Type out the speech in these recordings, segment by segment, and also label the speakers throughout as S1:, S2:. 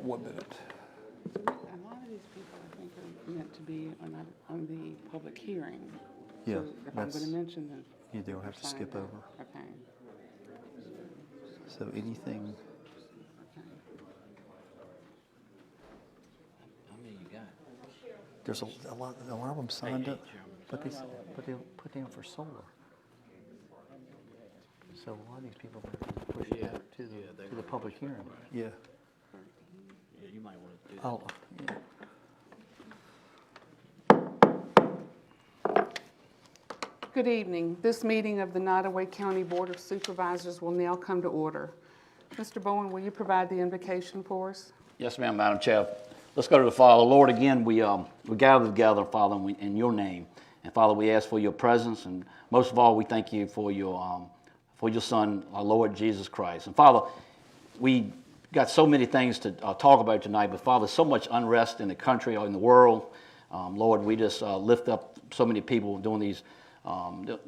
S1: 1 minute.
S2: A lot of these people, I think, are meant to be on the public hearing.
S3: Yeah,
S2: So if I'm going to mention them.
S3: You do have to skip over.
S2: Okay.
S3: So anything,
S4: How many you got?
S3: there's a lot of them signed up, but they put down for solar. So a lot of these people are pushing
S4: Yeah.
S3: to the public hearing. Yeah.
S4: Yeah, you might want to do that.
S3: Oh, yeah.
S2: Good evening. This meeting of the Nottaway County Board of Supervisors will now come to order. Mr. Bowen, will you provide the invocation for us?
S4: Yes, ma'am, Madam Chair. Let's go to the Father. Lord, again, we gather together, Father, in your name. And Father, we ask for your presence. And most of all, we thank you for your Son, our Lord Jesus Christ. And Father, we got so many things to talk about tonight, but Father, so much unrest in the country or in the world. Lord, we just lift up so many people doing these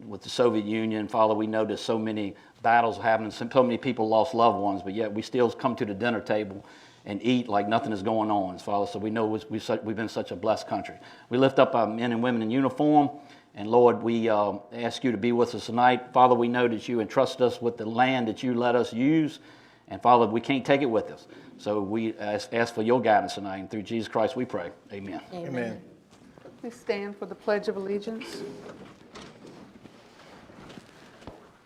S4: with the Soviet Union. Father, we know there's so many battles happening, so many people lost loved ones, but yet we still come to the dinner table and eat like nothing is going on, Father. So we know we've been such a blessed country. We lift up our men and women in uniform, and Lord, we ask you to be with us tonight. Father, we know that you entrusted us with the land that you let us use, and Father, we can't take it with us. So we ask for your guidance tonight, and through Jesus Christ we pray. Amen.
S1: Amen.
S2: Please stand for the Pledge of Allegiance.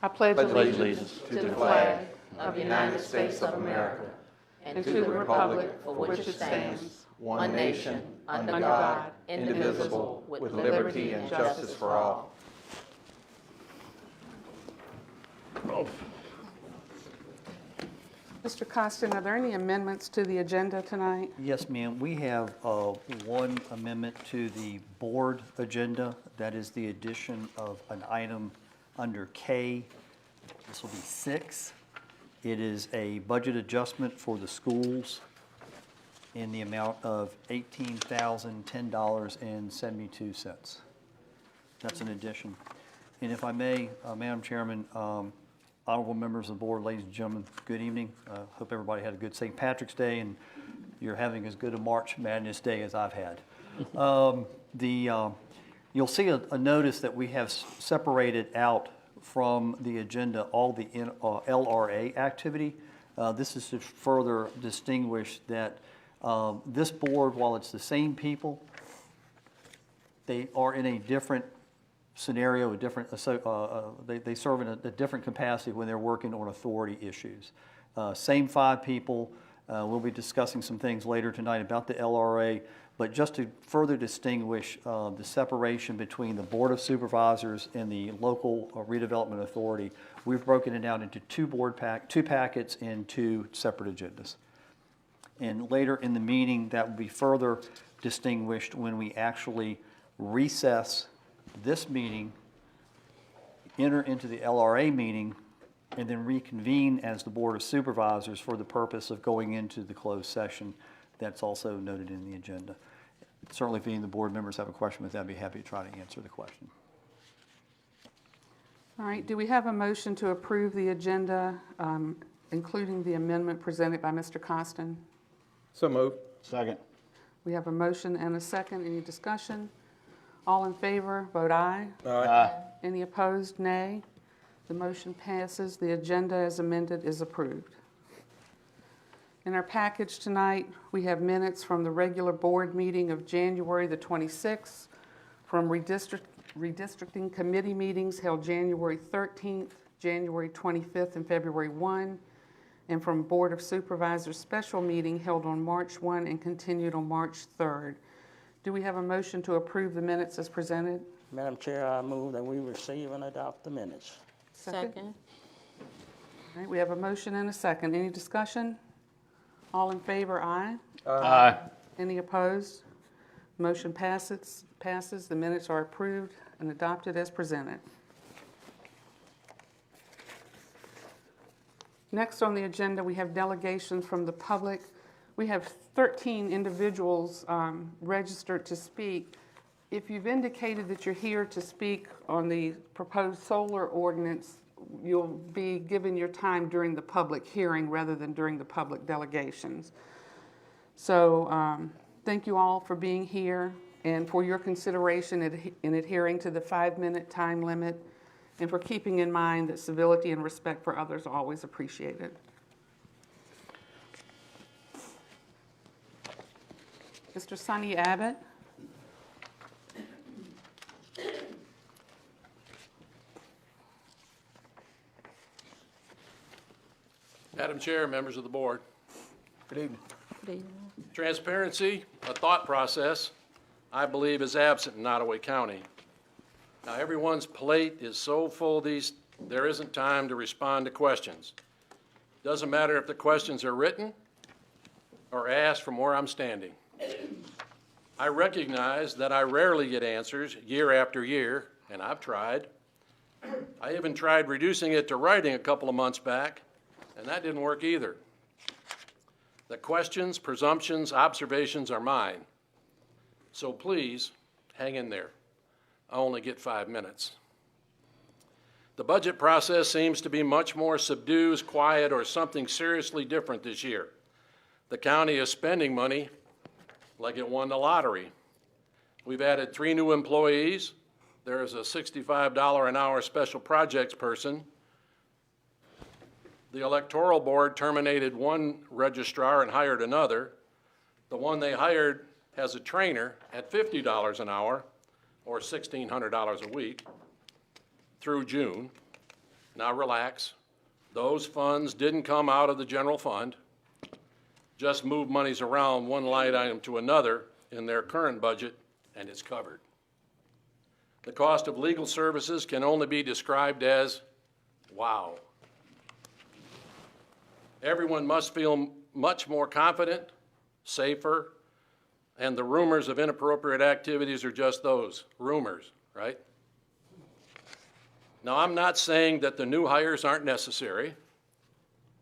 S2: I pledge allegiance
S5: to the flag of the United States of America and to the republic for which it stands, one nation, under God, indivisible, with liberty and justice for all.
S2: Mr. Costin, are there any amendments to the agenda tonight?
S3: Yes, ma'am. We have one amendment to the board agenda. That is the addition of an item under K. This will be 6. It is a budget adjustment for the schools in the amount of $18,010.72. That's an addition. And if I may, Madam Chairman, honorable members of the board, ladies and gentlemen, good evening. Hope everybody had a good St. Patrick's Day and you're having as good a March Madness Day as I've had. You'll see a notice that we have separated out from the agenda all the LRA activity. This is to further distinguish that this board, while it's the same people, they are in a different scenario, they serve in a different capacity when they're working on authority issues. Same 5 people. We'll be discussing some things later tonight about the LRA, but just to further distinguish the separation between the Board of Supervisors and the local redevelopment authority, we've broken it down into 2 packets and 2 separate agendas. And later in the meeting, that will be further distinguished when we actually recess this meeting, enter into the LRA meeting, and then reconvene as the Board of Supervisors for the purpose of going into the closed session. That's also noted in the agenda. Certainly, if any of the board members have a question with that, I'd be happy to try to answer the question.
S2: All right, do we have a motion to approve the agenda, including the amendment presented by Mr. Costin?
S1: So moved.
S4: Second.
S2: We have a motion and a second. Any discussion? All in favor, vote aye.
S4: Aye.
S2: Any opposed, nay. The motion passes. The agenda as amended is approved. In our package tonight, we have minutes from the regular board meeting of January the 26th, from redistricting committee meetings held January 13th, January 25th, and February 1, and from Board of Supervisors special meeting held on March 1 and continued on March 3rd. Do we have a motion to approve the minutes as presented?
S5: Madam Chair, I move that we receive and adopt the minutes.
S2: Second. All right, we have a motion and a second. Any discussion? All in favor, aye.
S4: Aye.
S2: Any opposed? Motion passes. The minutes are approved and adopted as presented. Next on the agenda, we have delegations from the public. We have 13 individuals registered to speak. If you've indicated that you're here to speak on the proposed solar ordinance, you'll be given your time during the public hearing rather than during the public delegations. So thank you all for being here and for your consideration in adhering to the 5-minute time limit and for keeping in mind that civility and respect for others are always appreciated. Mr. Sonny Abbott.
S1: Madam Chair, members of the board.
S3: Good evening.
S1: Transparency, a thought process, I believe is absent in Nottaway County. Now, everyone's plate is so full there isn't time to respond to questions. Doesn't matter if the questions are written or asked from where I'm standing. I recognize that I rarely get answers year after year, and I've tried. I even tried reducing it to writing a couple of months back, and that didn't work either. The questions, presumptions, observations are mine. So please, hang in there. I only get 5 minutes. The budget process seems to be much more subdued, quiet, or something seriously different this year. The county is spending money like it won the lottery. We've added 3 new employees. There is a $65 an hour special projects person. The electoral board terminated 1 registrar and hired another. The one they hired has a trainer at $50 an hour, or $1,600 a week, through June. Now relax. Those funds didn't come out of the general fund. Just move monies around one line item to another in their current budget, and it's covered. The cost of legal services can only be described as, wow. Everyone must feel much more confident, safer, and the rumors of inappropriate activities are just those, rumors, right? Now, I'm not saying that the new hires aren't necessary,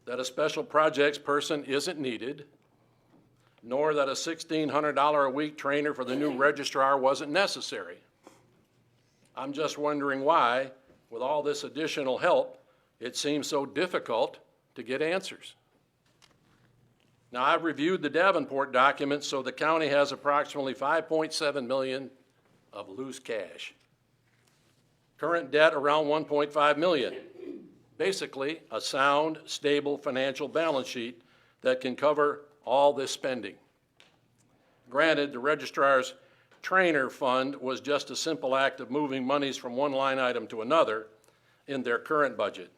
S1: that a special projects person isn't needed, nor that a $1,600 a week trainer for the new registrar wasn't necessary. I'm just wondering why, with all this additional help, it seems so difficult to get answers. Now, I've reviewed the Davenport documents, so the county has approximately $5.7 million of loose cash. Current debt around $1.5 million. Basically, a sound, stable financial balance sheet that can cover all this spending. Granted, the registrar's trainer fund was just a simple act of moving monies from one line item to another in their current budget.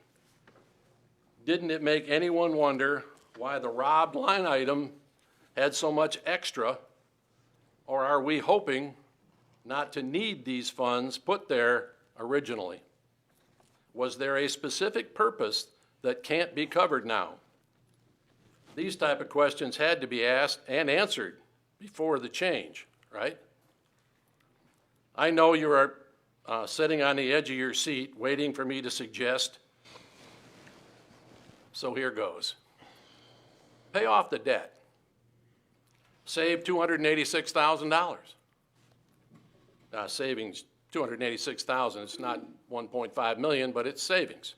S1: Didn't it make anyone wonder why the robbed line item had so much extra, or are we hoping not to need these funds put there originally? Was there a specific purpose that can't be covered now? These type of questions had to be asked and answered before the change, right? I know you are sitting on the edge of your seat waiting for me to suggest, so here goes. Pay off the debt. Save $286,000. Savings $286,000. It's not $1.5 million, but it's savings.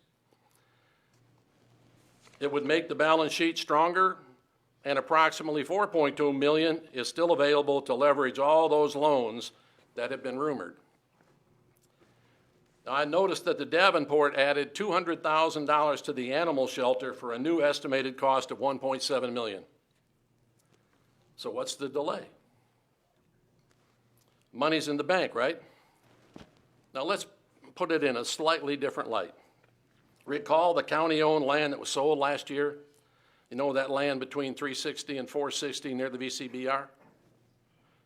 S1: It would make the balance sheet stronger, and approximately $4.2 million is still available to leverage all those loans that have been rumored. Now, I noticed that the Davenport added $200,000 to the animal shelter for a new estimated cost of $1.7 million. So what's the delay? Money's in the bank, right? Now let's put it in a slightly different light. Recall the county-owned land that was sold last year? You know that land between 360 and 460 near the VCBR?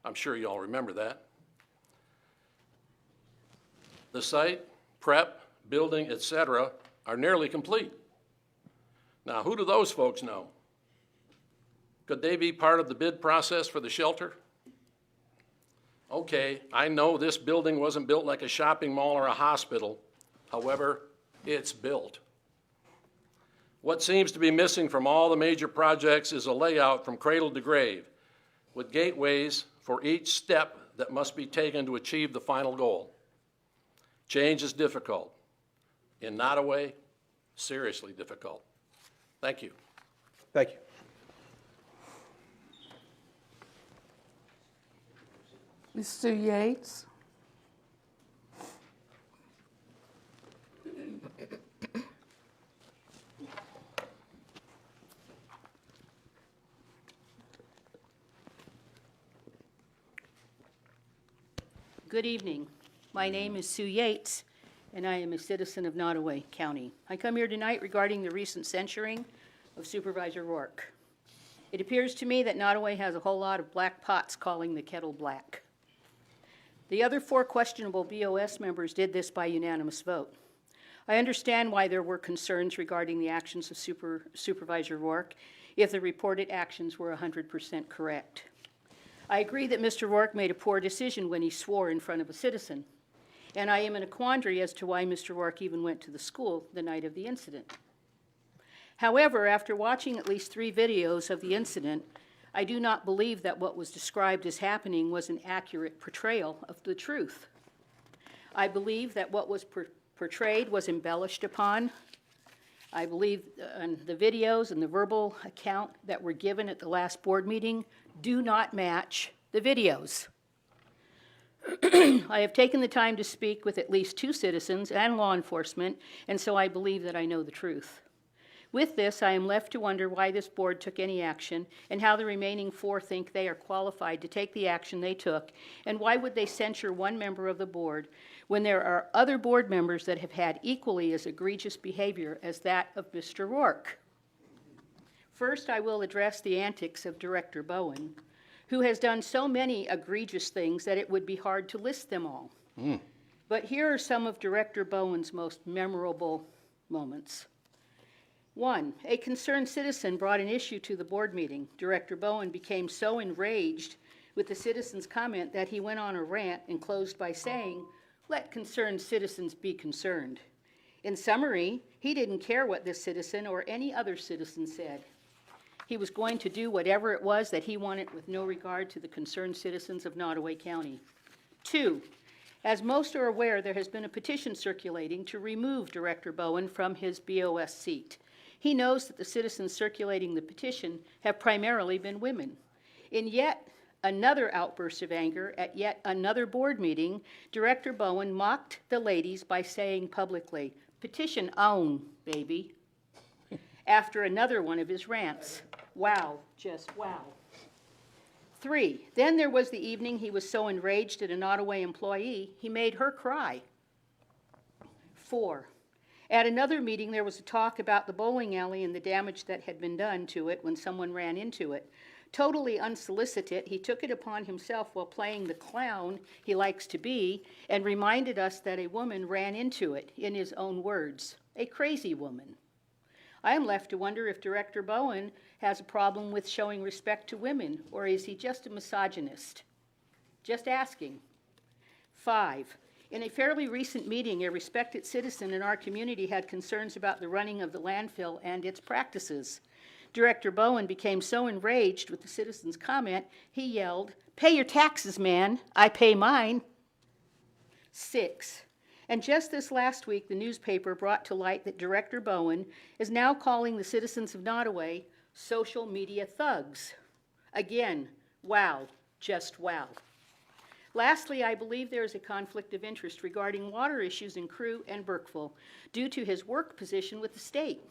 S1: I'm sure you all remember that. The site, prep, building, etc., are nearly complete. Now, who do those folks know? Could they be part of the bid process for the shelter? Okay, I know this building wasn't built like a shopping mall or a hospital. However, it's built. What seems to be missing from all the major projects is a layout from cradle to grave, with gateways for each step that must be taken to achieve the final goal. Change is difficult. In Nottaway, seriously difficult. Thank you.
S3: Thank you.
S2: Ms. Sue Yates.
S6: Good evening. My name is Sue Yates, and I am a citizen of Nottoway County. I come here tonight regarding the recent censuring of Supervisor Rourke. It appears to me that Nottoway has a whole lot of black pots calling the kettle black. The other 4 questionable BOS members did this by unanimous vote. I understand why there were concerns regarding the actions of Supervisor Rourke if the reported actions were 100% correct. I agree that Mr. Rourke made a poor decision when he swore in front of a citizen, and I am in a quandary as to why Mr. Rourke even went to the school the night of the incident. However, after watching at least 3 videos of the incident, I do not believe that what was described as happening was an accurate portrayal of the truth. I believe that what was portrayed was embellished upon. I believe the videos and the verbal account that were given at the last board meeting do not match the videos. I have taken the time to speak with at least 2 citizens and law enforcement, and so I believe that I know the truth. With this, I am left to wonder why this board took any action and how the remaining 4 think they are qualified to take the action they took, and why would they censure one member of the board when there are other board members that have had equally as egregious behavior as that of Mr. Rourke. First, I will address the antics of Director Bowen, who has done so many egregious things that it would be hard to list them all. But here are some of Director Bowen's most memorable moments. 1, a concerned citizen brought an issue to the board meeting. Director Bowen became so enraged with the citizen's comment that he went on a rant and closed by saying, "Let concerned citizens be concerned." In summary, he didn't care what this citizen or any other citizen said. He was going to do whatever it was that he wanted with no regard to the concerned citizens of Nottoway County. 2, as most are aware, there has been a petition circulating to remove Director Bowen from his BOS seat. He knows that the citizens circulating the petition have primarily been women. In yet another outburst of anger at yet another board meeting, Director Bowen mocked the ladies by saying publicly, "Petition on, baby," after another one of his rants. Wow, just wow. 3, then there was the evening he was so enraged at a Nottoway employee, he made her cry. 4, at another meeting, there was a talk about the bowling alley and the damage that had been done to it when someone ran into it. Totally unsolicited, he took it upon himself while playing the clown he likes to be and reminded us that a woman ran into it, in his own words, a crazy woman. I am left to wonder if Director Bowen has a problem with showing respect to women, or is he just a misogynist? Just asking. 5, in a fairly recent meeting, a respected citizen in our community had concerns about the running of the landfill and its practices. Director Bowen became so enraged with the citizen's comment, he yelled, "Pay your taxes, man. I pay mine." 6, and just this last week, the newspaper brought to light that Director Bowen is now calling the citizens of Nottoway social media thugs. Again, wow, just wow. Lastly, I believe there is a conflict of interest regarding water issues in Crewe and Burkeville due to his work position with the state.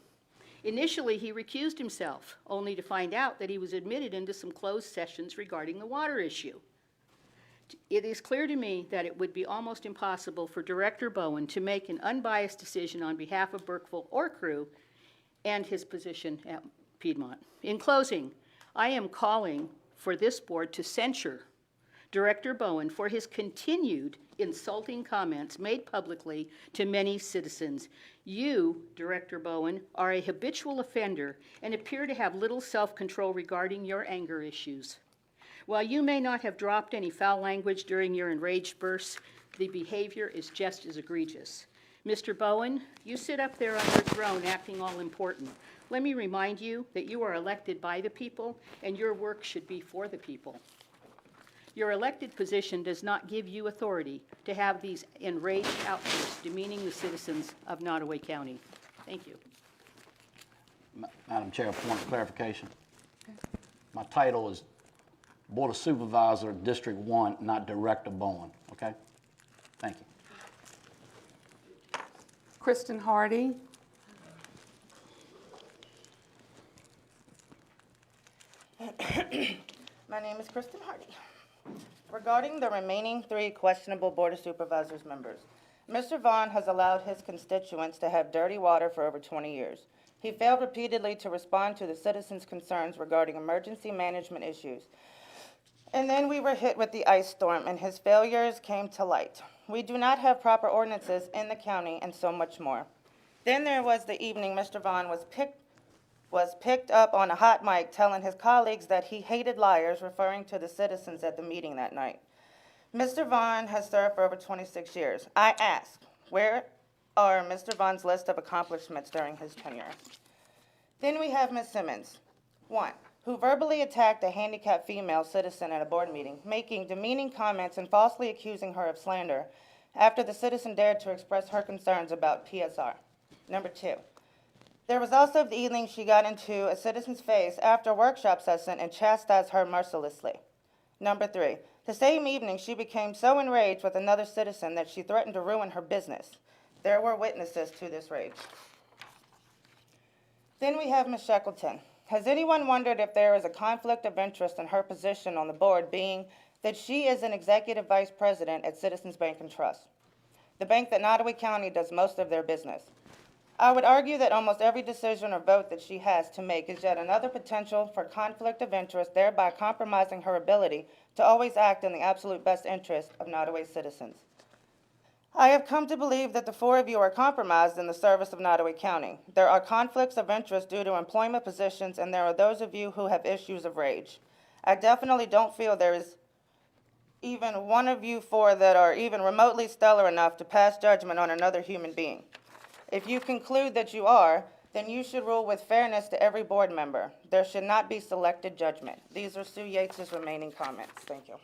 S6: Initially, he recused himself, only to find out that he was admitted into some closed sessions regarding the water issue. It is clear to me that it would be almost impossible for Director Bowen to make an unbiased decision on behalf of Burkeville or Crewe and his position at Piedmont. In closing, I am calling for this board to censure Director Bowen for his continued insulting comments made publicly to many citizens. You, Director Bowen, are a habitual offender and appear to have little self-control regarding your anger issues. While you may not have dropped any foul language during your enraged bursts, the behavior is just as egregious. Mr. Bowen, you sit up there on your throne acting all important. Let me remind you that you are elected by the people and your work should be for the people. Your elected position does not give you authority to have these enraged outbursts demeaning the citizens of Nottoway County. Thank you.
S4: Madam Chair, point of clarification. My title is Board of Supervisor, District 1, not Director Bowen, okay? Thank you.
S2: Kristen Hardy.
S7: My name is Kristen Hardy. Regarding the remaining 3 questionable Board of Supervisors members, Mr. Vaughn has allowed his constituents to have dirty water for over 20 years. He failed repeatedly to respond to the citizens' concerns regarding emergency management issues. And then we were hit with the ice storm, and his failures came to light. We do not have proper ordinances in the county, and so much more. Then there was the evening Mr. Vaughn was picked up on a hot mic telling his colleagues that he hated liars, referring to the citizens at the meeting that night. Mr. Vaughn has served for over 26 years. I ask, where are Mr. Vaughn's list of accomplishments during his tenure? Then we have Ms. Simmons. 1, who verbally attacked a handicapped female citizen at a board meeting, making demeaning comments and falsely accusing her of slander after the citizen dared to express her concerns about PSR. Number 2, there was also the evening she got into a citizen's face after a workshop session and chastised her mercilessly. Number 3, the same evening she became so enraged with another citizen that she threatened to ruin her business. There were witnesses to this rage. Then we have Ms. Shackleton. Has anyone wondered if there is a conflict of interest in her position on the board, being that she is an executive vice president at Citizens Bank and Trust, the bank that Nottoway County does most of their business? I would argue that almost every decision or vote that she has to make is yet another potential for conflict of interest, thereby compromising her ability to always act in the absolute best interest of Nottoway citizens. I have come to believe that the 4 of you are compromised in the service of Nottoway County. There are conflicts of interest due to employment positions, and there are those of you who have issues of rage. I definitely don't feel there is even one of you 4 that are even remotely stellar enough to pass judgment on another human being. If you conclude that you are, then you should rule with fairness to every board member. There should not be selected judgment. These are Sue Yates's remaining comments. Thank you.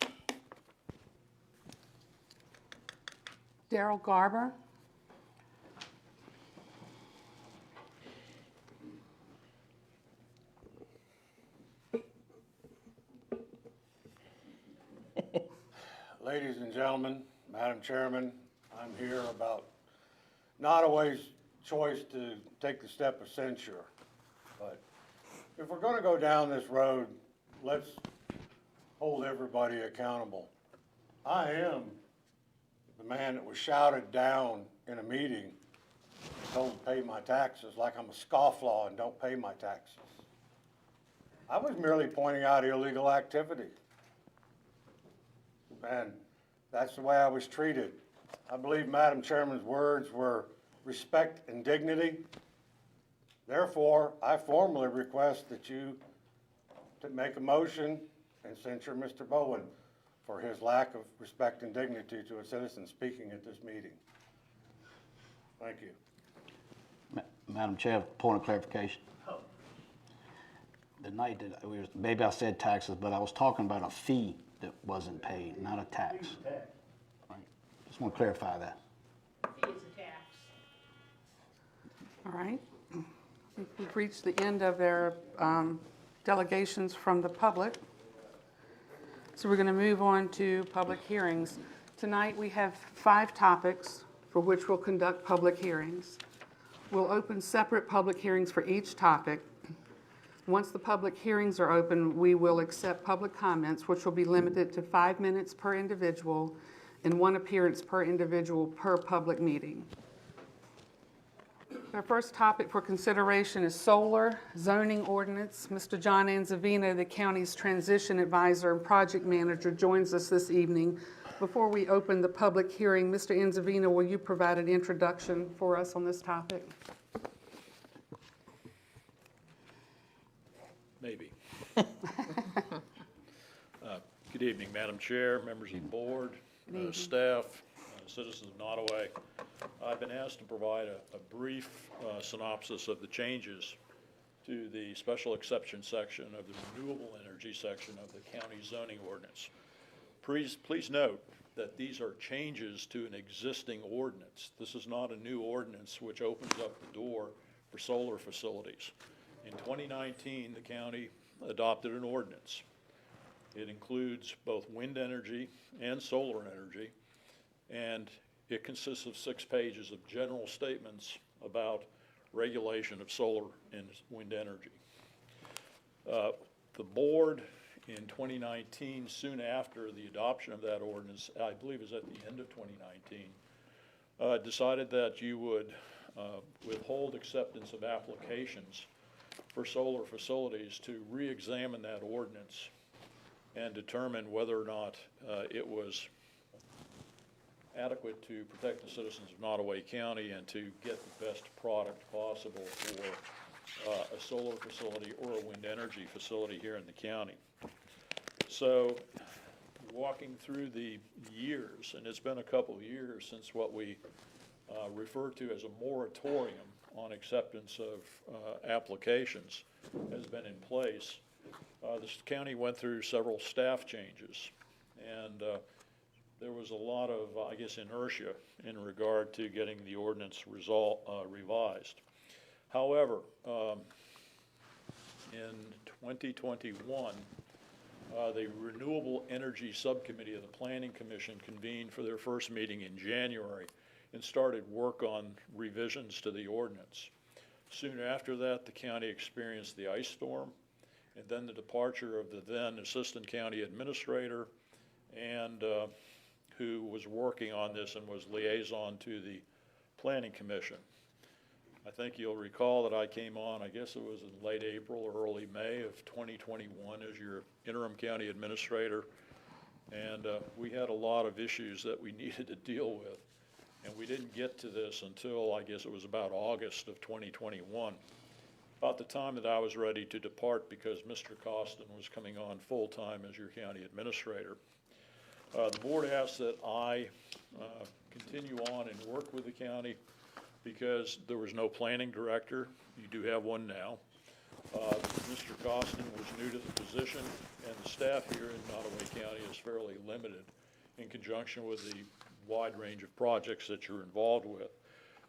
S2: Daryl Garber.
S8: Ladies and gentlemen, Madam Chairman, I'm here about Nottoway's choice to take the step of censure. But if we're going to go down this road, let's hold everybody accountable. I am the man that was shouted down in a meeting, told to pay my taxes like I'm a scofflaw and don't pay my taxes. I was merely pointing out illegal activity. And that's the way I was treated. I believe Madam Chairman's words were respect and dignity. Therefore, I formally request that you to make a motion and censure Mr. Bowen for his lack of respect and dignity to a citizen speaking at this meeting. Thank you.
S4: Madam Chair, point of clarification. The night that maybe I said taxes, but I was talking about a fee that wasn't paid, not a tax. Right. Just want to clarify that.
S6: Fee is a tax.
S2: All right. I think we've reached the end of our delegations from the public. So we're going to move on to public hearings. Tonight we have 5 topics for which we'll conduct public hearings. We'll open separate public hearings for each topic. Once the public hearings are open, we will accept public comments, which will be limited to 5 minutes per individual and 1 appearance per individual per public meeting. Our first topic for consideration is solar zoning ordinance. Mr. John Anzavino, the county's transition advisor and project manager, joins us this evening. Before we open the public hearing, Mr. Anzavino, will you provide an introduction for us on this topic?
S9: Maybe. Good evening, Madam Chair, members of the board, staff, citizens of Nottoway. I've been asked to provide a brief synopsis of the changes to the special exception section of the renewable energy section of the county zoning ordinance. Please note that these are changes to an existing ordinance. This is not a new ordinance which opens up the door for solar facilities. In 2019, the county adopted an ordinance It includes both wind energy and solar energy, and it consists of 6 pages of general statements about regulation of solar and wind energy. The board in 2019, soon after the adoption of that ordinance, I believe it was at the end of 2019, decided that you would withhold acceptance of applications for solar facilities to re-examine that ordinance and determine whether or not it was adequate to protect the citizens of Nottoway County and to get the best product possible for a solar facility or a wind energy facility here in the county. So, walking through the years, and it's been a couple of years since what we refer to as a moratorium on acceptance of applications has been in place. This county went through several staff changes, and there was a lot of, I guess, inertia in regard to getting the ordinance revised. However, in 2021, the Renewable Energy Subcommittee of the Planning Commission convened for their first meeting in January and started work on revisions to the ordinance. Soon after that, the county experienced the ice storm, and then the departure of the then Assistant County Administrator, and who was working on this and was liaison to the Planning Commission. I think you'll recall that I came on, I guess it was in late April or early May of 2021 as your interim county administrator, and we had a lot of issues that we needed to deal with, and we didn't get to this until, I guess it was about August of 2021, about the time that I was ready to depart because Mr. Costin was coming on full-time as your county administrator. The board asked that I continue on and work with the county because there was no planning director. You do have one now. Mr. Costin was new to the position, and the staff here in Nottoway County is fairly limited in conjunction with the wide range of projects that you're involved with.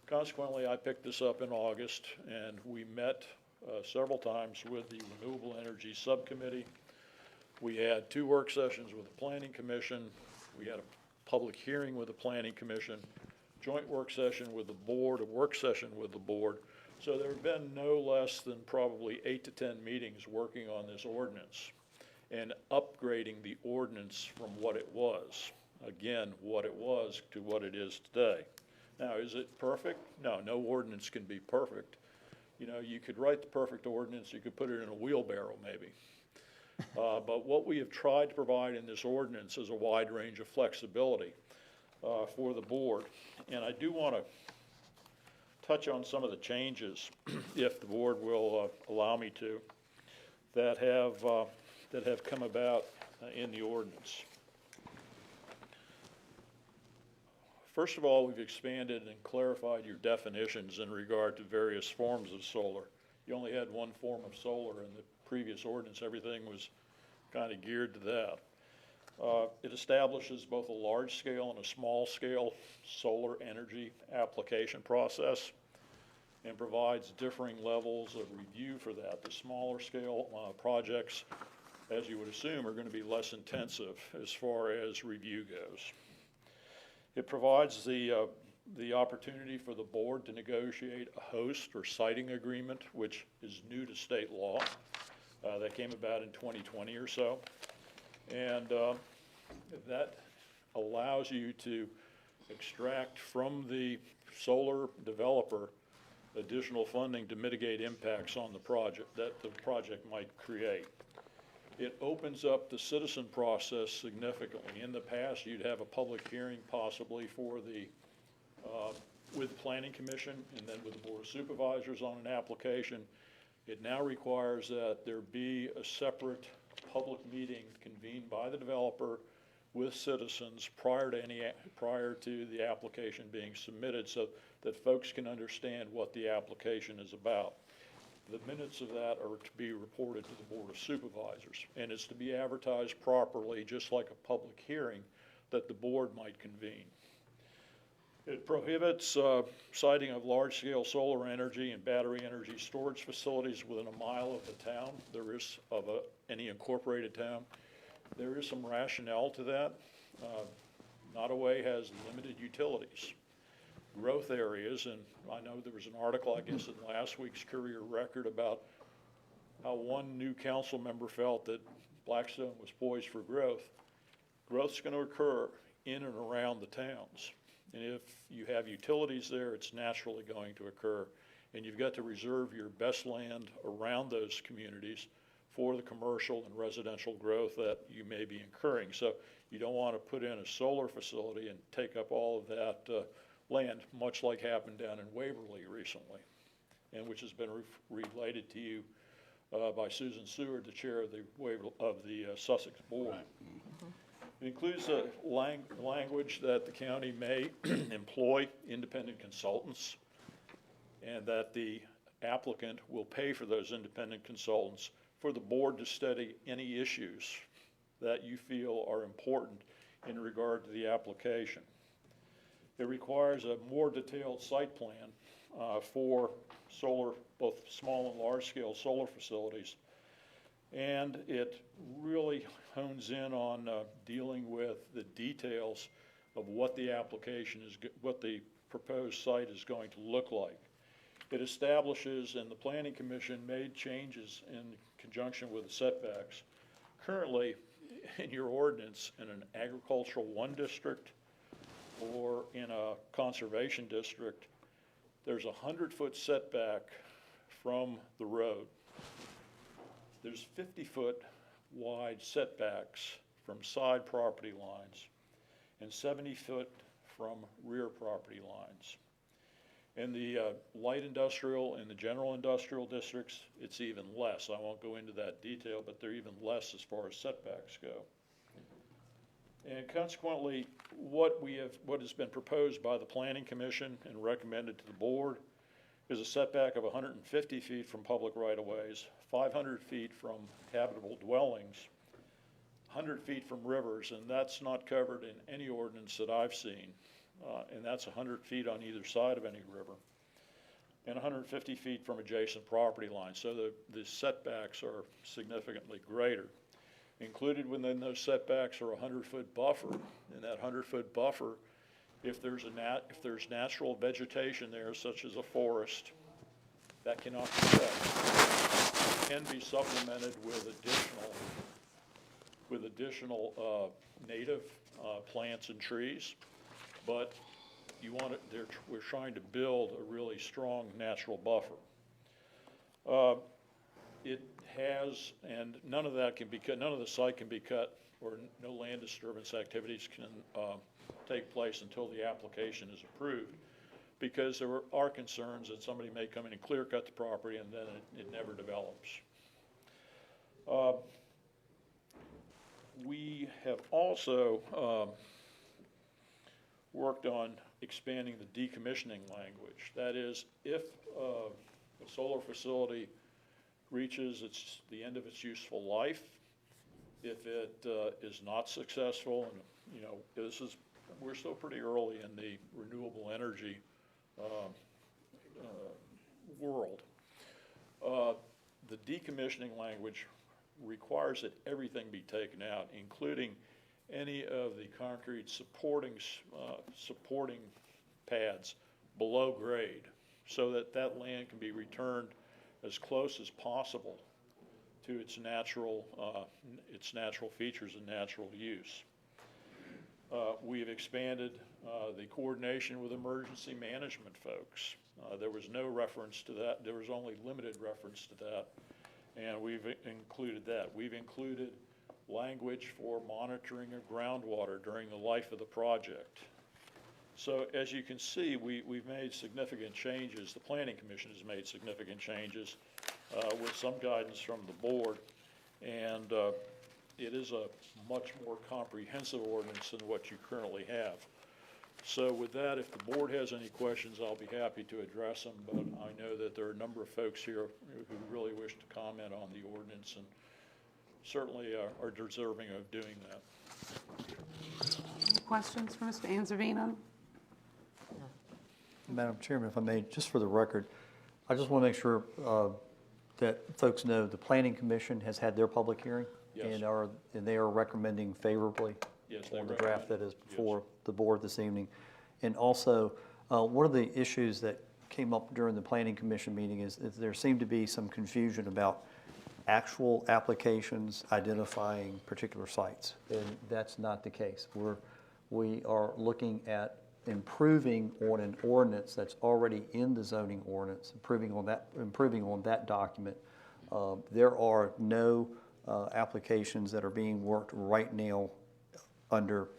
S9: Consequently, I picked this up in August, and we met several times with the Renewable Energy Subcommittee. We had 2 work sessions with the Planning Commission. We had a public hearing with the Planning Commission, joint work session with the board, a work session with the board. So there have been no less than probably 8 to 10 meetings working on this ordinance and upgrading the ordinance from what it was. Again, what it was to what it is today. Now, is it perfect? No, no ordinance can be perfect. You know, you could write the perfect ordinance, you could put it in a wheelbarrow maybe. But what we have tried to provide in this ordinance is a wide range of flexibility for the board. And I do want to touch on some of the changes, if the board will allow me to, that have come about in the ordinance. First of all, we've expanded and clarified your definitions in regard to various forms of solar. You only had one form of solar in the previous ordinance. Everything was kind of geared to that. It establishes both a large-scale and a small-scale solar energy application process and provides differing levels of review for that. The smaller scale projects, as you would assume, are going to be less intensive as far as review goes. It provides the opportunity for the board to negotiate a host or siting agreement, which is new to state law. That came about in 2020 or so. And that allows you to extract from the solar developer additional funding to mitigate impacts on the project that the project might create. It opens up the citizen process significantly. In the past, you'd have a public hearing possibly for the, with the Planning Commission and then with the Board of Supervisors on an application. It now requires that there be a separate public meeting convened by the developer with citizens prior to the application being submitted so that folks can understand what the application is about. The minutes of that are to be reported to the Board of Supervisors, and it's to be advertised properly, just like a public hearing that the board might convene. It prohibits siting of large-scale solar energy and battery energy storage facilities within a mile of the town. There is of any incorporated town. There is some rationale to that. Nottoway has limited utilities. Growth areas, and I know there was an article, I guess, in last week's Courier Record about how one new council member felt that Blackstone was poised for growth. Growth's going to occur in and around the towns. And if you have utilities there, it's naturally going to occur. And you've got to reserve your best land around those communities for the commercial and residential growth that you may be incurring. So you don't want to put in a solar facility and take up all of that land, much like happened down in Waverly recently, and which has been related to you by Susan Seward, the chair of the Sussex Board. Right. It includes a language that the county may employ independent consultants, and that the applicant will pay for those independent consultants for the board to study any issues that you feel are important in regard to the application. It requires a more detailed site plan for solar, both small and large scale solar facilities. And it really hones in on dealing with the details of what the application is, what the proposed site is going to look like. It establishes, and the Planning Commission made changes in conjunction with the setbacks. Currently, in your ordinance, in an agricultural 1 district or in a conservation district, there's a 100-foot setback from the road. There's 50-foot wide setbacks from side property lines and 70-foot from rear property lines. In the light industrial and the general industrial districts, it's even less. I won't go into that detail, but they're even less as far as setbacks go. And consequently, what has been proposed by the Planning Commission and recommended to the board is a setback of 150 feet from public right-of-ways, 500 feet from habitable dwellings, 100 feet from rivers, and that's not covered in any ordinance that I've seen. And that's 100 feet on either side of any river, and 150 feet from adjacent property lines. So the setbacks are significantly greater. Included within those setbacks are a 100-foot buffer, and that 100-foot buffer, if there's natural vegetation there, such as a forest, that cannot be cut. It can be supplemented with additional native plants and trees. But we're trying to build a really strong natural buffer. It has, and none of that can be cut, none of the site can be cut, or no land disturbance activities can take place until the application is approved, because there are concerns that somebody may come in and clear cut the property and then it never develops. We have also worked on expanding the decommissioning language. That is, if a solar facility reaches the end of its useful life, if it is not successful, and we're still pretty early in the renewable energy world. The decommissioning language requires that everything be taken out, including any of the concrete supporting pads below grade, so that that land can be returned as close as possible to its natural features and natural use. We've expanded the coordination with emergency management folks. There was no reference to that. There was only limited reference to that, and we've included that. We've included language for monitoring of groundwater during the life of the project. So as you can see, we've made significant changes. The Planning Commission has made significant changes with some guidance from the board, and it is a much more comprehensive ordinance than what you currently have. So with that, if the board has any questions, I'll be happy to address them, but I know that there are a number of folks here who really wish to comment on the ordinance, and certainly are deserving of doing that.
S2: Any questions for Mr. Anzavino?
S3: Madam Chairman, if I may, just for the record, I just want to make sure that folks know the Planning Commission has had their public hearing.
S9: Yes.
S3: And they are recommending favorably
S9: Yes, they
S3: on the draft
S9: recommend.
S3: that is before the board this evening. And also, one of the issues that came up during the planning commission meeting is there seemed to be some confusion about actual applications identifying particular sites, and that's not the case. We are looking at improving on an ordinance that's already in the zoning ordinance, improving on that document. There are no applications that are being worked right now under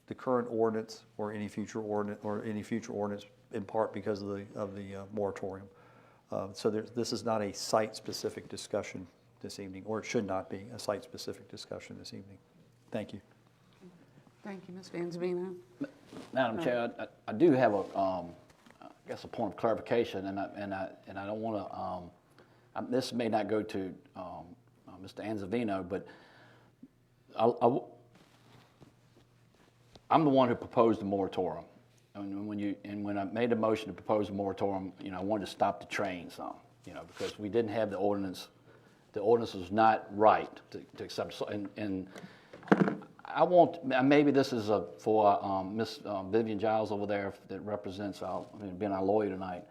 S3: the current ordinance or any future ordinance, in part because of the moratorium. So this is not a site-specific discussion this evening, or it should not be a site-specific discussion this evening. Thank you.
S2: Thank you, Ms. Vanzavino.
S4: Madam Chair, I do have I guess a point of clarification, and I don't want to. This may not go to Mr. Anzavino, but I'm the one who proposed the moratorium, and when I made the motion to propose the moratorium, I wanted to stop the train some, because we didn't have the ordinance. The ordinance was not right to accept, and I want, maybe this is for Ms. Vivian Giles over there that represents being our lawyer tonight.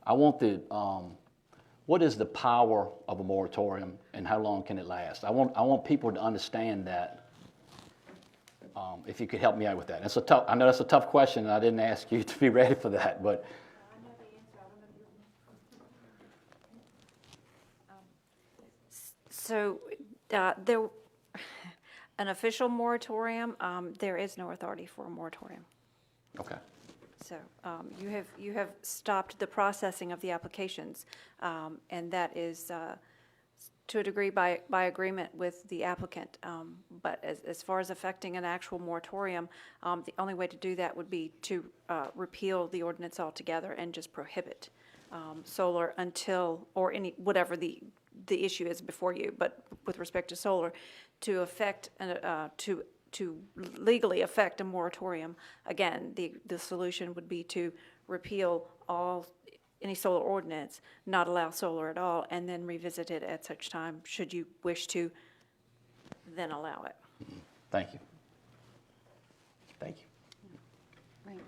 S4: I want what is the power of a moratorium and how long can it last? I want people to understand that. If you could help me out with that. I know that's a tough question, and I didn't ask you to be ready for that, but.
S10: So an official moratorium, there is no authority for a moratorium.
S4: Okay.
S10: So you have stopped the processing of the applications, and that is to a degree by agreement with the applicant. But as far as affecting an actual moratorium, the only way to do that would be to repeal the ordinance altogether and just prohibit solar until, or whatever the issue is before you. But with respect to solar, to affect to legally affect a moratorium, again, the solution would be to repeal any solar ordinance, not allow solar at all, and then revisit it at such time, should you wish to, then allow it.
S4: Thank you. Thank you.
S2: Thank you.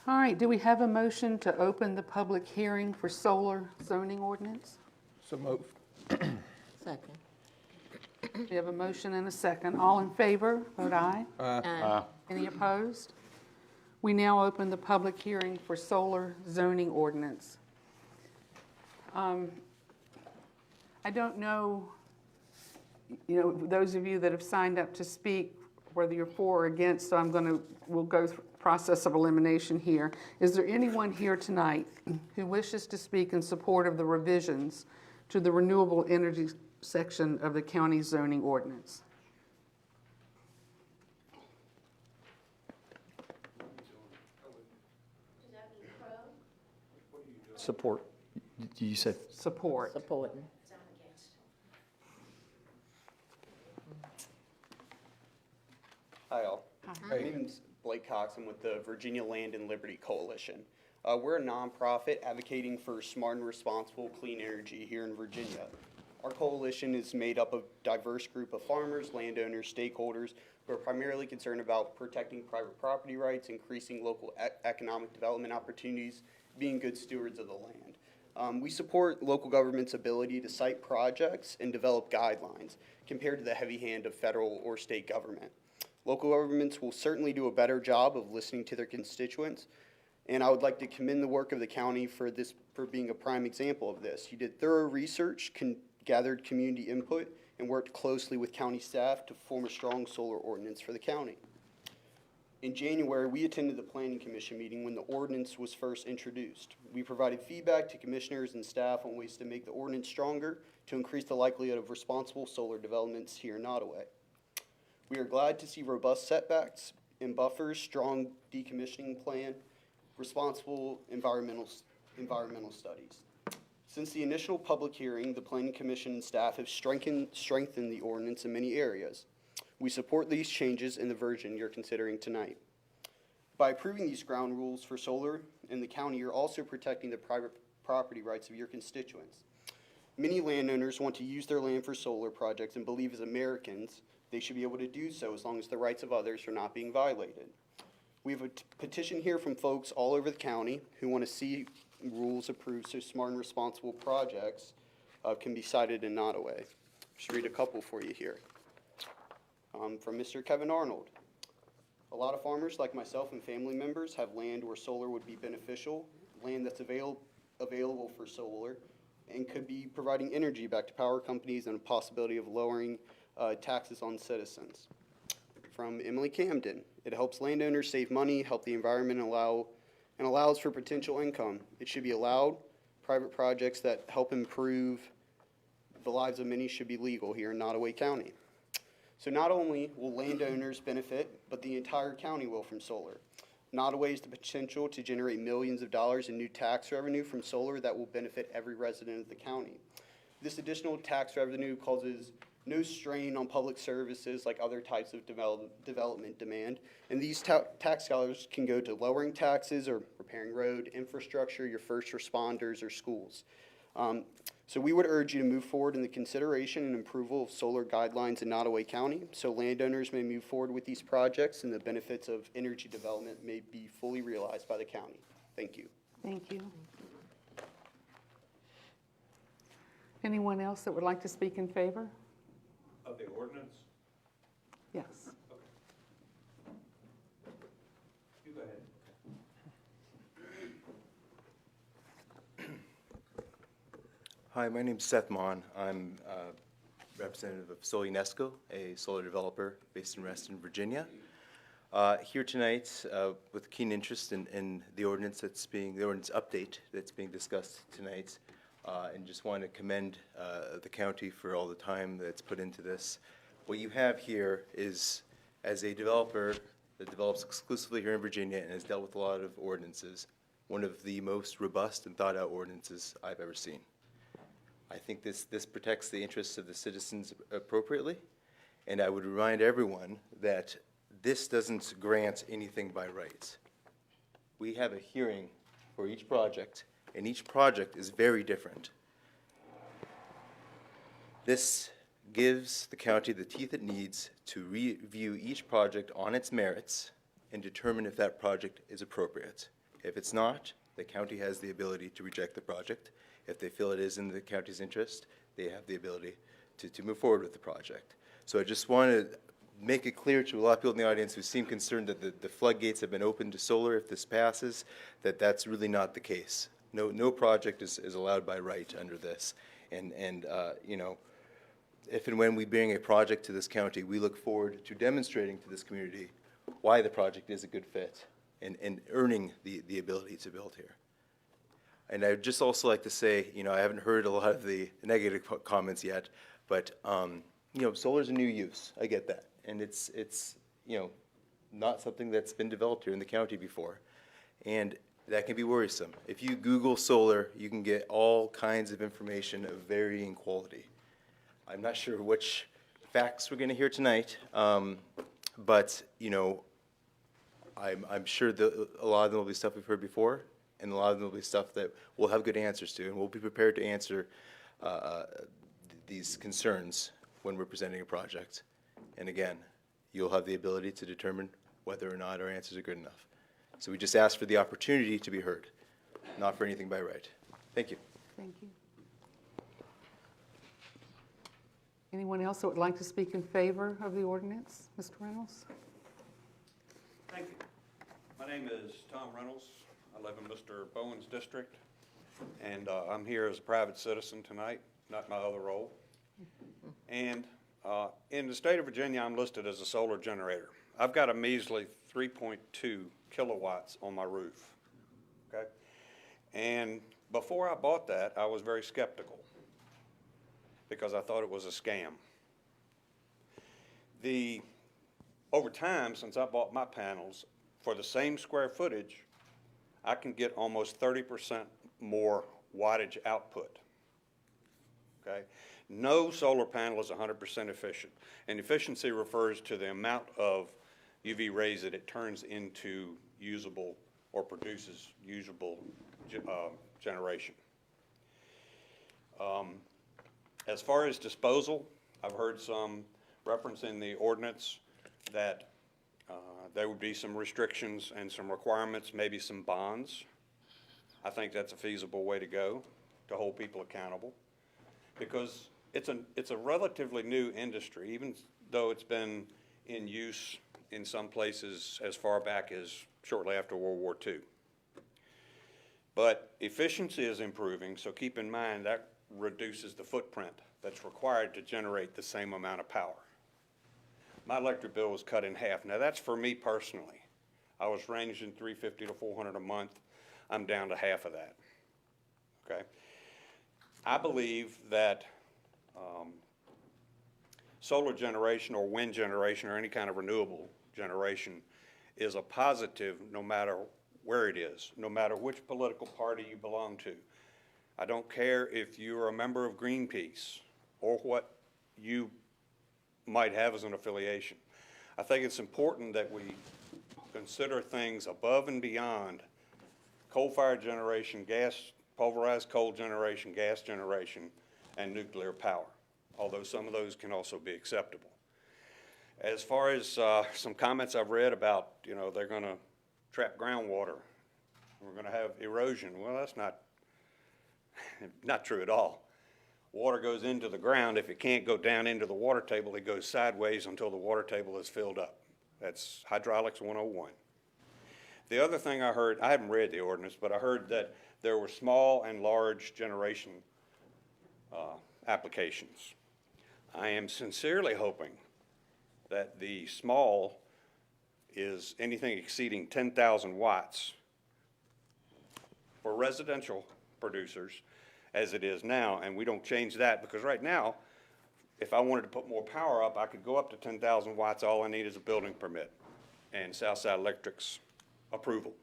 S2: All right, do we have a motion to open the public hearing for solar zoning ordinance?
S5: So moved. Second.
S2: We have a motion and a second. All in favor, vote aye.
S5: Aye.
S2: Any opposed? We now open the public hearing for solar zoning ordinance. I don't know, those of you that have signed up to speak, whether you're for or against, so we'll go through the process of elimination here. Is there anyone here tonight who wishes to speak in support of the revisions to the renewable energy section of the county zoning ordinance?
S3: Support. You said
S2: Support.
S5: Supporting.
S11: Hi all. My name is Blake Cox. I'm with the Virginia Land and Liberty Coalition. We're a nonprofit advocating for smart and responsible clean energy here in Virginia. Our coalition is made up of a diverse group of farmers, landowners, stakeholders who are primarily concerned about protecting private property rights, increasing local economic development opportunities, being good stewards of the land. We support local government's ability to cite projects and develop guidelines compared to the heavy hand of federal or state government. Local governments will certainly do a better job of listening to their constituents, and I would like to commend the work of the county for being a prime example of this. You did thorough research, gathered community input, and worked closely with county staff to form a strong solar ordinance for the county. In January, we attended the Planning Commission meeting when the ordinance was first introduced. We provided feedback to commissioners and staff on ways to make the ordinance stronger to increase the likelihood of responsible solar developments here in Nottoway. We are glad to see robust setbacks and buffers, strong decommissioning plan, responsible environmental studies. Since the initial public hearing, the Planning Commission and staff have strengthened the ordinance in many areas. We support these changes in the version you're considering tonight. By approving these ground rules for solar in the county, you're also protecting the private property rights of your constituents. Many landowners want to use their land for solar projects and believe as Americans they should be able to do so as long as the rights of others are not being violated. We have a petition here from folks all over the county who want to see rules approved so smart and responsible projects can be cited in Nottoway. Just read a couple for you here. From Mr. Kevin Arnold. A lot of farmers like myself and family members have land where solar would be beneficial, land that's available for solar, and could be providing energy back to power companies and a possibility of lowering taxes on citizens. From Emily Camden, it helps landowners save money, help the environment, and allows for potential income. It should be allowed. Private projects that help improve the lives of many should be legal here in Nottoway County. So not only will landowners benefit, but the entire county will from solar. Nottoway has the potential to generate millions of dollars in new tax revenue from solar that will benefit every resident of the county. This additional tax revenue causes no strain on public services like other types of development demand, and these tax dollars can go to lowering taxes or repairing road, infrastructure, your first responders, or schools. So we would urge you to move forward in the consideration and approval of solar guidelines in Nottoway County so landowners may move forward with these projects and the benefits of energy development may be fully realized by the county. Thank you.
S2: Thank you. Anyone else that would like to speak in favor?
S12: Of the ordinance?
S2: Yes.
S12: You go ahead. Hi, my name's Seth Mon. I'm representative of Solar UNESCO, a solar developer based in Reston, Virginia. Here tonight with keen interest in the ordinance the ordinance update that's being discussed tonight, and just want to commend the county for all the time that's put into this. What you have here is, as a developer that develops exclusively here in Virginia and has dealt with a lot of ordinances, one of the most robust and thought out ordinances I've ever seen. I think this protects the interests of the citizens appropriately, and I would remind everyone that this doesn't grant anything by right. We have a hearing for each project, and each project is very different. This gives the county the teeth it needs to review each project on its merits and determine if that project is appropriate. If it's not, the county has the ability to reject the project. If they feel it is in the county's interest, they have the ability to move forward with the project. So I just want to make it clear to a lot of people in the audience who seem concerned that the floodgates have been opened to solar if this passes, that that's really not the case. No project is allowed by right under this. And you know, if and when we bring a project to this county, we look forward to demonstrating to this community why the project is a good fit and earning the ability to build here. And I'd just also like to say, you know, I haven't heard a lot of the negative comments yet, but, you know, solar's a new use. I get that. And it's, you know, not something that's been developed here in the county before. And that can be worrisome. If you Google solar, you can get all kinds of information of varying quality. I'm not sure which facts we're going to hear tonight, but, you know, I'm sure that a lot of them will be stuff we've heard before, and a lot of them will be stuff that we'll have good answers to, and we'll be prepared to answer these concerns when we're presenting a project. And again, you'll have the ability to determine whether or not our answers are good enough. So we just ask for the opportunity to be heard, not for anything by right. Thank you.
S2: Thank you. Anyone else that would like to speak in favor of the ordinance? Mr. Reynolds?
S12: Thank you. My name is Tom Reynolds. I live in Mr. Bowen's district, and I'm here as a private citizen tonight, not my other role. And in the state of Virginia, I'm listed as a solar generator. I've got a measly 3.2 kilowatts on my roof, okay? And before I bought that, I was very skeptical because I thought it was a scam. Over time, since I bought my panels, for the same square footage, I can get almost 30% more wattage output, okay? No solar panel is 100% efficient, and efficiency refers to the amount of UV rays that it turns into usable or produces usable generation.
S13: As far as disposal, I've heard some reference in the ordinance that there would be some restrictions and some requirements, maybe some bonds. I think that's a feasible way to go to hold people accountable, because it's a relatively new industry, even though it's been in use in some places as far back as shortly after World War II. But efficiency is improving, so keep in mind that reduces the footprint that's required to generate the same amount of power. My electric bill was cut in half. Now that's for me personally. I was ranging $350 to $400 a month. I'm down to half of that, okay? I believe that solar generation or wind generation or any kind of renewable generation is a positive no matter where it is, no matter which political party you belong to. I don't care if you're a member of Greenpeace or what you might have as an affiliation. I think it's important that we consider things above and beyond coal-fired generation, gas, pulverized coal generation, gas generation, and nuclear power, although some of those can also be acceptable. As far as some comments I've read about, they're going to trap groundwater, we're going to have erosion. Well, that's not true at all. Water goes into the ground. If it can't go down into the water table, it goes sideways until the water table is filled up. That's hydraulics 101. The other thing I heard, I haven't read the ordinance, but I heard that there were small and large generation applications. I am sincerely hoping that the small is anything exceeding 10,000 watts for residential producers as it is now, and we don't change that, because right now, if I wanted to put more power up, I could go up to 10,000 watts. All I need is a building permit and Southside Electric's approval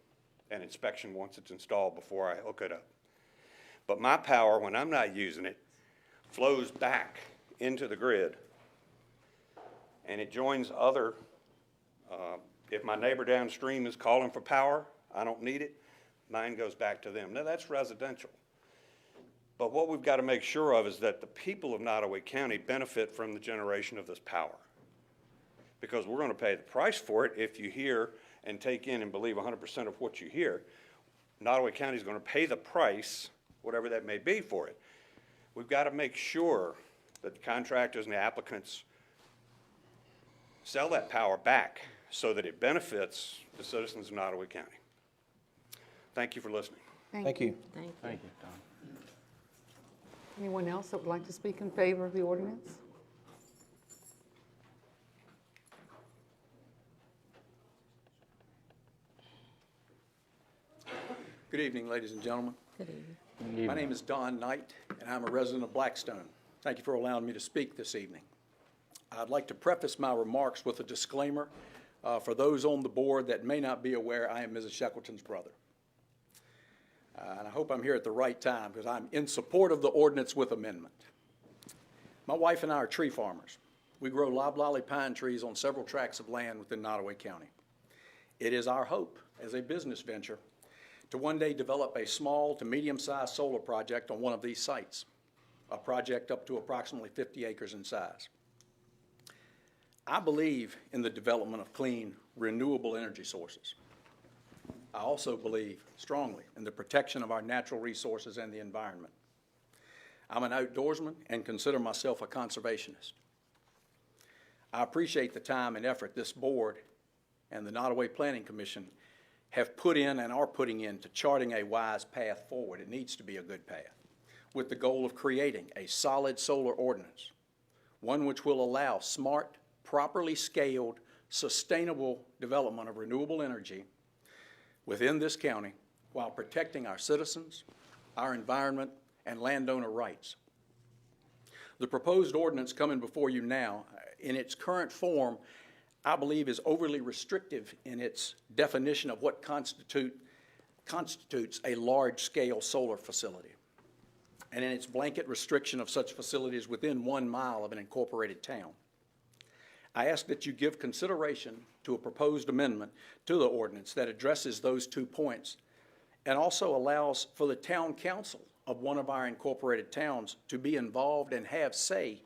S13: and inspection once it's installed before I hook it up. But my power, when I'm not using it, flows back into the grid, and it joins other, if my neighbor downstream is calling for power, I don't need it, mine goes back to them. Now that's residential. But what we've got to make sure of is that the people of Nottoway County benefit from the generation of this power, because we're going to pay the price for it if you hear and take in and believe 100% of what you hear. Nottoway County is going to pay the price, whatever that may be, for it. We've got to make sure that the contractors and the applicants sell that power back so that it benefits the citizens of Nottoway County. Thank you for listening.
S5: Thank you.
S4: Thank you, Tom.
S2: Anyone else that would like to speak in favor of the ordinance?
S14: Good evening, ladies and gentlemen.
S2: Good evening.
S14: My name is Don Knight, and I'm a resident of Blackstone. Thank you for allowing me to speak this evening. I'd like to preface my remarks with a disclaimer for those on the board that may not be aware I am Mrs. Shackleton's brother. And I hope I'm here at the right time, because I'm in support of the ordinance with amendment. My wife and I are tree farmers. We grow loblolly pine trees on several tracts of land within Nottoway County. It is our hope as a business venture to one day develop a small to medium-sized solar project on one of these sites, a project up to approximately 50 acres in size. I believe in the development of clean, renewable energy sources. I also believe strongly in the protection of our natural resources and the environment. I'm an outdoorsman and consider myself a conservationist. I appreciate the time and effort this board and the Nottoway Planning Commission have put in and are putting into charting a wise path forward. It needs to be a good path, with the goal of creating a solid solar ordinance, one which will allow smart, properly scaled, sustainable development of renewable energy within this county while protecting our citizens, our environment, and landowner rights. The proposed ordinance coming before you now, in its current form, I believe is overly restrictive in its definition of what constitutes a large-scale solar facility, and in its blanket restriction of such facilities within 1 mile of an incorporated town. I ask that you give consideration to a proposed amendment to the ordinance that addresses those 2 points and also allows for the town council of one of our incorporated towns to be involved and have say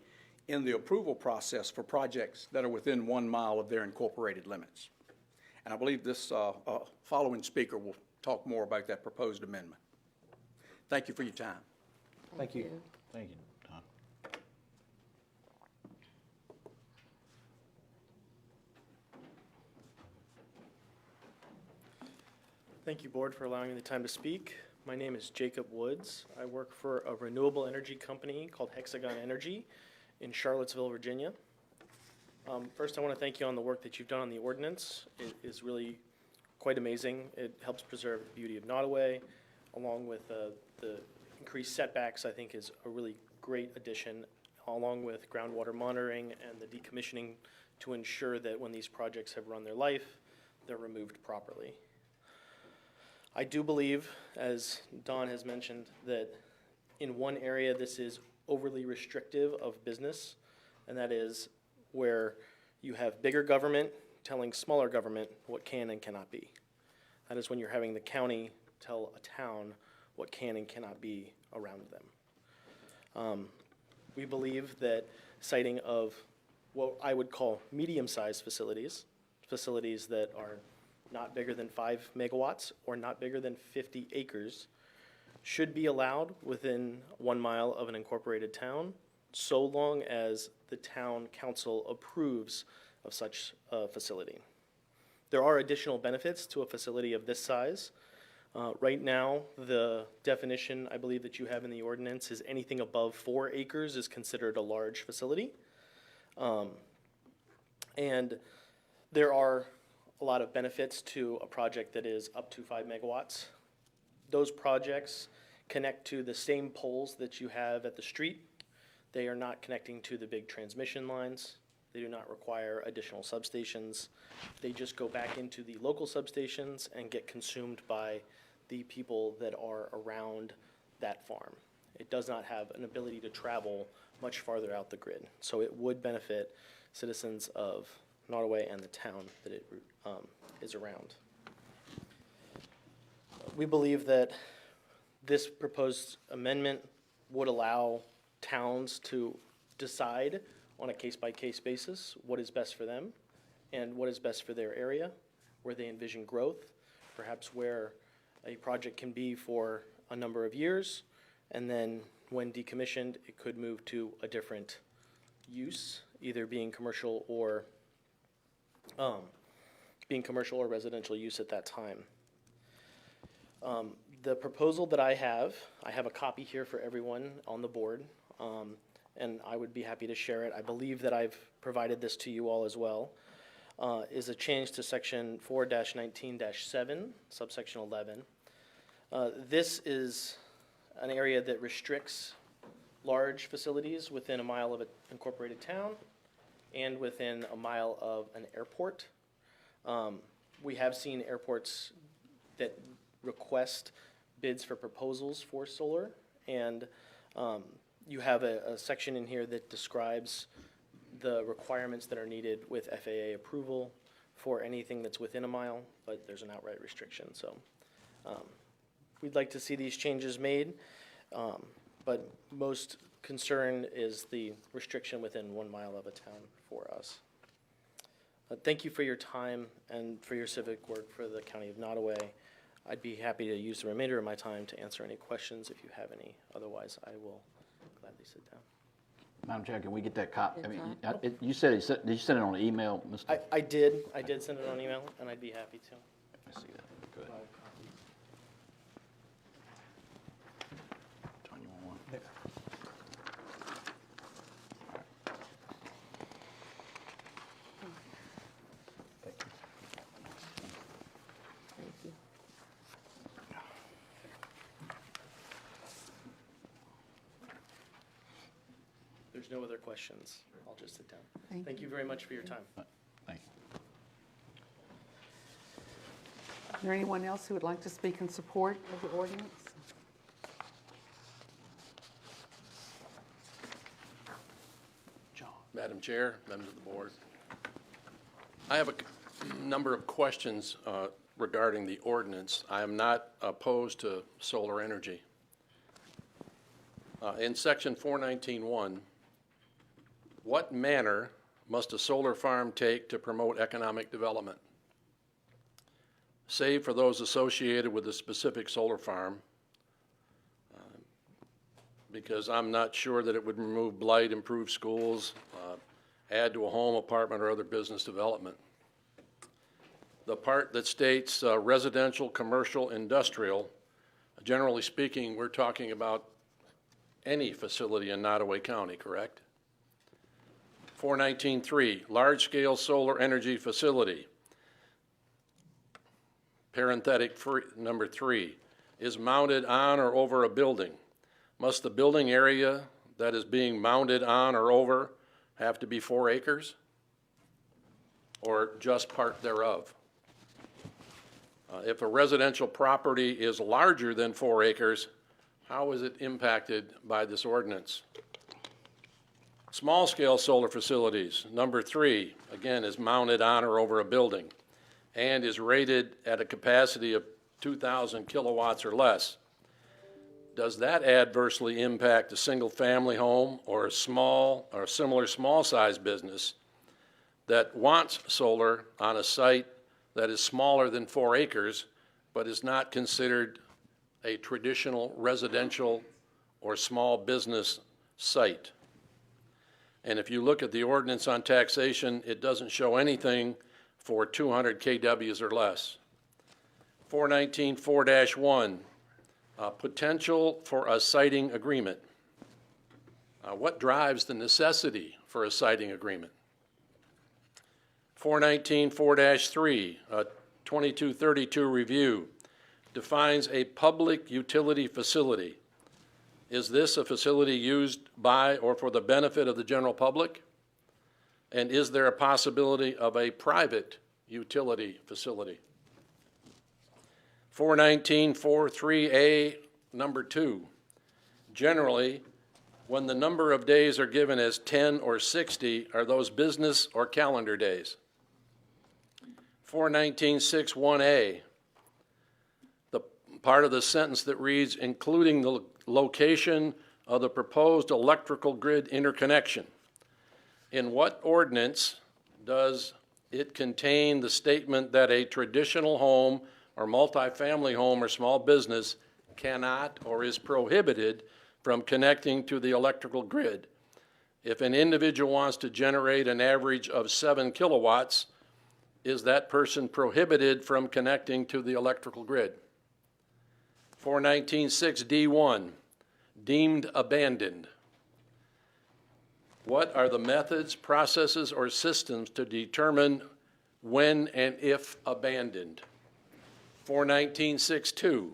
S14: in the approval process for projects that are within 1 mile of their incorporated limits. And I believe this following speaker will talk more about that proposed amendment. Thank you for your time.
S3: Thank you.
S4: Thank you, Don.
S15: Thank you, Board, for allowing me the time to speak. My name is Jacob Woods. I work for a renewable energy company called Hexagon Energy in Charlottesville, Virginia. First, I want to thank you on the work that you've done on the ordinance. It is really quite amazing. It helps preserve the beauty of Nottoway, along with the increased setbacks. I think is a really great addition, along with groundwater monitoring and the decommissioning to ensure that when these projects have run their life, they're removed properly. I do believe, as Don has mentioned, that in one area this is overly restrictive of business, and that is where you have bigger government telling smaller government what can and cannot be. That is when you're having the county tell a town what can and cannot be around them. We believe that siting of what I would call medium-sized facilities, facilities that are not bigger than 5 megawatts or not bigger than 50 acres, should be allowed within 1 mile of an incorporated town, so long as the town council approves of such a facility. There are additional benefits to a facility of this size. Right now, the definition I believe that you have in the ordinance is anything above 4 acres is considered a large facility. And there are a lot of benefits to a project that is up to 5 megawatts. Those projects connect to the same poles that you have at the street. They are not connecting to the big transmission lines. They do not require additional substations. They just go back into the local substations and get consumed by the people that are around that farm. It does not have an ability to travel much farther out the grid. So it would benefit citizens of Nottoway and the town that it is around. We believe that this proposed amendment would allow towns to decide on a case-by-case basis what is best for them and what is best for their area, where they envision growth, perhaps where a project can be for a number of years, and then when decommissioned, it could move to a different use, either being commercial or residential use at that time. The proposal that I have a copy here for everyone on the board, and I would be happy to share it. I believe that I've provided this to you all as well, is a change to section 4-19-7, subsection 11. This is an area that restricts large facilities within a mile of an incorporated town and within a mile of an airport. We have seen airports that request bids for proposals for solar, and you have a section in here that describes the requirements that are needed with FAA approval for anything that's within a mile, but there's an outright restriction. So we'd like to see these changes made, but most concern is the restriction within 1 mile of a town for us. Thank you for your time and for your civic work for the County of Nottoway. I'd be happy to use the remainder of my time to answer any questions if you have any. Otherwise, I will gladly sit down.
S4: Madam Chair, can we get that copy? I mean, you said did you send it on an email, Mr.?
S15: I did send it on email, and I'd be happy to.
S4: Let me see that. Good. John, you want one?
S3: There. Thank you.
S2: Thank you.
S15: There's no other questions. I'll just sit down.
S2: Thank
S15: you very much for your time.
S4: Thank you.
S2: Is there anyone else who would like to speak in support of the ordinance?
S1: Madam Chair, members of the board, I have a number of questions regarding the ordinance. I am not opposed to solar energy. In section 419.1, what manner must a solar farm take to promote economic development? Save for those associated with a specific solar farm, because I'm not sure that it would remove blight, improve schools, add to a home, apartment, or other business development. The part that states residential, commercial, industrial, generally speaking, we're talking about any facility in Nottoway County, correct? 419.3, large-scale solar energy facility. Parenthetic number 3, is mounted on or over a building. Must the building area that is being mounted on or over have to be 4 acres? Or just part thereof? If a residential property is larger than 4 acres, how is it impacted by this ordinance? Small-scale solar facilities, number 3, again, is mounted on or over a building and is rated at a capacity of 2,000 kilowatts or less. Does that adversely impact a single-family home or a small or similar small-sized business that wants solar on a site that is smaller than 4 acres but is not considered a traditional residential or small business site? And if you look at the ordinance on taxation, it doesn't show anything for 200 kWs or less. 419.4-1, potential for a siting agreement. What drives the necessity for a siting agreement? 419.4-3, 2232 review, defines a public utility facility. Is this a facility used by or for the benefit of the general public? And is there a possibility of a private utility facility? 419.4.3a, number 2. Generally, when the number of days are given as 10 or 60, are those business or calendar days? 419.6.1a, the part of the sentence that reads, including the location of the proposed electrical grid interconnection. In what ordinance does it contain the statement that a traditional home or multifamily home or small business cannot or is prohibited from connecting to the electrical grid? If an individual wants to generate an average of 7 kilowatts, is that person prohibited from connecting to the electrical grid? 419.6D1, deemed abandoned. What are the methods, processes, or systems to determine when and if abandoned? 419.6.2,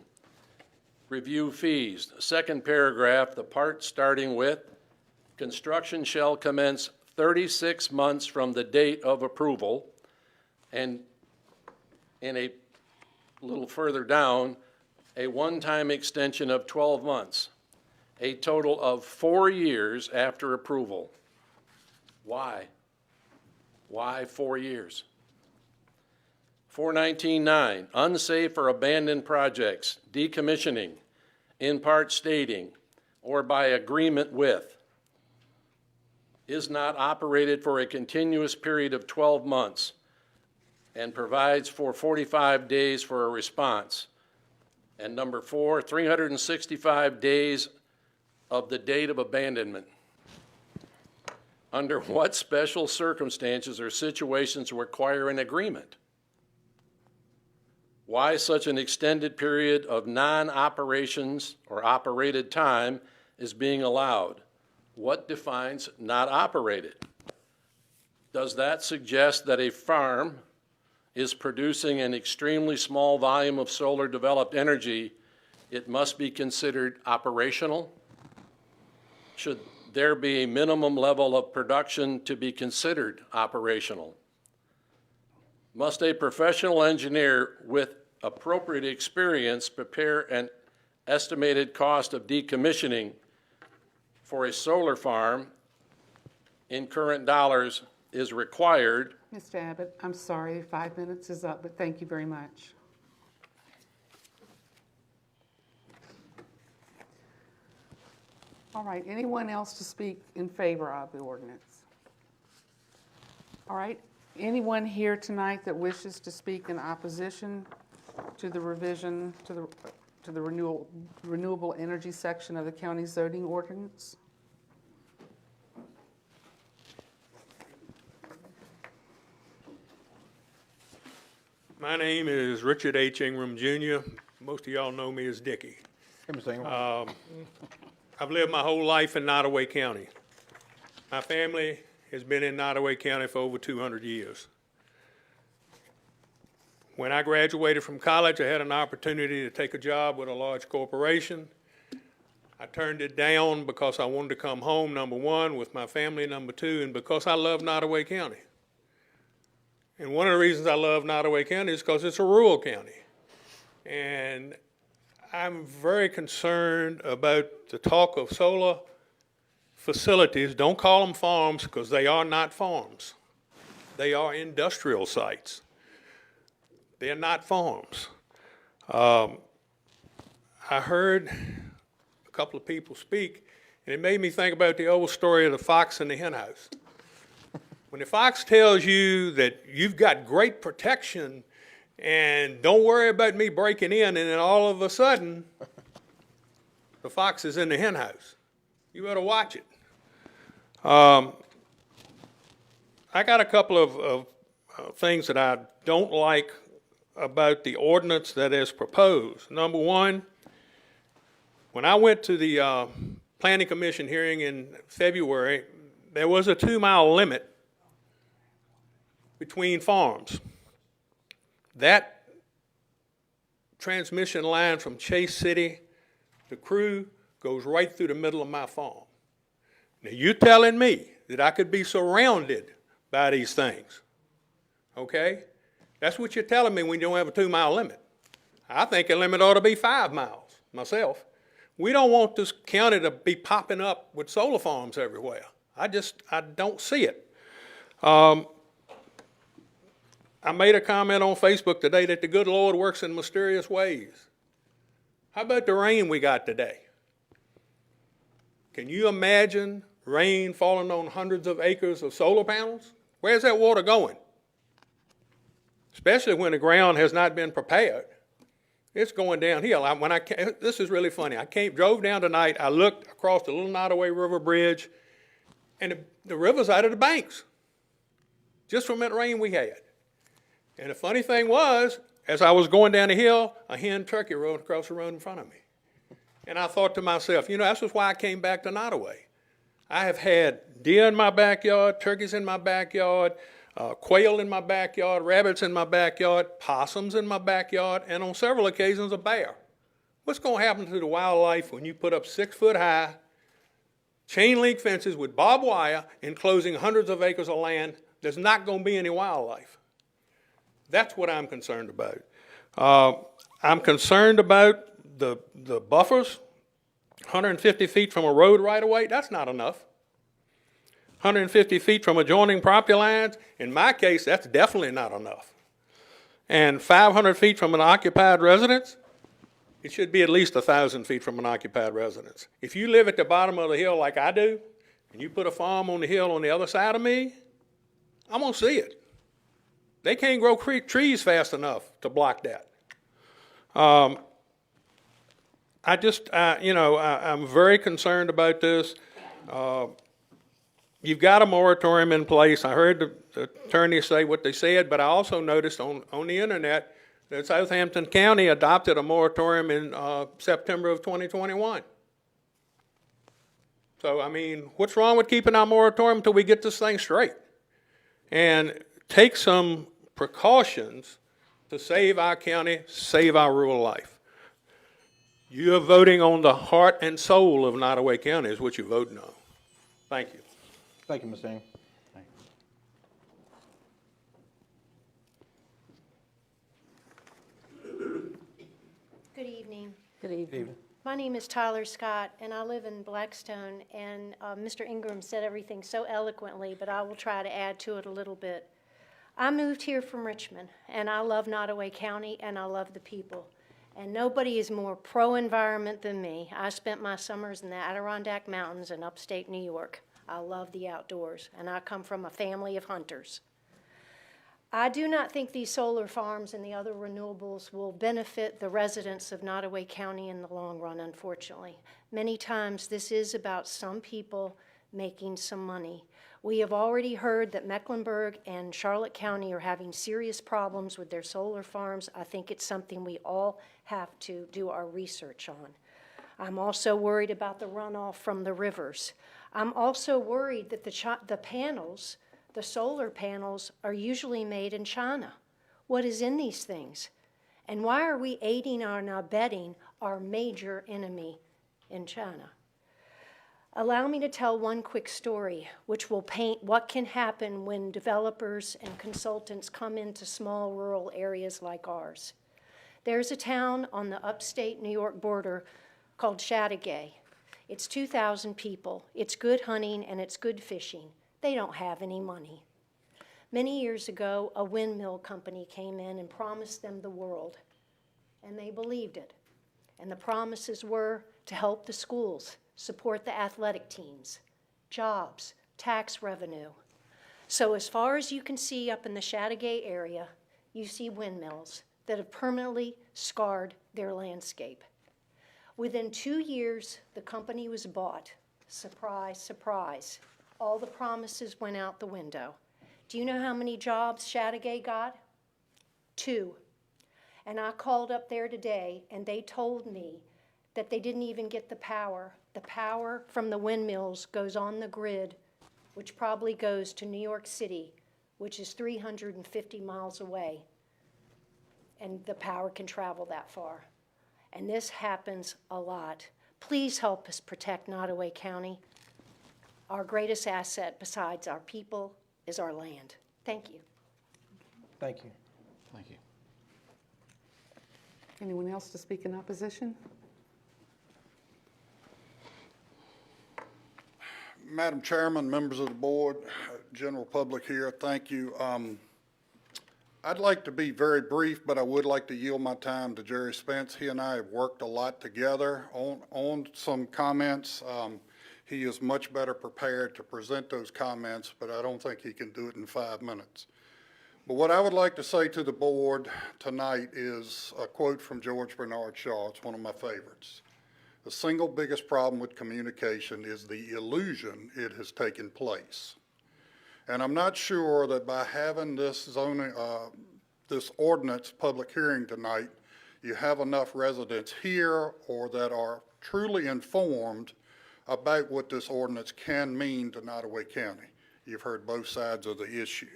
S1: review fees. Second paragraph, the part starting with, construction shall commence 36 months from the date of approval, and in a little further down, a one-time extension of 12 months, a total of 4 years after approval. Why? Why 4 years? 419.9, unsafe or abandoned projects, decommissioning, in part stating, or by agreement with, is not operated for a continuous period of 12 months and provides for 45 days for a response. And number 4, 365 days of the date of abandonment. Under what special circumstances or situations require an agreement? Why such an extended period of non-operations or operated time is being allowed? What defines not operated? Does that suggest that a farm is producing an extremely small volume of solar developed energy, it must be considered operational? Should there be a minimum level of production to be considered operational? Must a professional engineer with appropriate experience prepare an estimated cost of decommissioning for a solar farm in current dollars is required?
S2: Mr. Abbott, I'm sorry, 5 minutes is up, but thank you very much. All right, anyone else to speak in favor of the ordinance? All right, anyone here tonight that wishes to speak in opposition to the revision to the renewable energy section of the county zoning ordinance?
S16: My name is Richard H. Ingram Jr. Most of y'all know me as Dickie. I've lived my whole life in Nottoway County. My family has been in Nottoway County for over 200 years. When I graduated from college, I had an opportunity to take a job with a large corporation. I turned it down because I wanted to come home, number one, with my family, number two, and because I love Nottoway County. And one of the reasons I love Nottoway County is because it's a rural county. And I'm very concerned about the talk of solar facilities. Don't call them farms because they are not farms. They are industrial sites. They're not farms. I heard a couple of people speak, and it made me think about the old story of the fox in the hen house. When the fox tells you that you've got great protection and don't worry about me breaking in, and then all of a sudden, the fox is in the hen house. You better watch it. I got a couple of things that I don't like about the ordinance that is proposed. Number one, when I went to the Planning Commission hearing in February, there was a 2-mile limit between farms. That transmission line from Chase City to Crew goes right through the middle of my farm. Now, you're telling me that I could be surrounded by these things, okay? That's what you're telling me when you don't have a 2-mile limit. I think a limit ought to be 5 miles, myself. We don't want this county to be popping up with solar farms everywhere. I don't see it. I made a comment on Facebook today that the good Lord works in mysterious ways. How about the rain we got today? Can you imagine rain falling on hundreds of acres of solar panels? Where's that water going? Especially when the ground has not been prepared. It's going downhill. This is really funny. Drove down tonight, I looked across the Little Nottoway River Bridge, and the river's out of the banks, just from that rain we had. And the funny thing was, as I was going down the hill, a hen turkey rode across the road in front of me. And I thought to myself, that's just why I came back to Nottoway. I have had deer in my backyard, turkeys in my backyard, quail in my backyard, rabbits in my backyard, possums in my backyard, and on several occasions a bear. What's going to happen to the wildlife when you put up 6-foot-high chain link fences with barbed wire enclosing hundreds of acres of land? There's not going to be any wildlife. That's what I'm concerned about. I'm concerned about the buffers, 150 feet from a road right-of-way. That's not enough. 150 feet from adjoining property lines, in my case, that's definitely not enough. And 500 feet from an occupied residence, it should be at least 1,000 feet from an occupied residence. If you live at the bottom of the hill like I do, and you put a farm on the hill on the other side of me, I'm going to see it. They can't grow trees fast enough to block that. I'm very concerned about this. You've got a moratorium in place. I heard the attorneys say what they said, but I also noticed on the internet that Southampton County adopted a moratorium in September of 2021. So, what's wrong with keeping our moratorium until we get this thing straight? And take some precautions to save our county, save our rural life. You are voting on the heart and soul of Nottoway County is what you're voting on. Thank you.
S5: Thank you, Mr. Ingram.
S17: Good evening.
S2: Good evening.
S17: My name is Tyler Scott, and I live in Blackstone, and Mr. Ingram said everything so eloquently, but I will try to add to it a little bit. I moved here from Richmond, and I love Nottoway County, and I love the people. And nobody is more pro-environment than me. I spent my summers in the Adirondack Mountains in upstate New York. I love the outdoors, and I come from a family of hunters. I do not think these solar farms and the other renewables will benefit the residents of Nottoway County in the long run, unfortunately. Many times this is about some people making some money. We have already heard that Mecklenburg and Charlotte County are having serious problems with their solar farms. I think it's something we all have to do our research on. I'm also worried about the runoff from the rivers. I'm also worried that the panels, the solar panels, are usually made in China. What is in these things? And why are we aiding and abetting our major enemy in China? Allow me to tell one quick story which will paint what can happen when developers and consultants come into small rural areas like ours. There's a town on the upstate New York border called Chattagay. It's 2,000 people. It's good hunting and it's good fishing. They don't have any money. Many years ago, a windmill company came in and promised them the world, and they believed it. And the promises were to help the schools, support the athletic teams, jobs, tax revenue. So as far as you can see up in the Chattagay area, you see windmills that have permanently scarred their landscape. Within 2 years, the company was bought. Surprise, surprise. All the promises went out the window. Do you know how many jobs Chattagay got? 2. And I called up there today, and they told me that they didn't even get the power. The power from the windmills goes on the grid, which probably goes to New York City, which is 350 miles away. And the power can travel that far. And this happens a lot. Please help us protect Nottoway County. Our greatest asset besides our people is our land. Thank you.
S5: Thank you.
S4: Thank you.
S2: Anyone else to speak in opposition?
S8: Madam Chairman, members of the board, general public here, thank you. I'd like to be very brief, but I would like to yield my time to Jerry Spence. He and I have worked a lot together on some comments. He is much better prepared to present those comments, but I don't think he can do it in 5 minutes. But what I would like to say to the board tonight is a quote from George Bernard Shaw. It's one of my favorites. The single biggest problem with communication is the illusion it has taken place. And I'm not sure that by having this zoning, this ordinance public hearing tonight, you have enough residents here or that are truly informed about what this ordinance can mean to Nottoway County. You've heard both sides of the issue.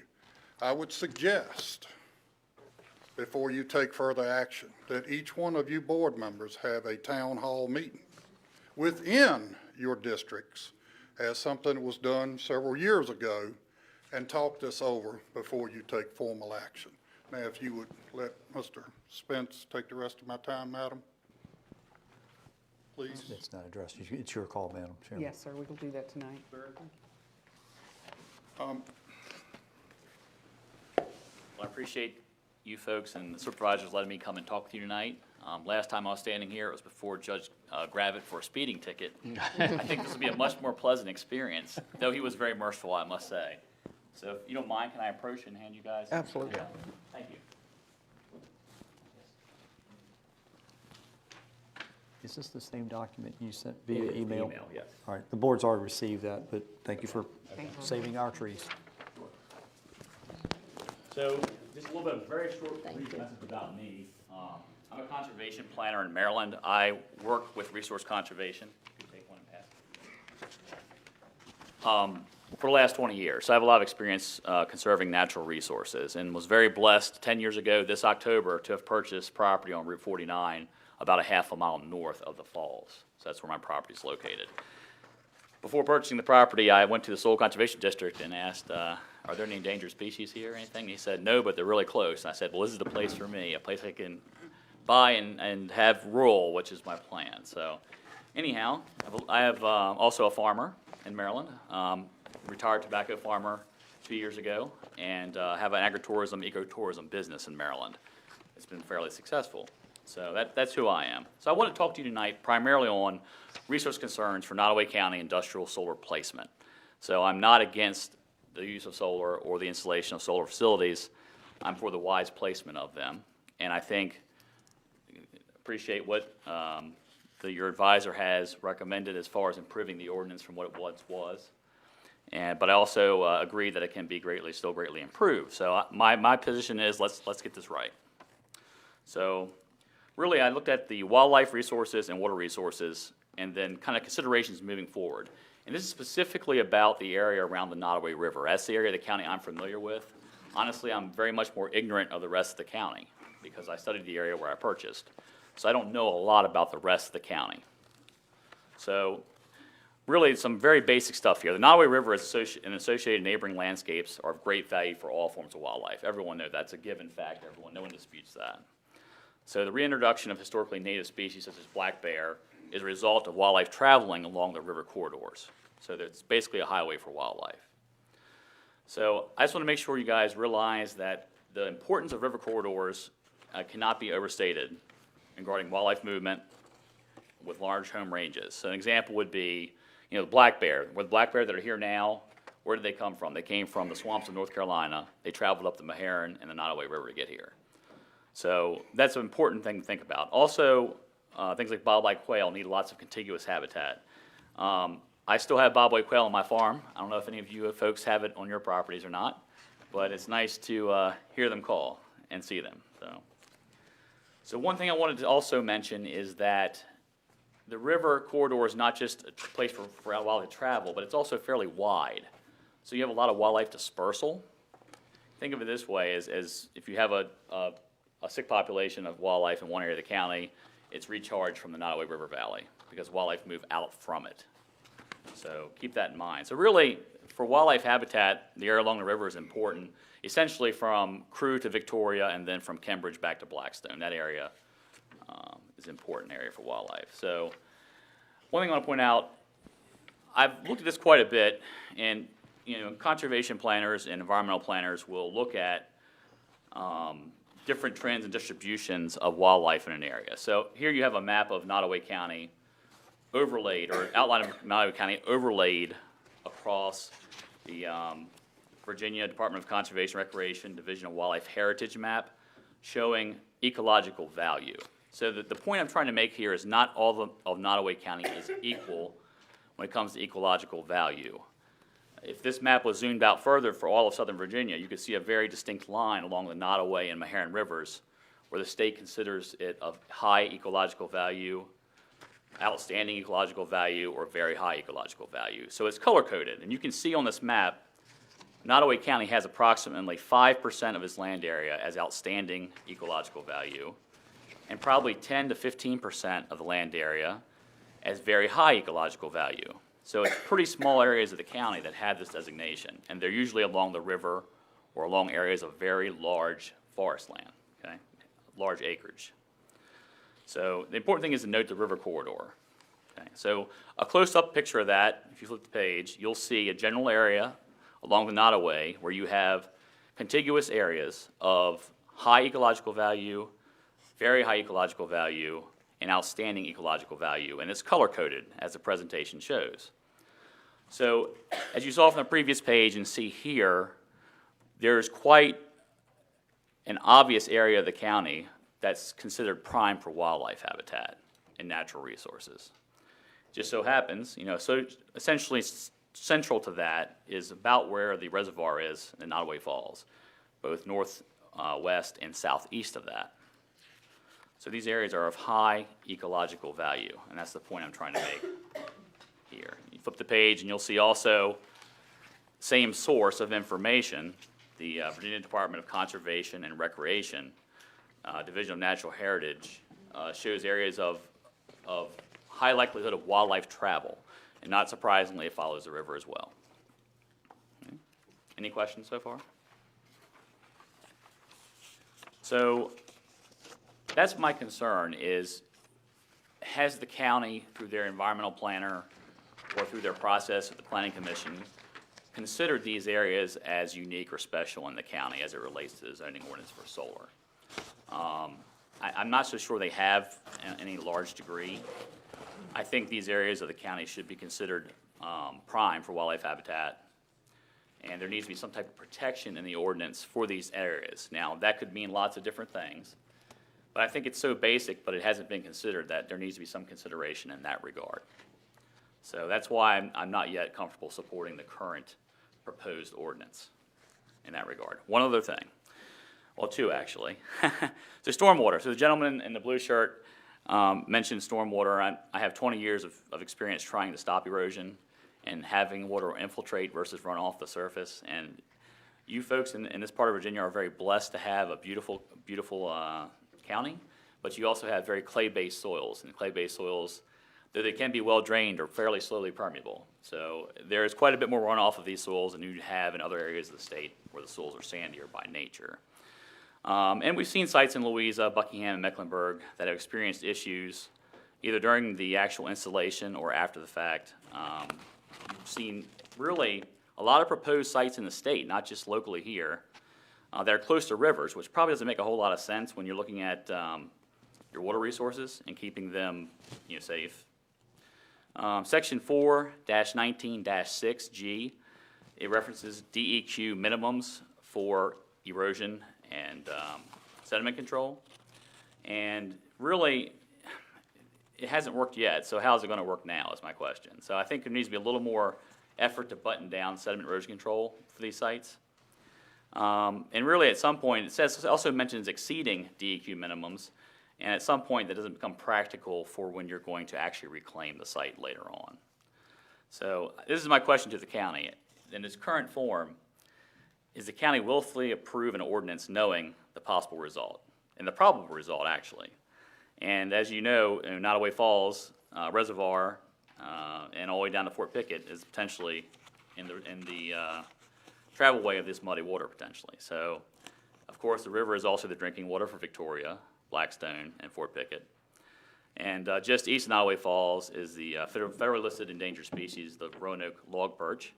S8: I would suggest, before you take further action, that each one of you board members have a town hall meeting within your districts, as something was done several years ago, and talk this over before you take formal action. Now, if you would let Mr. Spence take the rest of my time, madam, please.
S3: It's not addressed. It's your call, Madam Chairman.
S2: Yes, sir, we will do that tonight.
S18: Well, I appreciate you folks and the supervisors letting me come and talk with you tonight. Last time I was standing here, it was before Judge Gravitt for a speeding ticket. I think this will be a much more pleasant experience, though he was very merciful, I must say. So if you don't mind, can I approach and hand you guys?
S5: Absolutely.
S18: Thank you.
S3: Is this the same document you sent via email?
S18: Email, yes.
S3: All right, the board's already received that, but thank you for saving our trees.
S18: So just a little bit of very short brief message about me. I'm a conservation planner in Maryland. I work with resource conservation. Take one and pass. For the last 20 years. So I have a lot of experience conserving natural resources and was very blessed 10 years ago this October to have purchased property on Route 49 about a half a mile north of the falls. So that's where my property is located. Before purchasing the property, I went to the Soil Conservation District and asked, are there any endangered species here or anything? And he said, no, but they're really close. And I said, well, this is the place for me, a place I can buy and have rural, which is my plan. So anyhow, I have also a farmer in Maryland. Retired tobacco farmer 2 years ago, and have an agritourism, ecotourism business in Maryland. It's been fairly successful. So that's who I am. So I want to talk to you tonight primarily on resource concerns for Nottoway County industrial solar placement. So I'm not against the use of solar or the installation of solar facilities. I'm for the wise placement of them. And I appreciate what your advisor has recommended as far as improving the ordinance from what it once was. But I also agree that it can be still greatly improved. So my position is let's get this right. So really, I looked at the wildlife resources and water resources and then kind of considerations moving forward. And this is specifically about the area around the Nottoway River. That's the area of the county I'm familiar with. Honestly, I'm very much more ignorant of the rest of the county because I studied the area where I purchased. So I don't know a lot about the rest of the county. So really, some very basic stuff here. The Nottoway River and associated neighboring landscapes are of great value for all forms of wildlife. Everyone knows that's a given fact. No one disputes that. So the reintroduction of historically native species such as black bear is a result of wildlife traveling along the river corridors. So it's basically a highway for wildlife. So I just want to make sure you guys realize that the importance of river corridors cannot be overstated regarding wildlife movement with large home ranges. So an example would be, the black bear. The black bear that are here now, where did they come from? They came from the swamps of North Carolina. They traveled up the Meherrin and the Nottoway River to get here. So that's an important thing to think about. Also, things like bobwhite quail need lots of contiguous habitat. I still have bobwhite quail on my farm. I don't know if any of you folks have it on your properties or not, but it's nice to hear them call and see them. So one thing I wanted to also mention is that the river corridor is not just a place for wildlife to travel, but it's also fairly wide. So you have a lot of wildlife dispersal. Think of it this way, as if you have a sick population of wildlife in one area of the county, it's recharged from the Nottoway River Valley because wildlife move out from it. So keep that in mind. So really, for wildlife habitat, the area along the river is important, essentially from Crewe to Victoria and then from Cambridge back to Blackstone. That area is an important area for wildlife. So one thing I want to point out, I've looked at this quite a bit, and conservation planners and environmental planners will look at different trends and distributions of wildlife in an area. So here you have a map of Nottoway County overlaid, or outline of Nottoway County overlaid across the Virginia Department of Conservation and Recreation Division of Wildlife Heritage map showing ecological value. So the point I'm trying to make here is not all of Nottoway County is equal when it comes to ecological value. If this map was zoomed out further for all of southern Virginia, you could see a very distinct line along the Nottoway and Meherrin rivers where the state considers it of high ecological value, outstanding ecological value, or very high ecological value. So it's color-coded, and you can see on this map, Nottoway County has approximately 5% of its land area as outstanding ecological value, and probably 10 to 15% of the land area as very high ecological value. So it's pretty small areas of the county that have this designation, and they're usually along the river or along areas of very large forest land, okay, large acreage. So the important thing is to note the river corridor. Okay? So a close-up picture of that, if you flip the page, you'll see a general area along the Nottoway where you have contiguous areas of high ecological value, very high ecological value, and outstanding ecological value, and it's color-coded as the presentation shows. So as you saw from the previous page and see here, there's quite an obvious area of the county that's considered prime for wildlife habitat and natural resources. Just so happens, so essentially central to that is about where the reservoir is in Nottoway Falls, both north, west, and southeast of that. So these areas are of high ecological value, and that's the point I'm trying to make here. You flip the page and you'll see also same source of information, the Virginia Department of Conservation and Recreation, Division of Natural Heritage, shows areas of high likelihood of wildlife travel, and not surprisingly, it follows the river as well. Okay. Any questions so far? So that's my concern is, has the county, through their environmental planner or through their process at the Planning Commission, considered these areas as unique or special in the county as it relates to the zoning ordinance for solar? I'm not so sure they have any large degree. I think these areas of the county should be considered prime for wildlife habitat, and there needs to be some type of protection in the ordinance for these areas. Now, that could mean lots of different things, but I think it's so basic, but it hasn't been considered, that there needs to be some consideration in that regard. So that's why I'm not yet comfortable supporting the current proposed ordinance in that regard. One other thing, well, two actually. So stormwater. So the gentleman in the blue shirt mentioned stormwater. I have 20 years of experience trying to stop erosion and having water infiltrate versus run off the surface. And you folks in this part of Virginia are very blessed to have a beautiful county, but you also have very clay-based soils. And clay-based soils, though they can be well drained, are fairly slowly permeable. So there is quite a bit more runoff of these soils than you have in other areas of the state where the soils are sandier by nature. And we've seen sites in Louisa, Buckingham, and Mecklenburg that have experienced issues either during the actual installation or after the fact. We've seen really a lot of proposed sites in the state, not just locally here, that are close to rivers, which probably doesn't make a whole lot of sense when you're looking at your water resources and keeping them safe. Section 4-19-6G, it references DEQ minimums for erosion and sediment control. And really, it hasn't worked yet, so how's it going to work now is my question. So I think there needs to be a little more effort to button down sediment erosion control for these sites. And really, at some point, it also mentions exceeding DEQ minimums, and at some point that doesn't become practical for when you're going to actually reclaim the site later on. So this is my question to the county. In its current form, is the county willfully approve an ordinance knowing the possible result, and the probable result actually? And as you know, Nottoway Falls Reservoir and all the way down to Fort Pickett is potentially in the travel way of this muddy water potentially. So, of course, the river is also the drinking water for Victoria, Blackstone, and Fort Pickett. And just east of Nottoway Falls is the federally listed endangered species, the Roanoke log perch.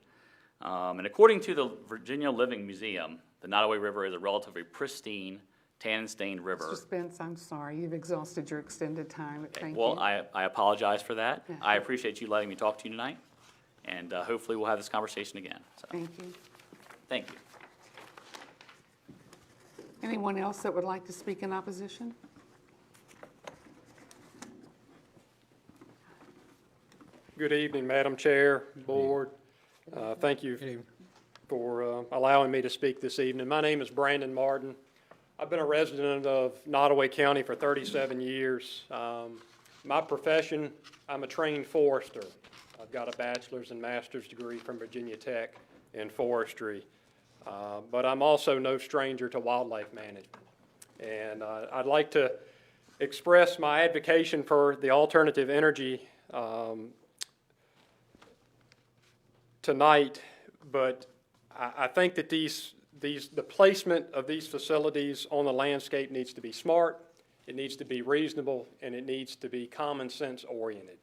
S18: And according to the Virginia Living Museum, the Nottoway River is a relatively pristine, tannin-stained river.
S2: Mr. Spence, I'm sorry. You've exhausted your extended time. Thank you.
S18: Well, I apologize for that.
S2: Yeah.
S18: I appreciate you letting me talk to you tonight, and hopefully we'll have this conversation again. So,
S2: Thank you.
S18: thank you.
S2: Anyone else that would like to speak in opposition?
S16: Good evening, Madam Chair, Board. Thank you for allowing me to speak this evening. My name is Brandon Martin. I've been a resident of Nottoway County for 37 years. My profession, I'm a trained forester. I've got a bachelor's and master's degree from Virginia Tech in forestry. But I'm also no stranger to wildlife management. And I'd like to express my advocacy for the alternative energy tonight, but I think that the placement of these facilities on the landscape needs to be smart, it needs to be reasonable, and it needs to be common sense oriented.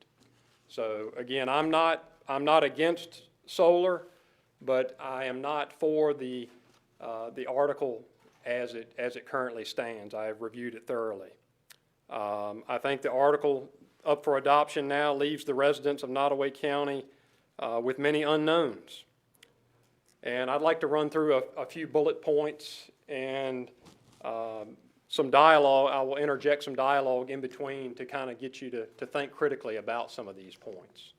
S16: So again, I'm not against solar, but I am not for the article as it currently stands. I have reviewed it thoroughly. I think the article up for adoption now leaves the residents of Nottoway County with many unknowns. And I'd like to run through a few bullet points and some dialogue. I will interject some dialogue in between to kind of get you to think critically about some of these points.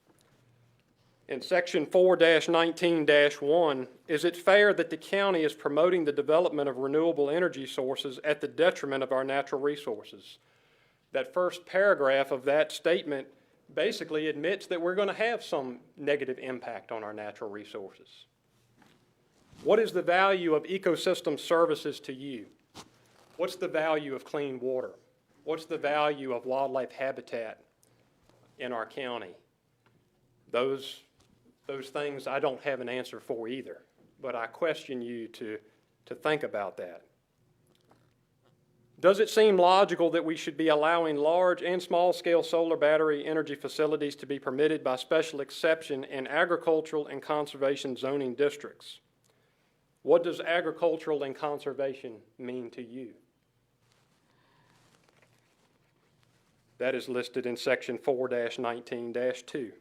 S16: In section 4-19-1, is it fair that the county is promoting the development of renewable energy sources at the detriment of our natural resources? That first paragraph of that statement basically admits that we're going to have some negative impact on our natural resources. What is the value of ecosystem services to you? What's the value of clean water? What's the value of wildlife habitat in our county? Those things I don't have an answer for either, but I question you to think about that. Does it seem logical that we should be allowing large and small-scale solar battery energy facilities to be permitted by special exception in agricultural and conservation zoning districts? What does agricultural and conservation mean to you? That is listed in section 4-19-2.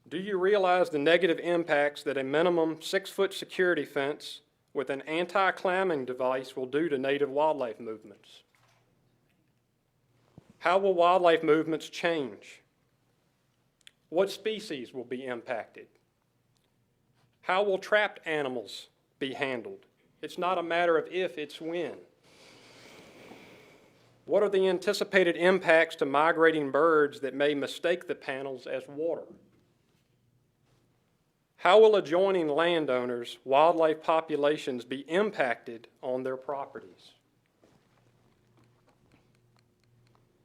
S16: Do you realize the negative impacts that a minimum 6-foot security fence with an anti-climbing device will do to native wildlife movements? How will wildlife movements change? What species will be impacted? How will trapped animals be handled? It's not a matter of if, it's when. What are the anticipated impacts to migrating birds that may mistake the panels as water? How will adjoining landowners' wildlife populations be impacted on their properties?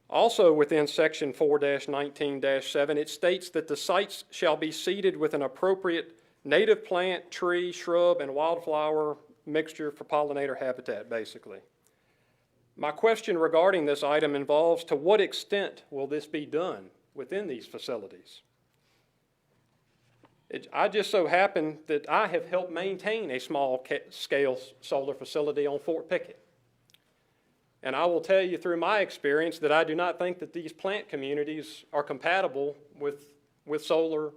S16: Also within section 4-19-7, it states that the sites shall be seeded with an appropriate native plant, tree, shrub, and wildflower mixture for pollinator habitat, basically. My question regarding this item involves to what extent will this be done within these facilities? I just so happen that I have helped maintain a small-scale solar facility on Fort Pickett. And I will tell you through my experience that I do not think that these plant communities are compatible with solar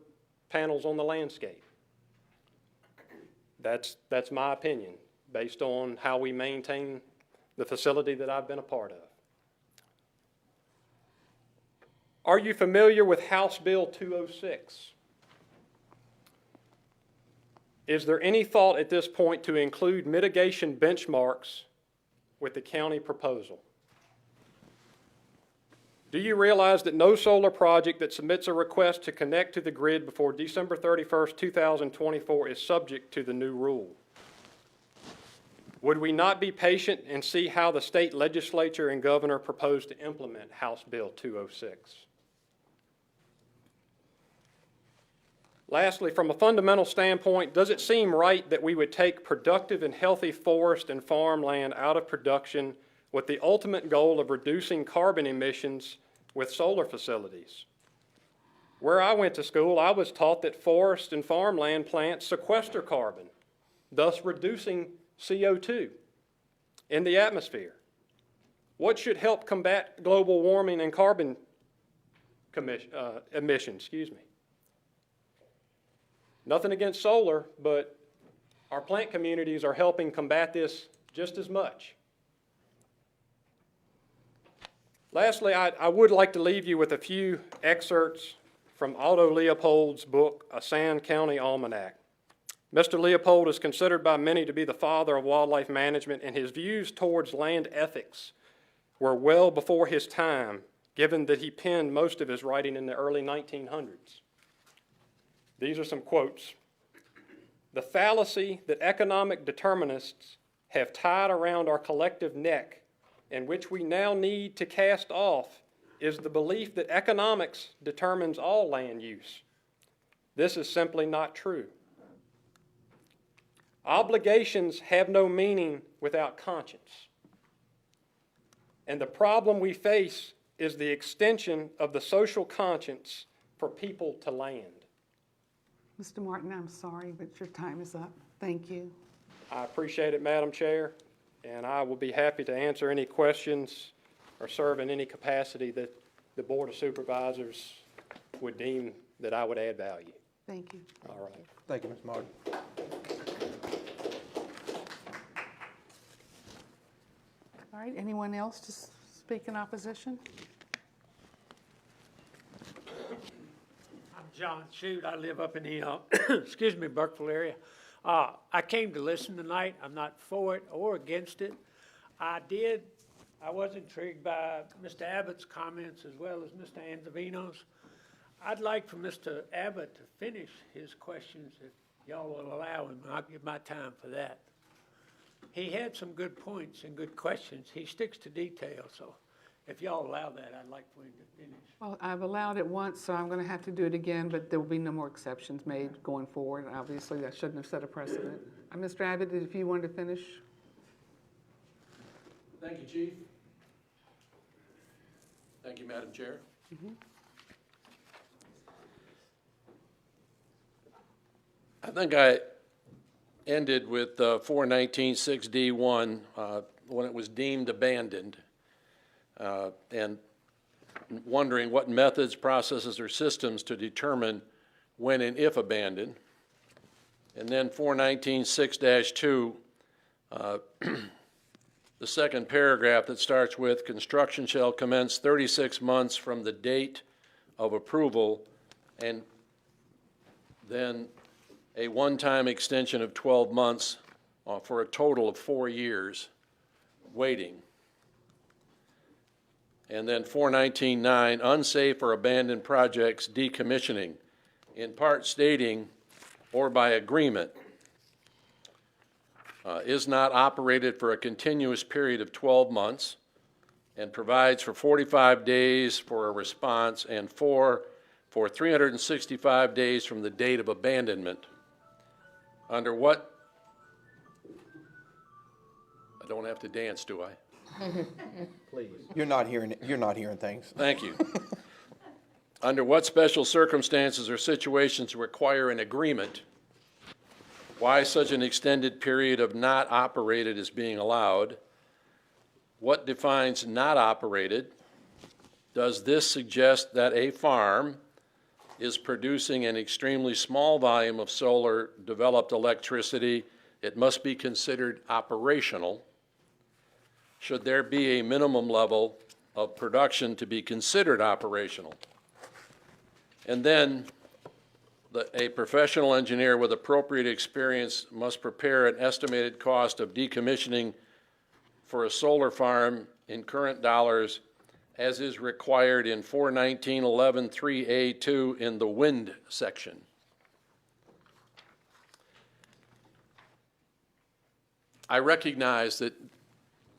S16: panels on the landscape. That's my opinion, based on how we maintain the facility that I've been a part of. Are you familiar with House Bill 206? Is there any thought at this point to include mitigation benchmarks with the county proposal? Do you realize that no solar project that submits a request to connect to the grid before December 31st, 2024 is subject to the new rule? Would we not be patient and see how the state legislature and governor propose to implement House Bill 206? Lastly, from a fundamental standpoint, does it seem right that we would take productive and healthy forest and farmland out of production with the ultimate goal of reducing carbon emissions with solar facilities? Where I went to school, I was taught that forest and farmland plants sequester carbon, thus reducing CO2 in the atmosphere. What should help combat global warming and carbon emissions? Nothing against solar, but our plant communities are helping combat this just as much. Lastly, I would like to leave you with a few excerpts from Otto Leopold's book, A Sand County Almanac. Mr. Leopold is considered by many to be the father of wildlife management, and his views towards land ethics were well before his time, given that he penned most of his writing in the early 1900s. These are some quotes. "The fallacy that economic determinists have tied around our collective neck, and which we now need to cast off, is the belief that economics determines all land use. This is simply not true. Obligations have no meaning without conscience. And the problem we face is the extension of the social conscience for people to land."
S2: Mr. Martin, I'm sorry, but your time is up. Thank you.
S16: I appreciate it, Madam Chair, and I will be happy to answer any questions or serve in any capacity that the Board of Supervisors would deem that I would add value.
S2: Thank you.
S16: All right.
S5: Thank you, Mr. Martin.
S2: All right, anyone else to speak in opposition?
S19: I'm John Shute. I live up in the, excuse me, Burkeville area. I came to listen tonight. I'm not for it or against it. I was intrigued by Mr. Abbott's comments as well as Mr. Anzavino's. I'd like for Mr. Abbott to finish his questions if y'all will allow him. I'll give my time for that. He had some good points and good questions. He sticks to detail, so if y'all allow that, I'd like for him to finish.
S2: Well, I've allowed it once, so I'm going to have to do it again, but there will be no more exceptions made going forward. Obviously, I shouldn't have set a precedent. Mr. Abbott, if you wanted to finish.
S1: Thank you, Chief. Thank you, Madam Chair. I think I ended with 419-6D1 when it was deemed abandoned. And wondering what methods, processes, or systems to determine when and if abandoned. And then 419.6-2, the second paragraph that starts with, construction shall commence 36 months from the date of approval, and then a one-time extension of 12 months for a total of 4 years waiting. And then 419.9, unsafe or abandoned projects decommissioning, in part stating, or by agreement, is not operated for a continuous period of 12 months and provides for 45 days for a response and for 365 days from the date of abandonment. Under what? I don't have to dance, do I?
S5: Please. You're not hearing things.
S1: Thank you. Under what special circumstances or situations require an agreement? Why such an extended period of not operated is being allowed? What defines not operated? Does this suggest that a farm is producing an extremely small volume of solar developed electricity? It must be considered operational. Should there be a minimum level of production to be considered operational? And then a professional engineer with appropriate experience must prepare an estimated cost of decommissioning for a solar farm in current dollars as is required in 419.11.3A2 in the wind section. I recognize that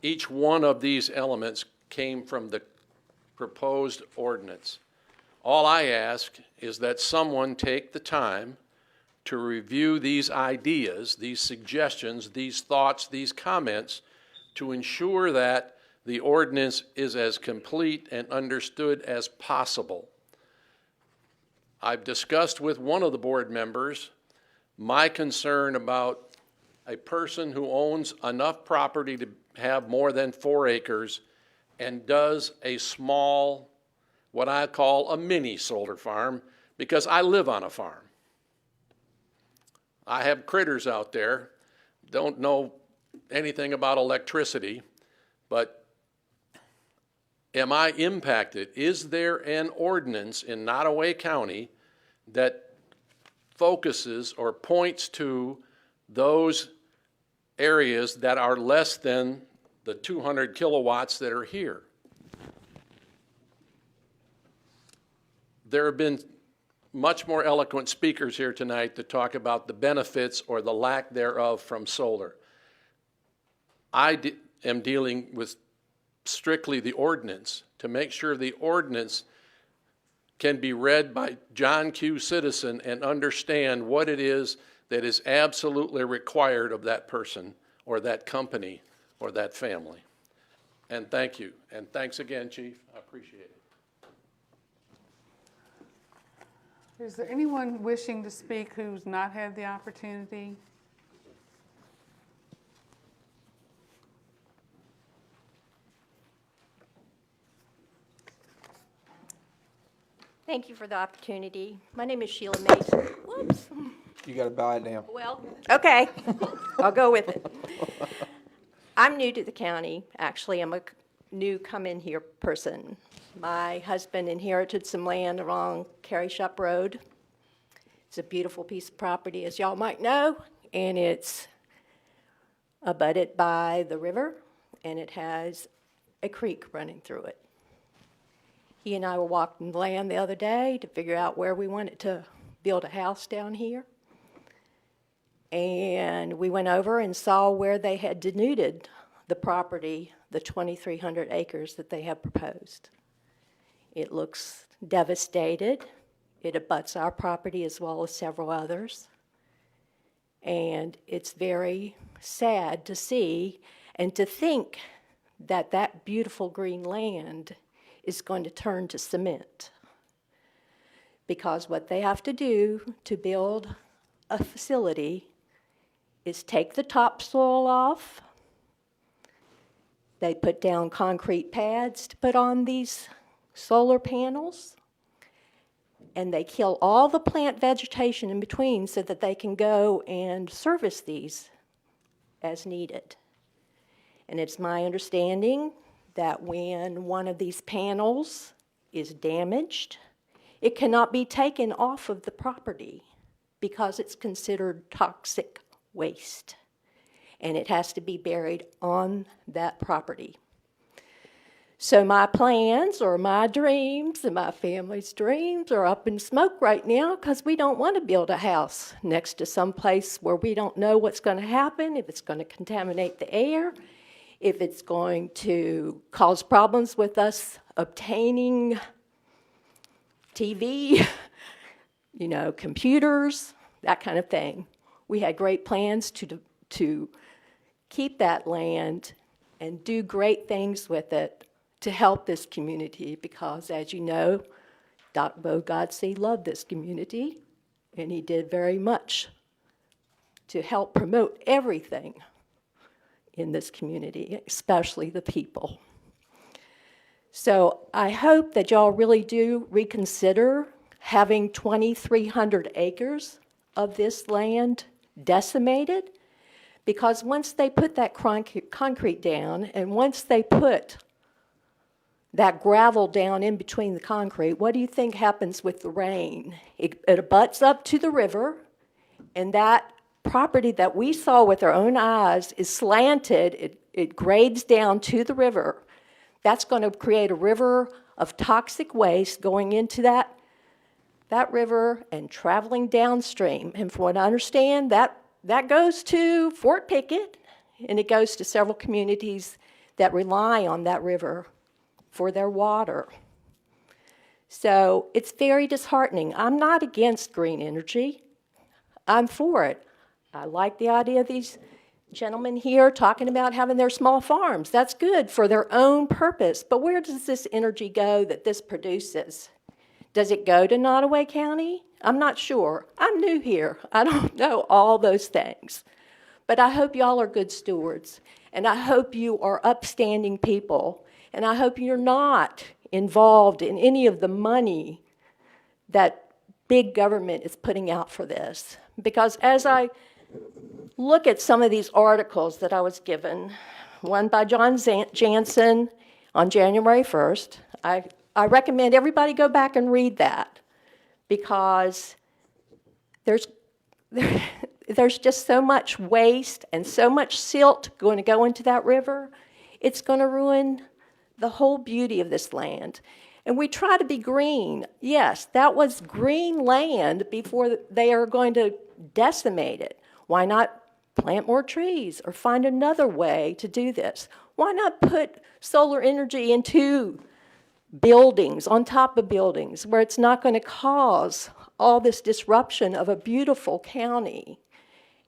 S1: each one of these elements came from the proposed ordinance. All I ask is that someone take the time to review these ideas, these suggestions, these thoughts, these comments, to ensure that the ordinance is as complete and understood as possible. I've discussed with one of the board members my concern about a person who owns enough property to have more than 4 acres and does a small, what I call a mini solar farm, because I live on a farm. I have critters out there, don't know anything about electricity, but am I impacted? Is there an ordinance in Nottoway County that focuses or points to those areas that are less than the 200 kilowatts that are here? There have been much more eloquent speakers here tonight to talk about the benefits or the lack thereof from solar. I am dealing with strictly the ordinance to make sure the ordinance can be read by John Q. citizen and understand what it is that is absolutely required of that person or that company or that family. And thank you. And thanks again, Chief. I appreciate it.
S2: Is there anyone wishing to speak who's not had the opportunity?
S20: Thank you for the opportunity. My name is Sheila Mason. Whoops.
S5: You gotta bow it down.
S20: Well, okay, I'll go with it. I'm new to the county. Actually, I'm a new come-in-here person. My husband inherited some land along Carry Shop Road. It's a beautiful piece of property, as y'all might know, and it's abutted by the river, and it has a creek running through it. He and I were walking the land the other day to figure out where we wanted to build a house down here. And we went over and saw where they had denuded the property, the 2,300 acres that they have proposed. It looks devastated. It abuts our property as well as several others. And it's very sad to see and to think that that beautiful green land is going to turn to cement. Because what they have to do to build a facility is take the topsoil off. They put down concrete pads to put on these solar panels, and they kill all the plant vegetation in between so that they can go and service these as needed. And it's my understanding that when one of these panels is damaged, it cannot be taken off of the property because it's considered toxic waste, and it has to be buried on that property. So my plans or my dreams and my family's dreams are up in smoke right now because we don't want to build a house next to some place where we don't know what's going to happen, if it's going to contaminate the air, if it's going to cause problems with us obtaining TV, computers, that kind of thing. We had great plans to keep that land and do great things with it to help this community because, as you know, Doc Bo Godsey loved this community, and he did very much to help promote everything in this community, especially the people. So I hope that y'all really do reconsider having 2,300 acres of this land decimated, because once they put that concrete down and once they put that gravel down in between the concrete, what do you think happens with the rain? It abuts up to the river, and that property that we saw with our own eyes is slanted. It grades down to the river. That's going to create a river of toxic waste going into that river and traveling downstream. And from what I understand, that goes to Fort Pickett, and it goes to several communities that rely on that river for their water. So it's very disheartening. I'm not against green energy. I'm for it. I like the idea of these gentlemen here talking about having their small farms. That's good for their own purpose. But where does this energy go that this produces? Does it go to Nottoway County? I'm not sure. I'm new here. I don't know all those things. But I hope y'all are good stewards. And I hope you are upstanding people. And I hope you're not involved in any of the money that big government is putting out for this. Because as I look at some of these articles that I was given, one by John Jansen on January 1st, I recommend everybody go back and read that, because there's just so much waste and so much silt going to go into that river. It's going to ruin the whole beauty of this land. And we try to be green. Yes, that was green land before they are going to decimate it. Why not plant more trees or find another way to do this? Why not put solar energy into buildings, on top of buildings, where it's not going to cause all this disruption of a beautiful county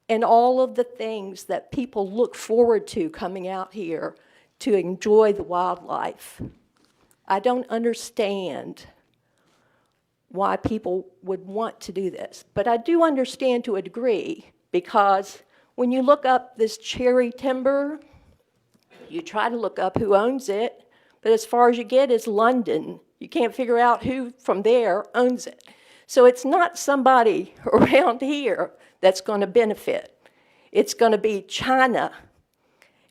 S20: and all of the things that people look forward to coming out here to enjoy the wildlife? I don't understand why people would want to do this, but I do understand to a degree, because when you look up this cherry timber, you try to look up who owns it, but as far as you get is London. You can't figure out who from there owns it. So it's not somebody around here that's going to benefit. It's going to be China.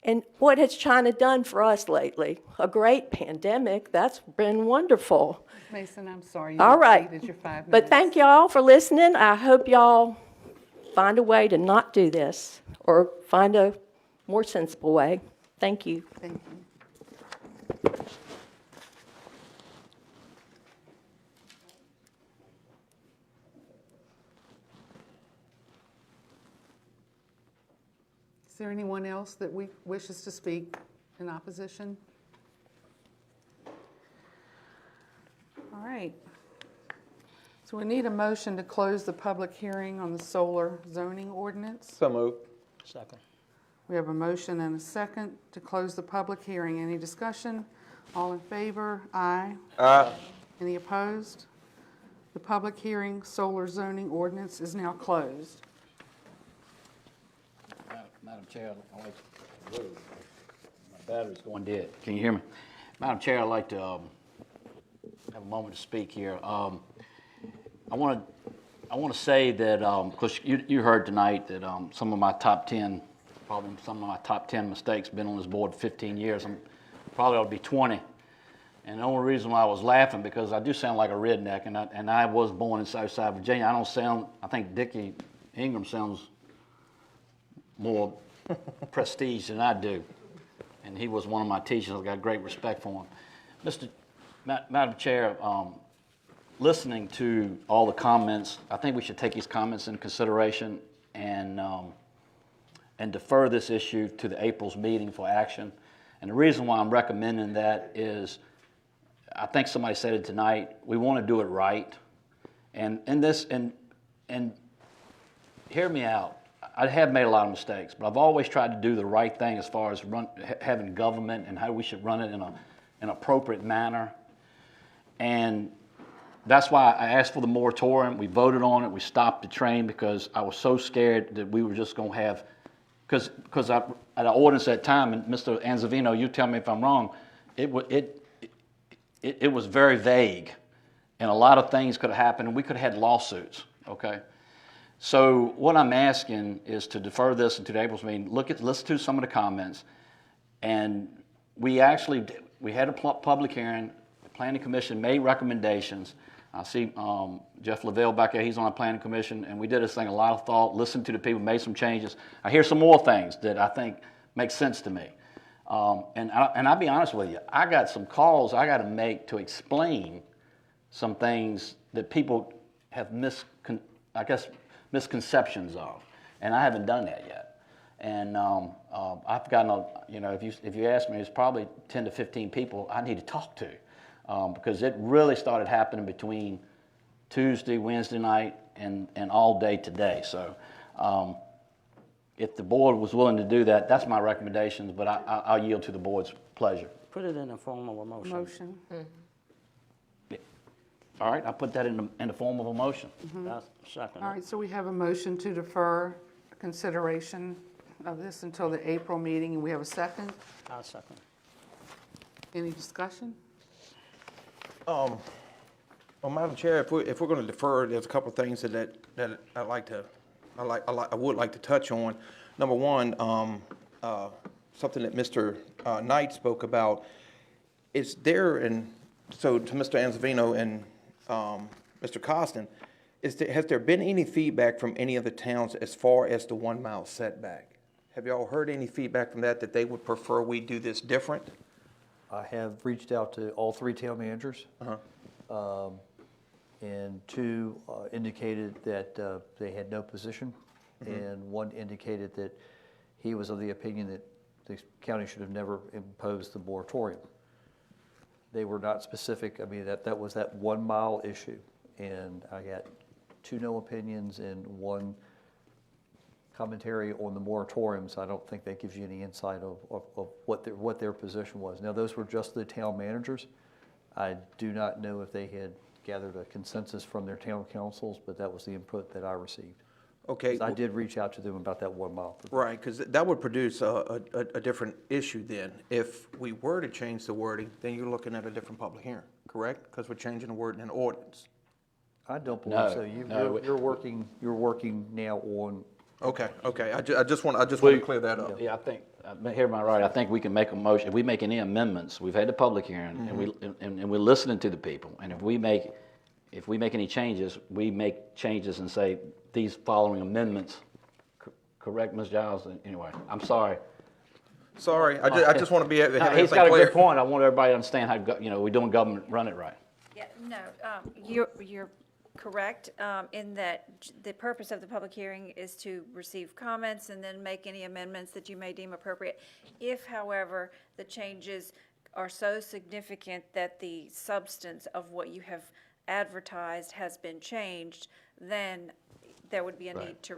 S20: And what has China done for us lately? A great pandemic. That's been wonderful.
S2: Mason, I'm sorry. You
S20: All right.
S2: exceeded your 5 minutes.
S20: But thank y'all for listening. I hope y'all find a way to not do this or find a more sensible way. Thank you.
S2: Thank you. Is there anyone else that wishes to speak in opposition? All right. So we need a motion to close the public hearing on the solar zoning ordinance.
S5: So moved.
S4: Second.
S2: We have a motion and a second to close the public hearing. Any discussion? All in favor? Aye.
S5: Aye.
S2: Any opposed? The public hearing solar zoning ordinance is now closed.
S4: Madam Chair, I'd like to, my battery's going dead. Can you hear me? Madam Chair, I'd like to have a moment to speak here. I want to say that, because you heard tonight that some of my top 10 mistakes, been on this board 15 years. I'm probably ought to be 20. And the only reason why I was laughing, because I do sound like a redneck, and I was born in Southside Virginia. I think Dickie Ingram sounds more prestige than I do. And he was one of my teachers. I've got great respect for him. Madam Chair, listening to all the comments, I think we should take these comments into consideration and defer this issue to the April's meeting for action. And the reason why I'm recommending that is, I think somebody said it tonight, we want to do it right. And hear me out. I have made a lot of mistakes, but I've always tried to do the right thing as far as having government and how we should run it in an appropriate manner. And that's why I asked for the moratorium. We voted on it. We stopped the train because I was so scared that we were just going to have, because at the ordinance at that time, and Mr. Anzavino, you tell me if I'm wrong, it was very vague, and a lot of things could have happened, and we could have had lawsuits, okay? So what I'm asking is to defer this into the April's meeting, listen to some of the comments, and we had a public hearing, the Planning Commission made recommendations. I see Jeff Lavelle back there, he's on the Planning Commission, and we did this thing a lot of thought, listened to the people, made some changes. I hear some more things that I think make sense to me. And I'll be honest with you, I got some calls I got to make to explain some things that people have misconceptions of, and I haven't done that yet. And I've gotten, if you ask me, it's probably 10 to 15 people I need to talk to, because it really started happening between Tuesday, Wednesday night, and all day today. So if the board was willing to do that, that's my recommendations, but I'll yield to the board's pleasure.
S5: Put it in the form of a motion.
S4: Yeah. All right, I'll put that in the form of a motion.
S5: That's second.
S2: All right, so we have a motion to defer consideration of this until the April meeting, and we have a second.
S5: I'll second.
S2: Any discussion?
S5: Well, Madam Chair, if we're going to defer, there's a couple of things that I would like to touch on. Number one, something that Mr. Knight spoke about. Is there, and so to Mr. Anzavino and Mr. Costin, has there been any feedback from any of the towns as far as the 1 mile setback? Have y'all heard any feedback from that they would prefer we do this different?
S3: I have reached out to all 3 town managers. And 2 indicated that they had no position, and 1 indicated that he was of the opinion that the county should have never imposed the moratorium. They were not specific. I mean, that was that 1 mile issue, and I got 2 no opinions and 1 commentary on the moratoriums. I don't think that gives you any insight of what their position was. Now, those were just the town managers. I do not know if they had gathered a consensus from their town councils, but that was the input that I received.
S5: Okay.
S3: I did reach out to them about that 1 mile.
S5: Right, because that would produce a different issue then. If we were to change the wording, then you're looking at a different public hearing, correct? Because we're changing the word in an ordinance.
S3: I don't believe so. You're working now on.
S5: Okay. I just want to clear that up.
S4: Yeah, I think, hear me right, I think we can make a motion. If we make any amendments, we've had the public hearing, and we're listening to the people. And if we make any changes, we make changes and say, these following amendments, correct, Ms. Giles? Anyway, I'm sorry.
S5: Sorry, I just want to be.
S4: He's got a good point. I want everybody to understand how, we're doing government, run it right.
S10: Yeah, no, you're correct in that the purpose of the public hearing is to receive comments and then make any amendments that you may deem appropriate. If, however, the changes are so significant that the substance of what you have advertised has been changed, then there would be a need to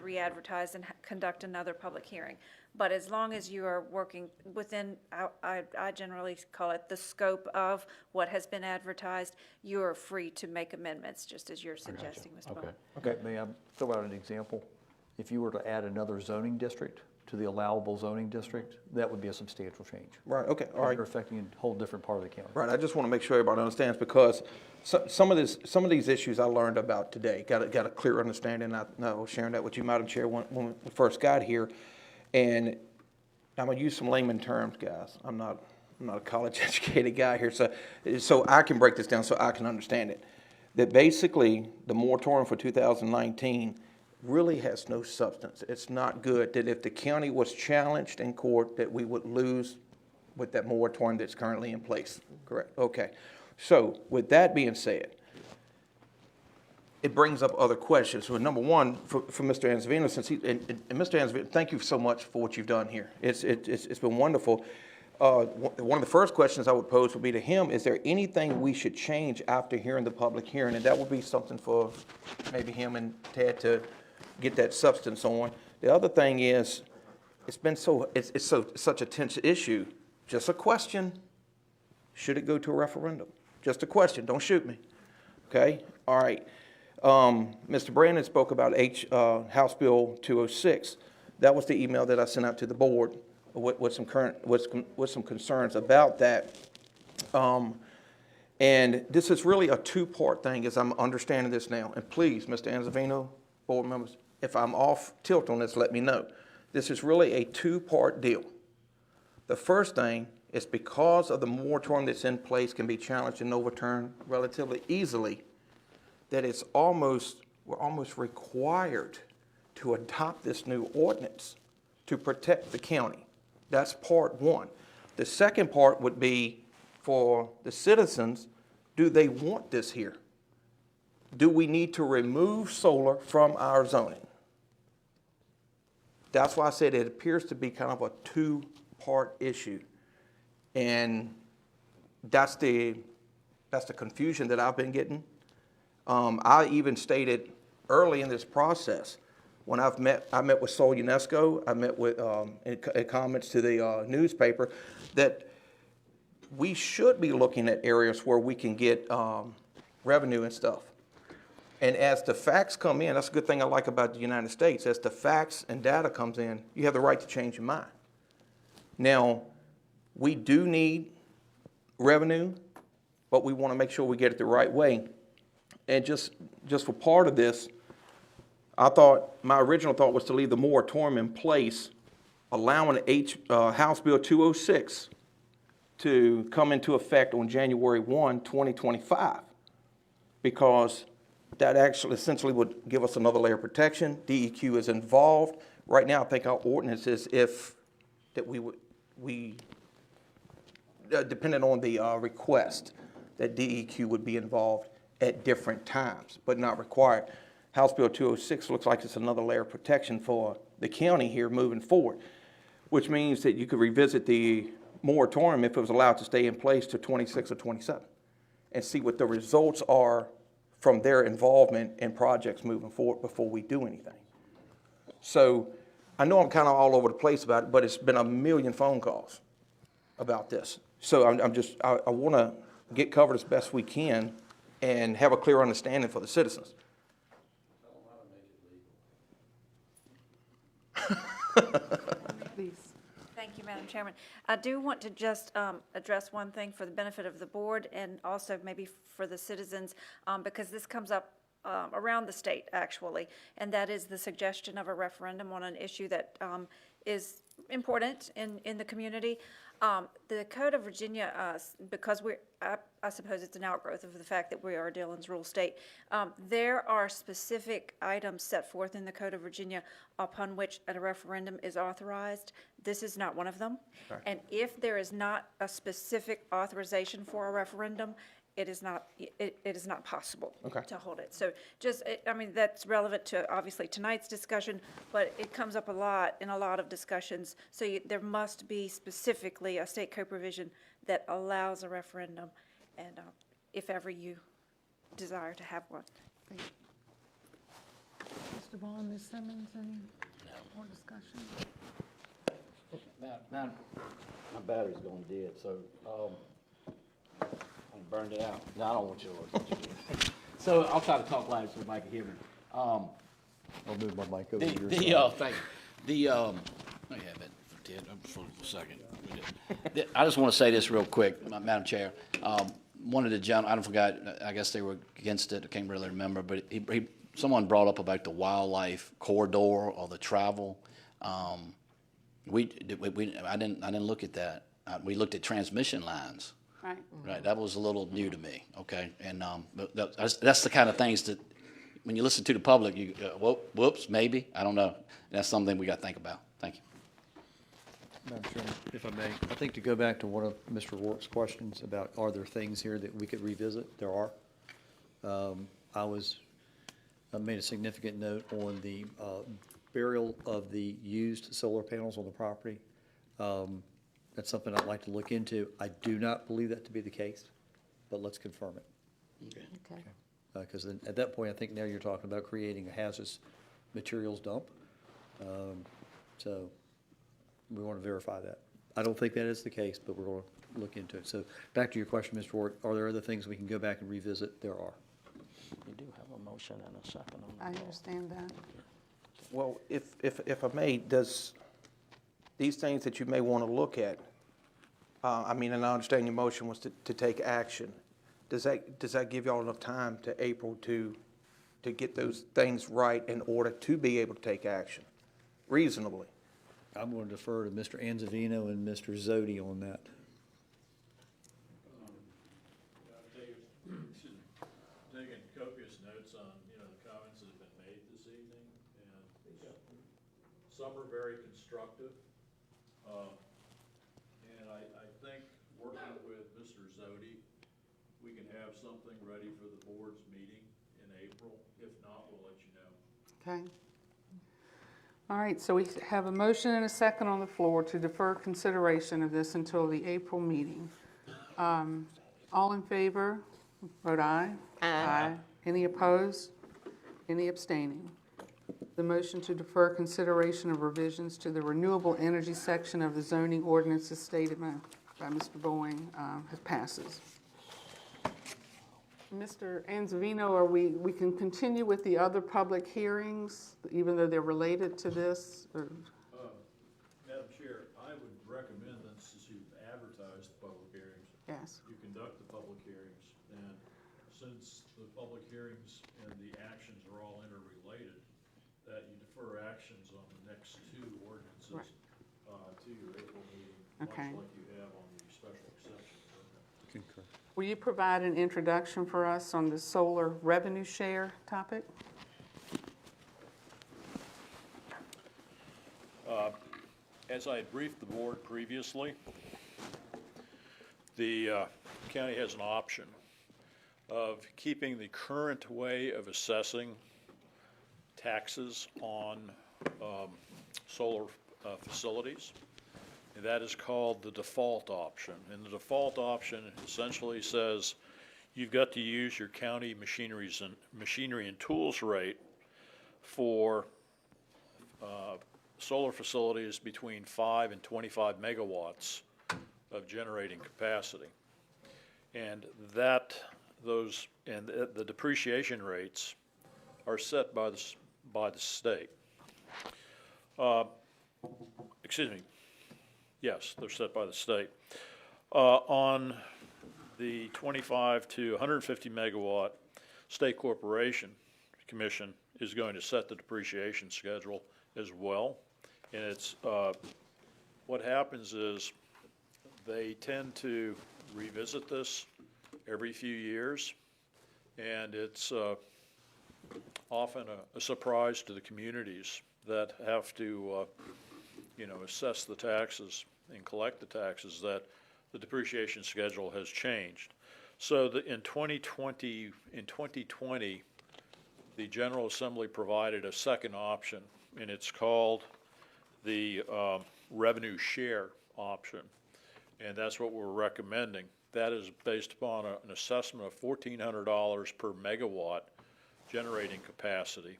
S10: re-advertise and conduct another public hearing. But as long as you are working within, I generally call it the scope of what has been advertised, you are free to make amendments, just as you're suggesting, Mr. Bowman.
S3: Okay, may I throw out an example? If you were to add another zoning district to the allowable zoning district, that would be a substantial change.
S5: Right, okay, all right.
S3: You're affecting a whole different part of the county.
S5: Right, I just want to make sure everybody understands, because some of these issues I learned about today, got a clear understanding. I was sharing that with you, Madam Chair, when we first got here. And I'm going to use some layman terms, guys. I'm not a college educated guy here, so I can break this down so I can understand it. That basically, the moratorium for 2019 really has no substance. It's not good. That if the county was challenged in court, that we would lose with that moratorium that's currently in place. Correct? Okay. So with that being said, it brings up other questions. So number one, for Mr. Anzavino, since and Mr. Anzavino, thank you so much for what you've done here. It's been wonderful. One of the first questions I would pose would be to him: is there anything we should change after hearing the public hearing? And that would be something for maybe him and Ted to get that substance on. The other thing is, it's such a tense issue. Just a question: should it go to a referendum? Just a question. Don't shoot me. Okay. All right. Mr. Brandon spoke about House Bill 206. That was the email that I sent out to the board with some concerns about that. And this is really a two-part thing, as I'm understanding this now. And please, Mr. Anzavino, board members, if I'm off tilt on this, let me know. This is really a two-part deal. The first thing is, because of the moratorium that's in place can be challenged and overturned relatively easily, that we're almost required to adopt this new ordinance to protect the county. That's part one. The second part would be for the citizens: do they want this here? Do we need to remove solar from our zoning? That's why I said it appears to be kind of a two-part issue. And that's the confusion that I've been getting. I even stated early in this process, when I met with Sol UNESCO, I met with, in comments to the newspaper, that we should be looking at areas where we can get revenue and stuff. And as the facts come in, that's a good thing I like about the United States. As the facts and data comes in, you have the right to change your mind. Now, we do need revenue, but we want to make sure we get it the right way. And just for part of this, my original thought was to leave the moratorium in place, allowing House Bill 206 to come into effect on January 1, 2025, because that actually essentially would give us another layer of protection. DEQ is involved. Right now, I think our ordinance is depending on the request, that DEQ would be involved at different times, but not required. House Bill 206 looks like it's another layer of protection for the county here moving forward, which means that you could revisit the moratorium if it was allowed to stay in place to 26 or 27 and see what the results are from their involvement in projects moving forward before we do anything. So I know I'm kind of all over the place about it, but it's been a million phone calls about this. So I want to get covered as best we can and have a clear understanding for the citizens.
S2: Please.
S10: Thank you, Madam Chairman. I do want to just address one thing for the benefit of the board and also maybe for the citizens, because this comes up around the state, actually, and that is the suggestion of a referendum on an issue that is important in the community. The Code of Virginia, because I suppose it's an outgrowth of the fact that we are a Dillon's Rule state, there are specific items set forth in the Code of Virginia upon which a referendum is authorized. This is not one of them. Okay. And if there is not a specific authorization for a referendum, it is not possible to hold it. So that's relevant to obviously tonight's discussion, but it comes up a lot in a lot of discussions. So there must be specifically a state code provision that allows a referendum, and if ever you desire to have one.
S2: Thank you. Mr. Vaughn, Ms. Simmons, any more discussion?
S4: My battery's going dead, so I burned it out. No, I don't want yours. So I'll try to talk loud so everybody can hear me.
S3: I'll move my mic over to your side.
S4: Thank you. I have it, Ted, for a second. I just want to say this real quick, Madam Chair. One of the gentlemen, I forgot, I guess they were against it, I can't really remember, but someone brought up about the wildlife corridor or the travel. I didn't look at that. We looked at transmission lines.
S2: Right.
S4: Right, that was a little new to me, okay? And but that's the kind of things that, when you listen to the public, you whoops, maybe, I don't know. That's something we got to think about. Thank you.
S3: Madam Chairman, if I may, I think to go back to one of Mr. Rourke's questions about are there things here that we could revisit, there are. I made a significant note on the burial of the used solar panels on the property. That's something I'd like to look into. I do not believe that to be the case, but let's confirm it.
S2: Okay.
S3: Because then at that point, I think now you're talking about creating a hazardous materials dump. So we want to verify that. I don't think that is the case, but we're going to look into it. So back to your question, Mr. Rourke, are there other things we can go back and revisit? There are.
S5: We do have a motion and a second on the
S2: I
S5: floor.
S2: understand that.
S5: Well, if I may, does these things that you may want to look at, I mean, and I understand your motion was to take action. Does that give y'all enough time to April to get those things right in order to be able to take action reasonably?
S3: I'm going to defer to Mr. Anzavino and Mr. Zodi on that.
S9: Taking copious notes on, the comments that have been made this evening, and some are very constructive. And I think working with Mr. Zodi, we can have something ready for the board's meeting in April. If not, we'll let you know.
S2: Okay. All right, so we have a motion and a second on the floor to defer consideration of this until the April meeting. All in favor, vote aye. Aye. Any opposed? Any abstaining? The motion to defer consideration of revisions to the renewable energy section of the zoning ordinance as stated by Mr. Boeing passes. Mr. Anzavino, we can continue with the other public hearings, even though they're related to this? Or?
S9: Madam Chair, I would recommend that since you've advertised the public hearings,
S2: Yes.
S9: you conduct the public hearings. And since the public hearings and the actions are all interrelated, that you defer actions on the next two ordinances to your April meeting,
S2: Okay.
S9: much like you have on the special exception permit.
S3: Concur.
S2: Will you provide an introduction for us on the solar revenue share topic?
S9: As I had briefed the board previously, the county has an option of keeping the current way of assessing taxes on solar facilities. And that is called the default option. And the default option essentially says you've got to use your county machinery and tools rate for solar facilities between 5 and 25 megawatts of generating capacity. And the depreciation rates are set by the state. Excuse me. Yes, they're set by the state. On the 25 to 150 megawatt, State Corporation Commission is going to set the depreciation schedule as well. And it's what happens is they tend to revisit this every few years, and it's often a surprise to the communities that have to assess the taxes and collect the taxes that the depreciation schedule has changed. So in 2020, the General Assembly provided a second option, and it's called the revenue share option, and that's what we're recommending. That is based upon an assessment of $1,400 per megawatt generating capacity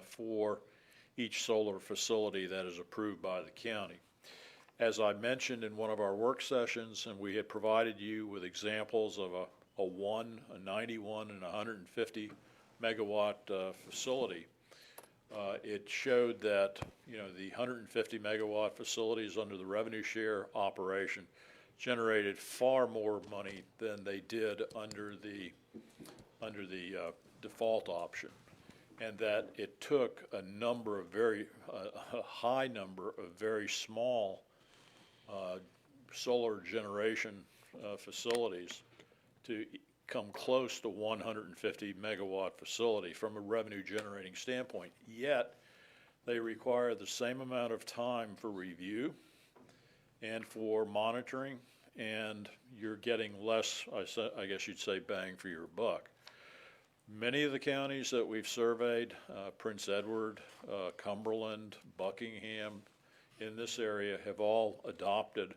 S9: for each solar facility that is approved by the county. As I mentioned in one of our work sessions, and we had provided you with examples of a 1, a 91, and 150 megawatt facility, It showed that, the 150 megawatt facilities under the revenue share operation generated far more money than they did under the default option, and that it took a high number of very small solar generation facilities to come close to 150 megawatt facility from a revenue generating standpoint. Yet they require the same amount of time for review and for monitoring, and you're getting less, I guess you'd say, bang for your buck. Many of the counties that we've surveyed, Prince Edward, Cumberland, Buckingham, in this area have all adopted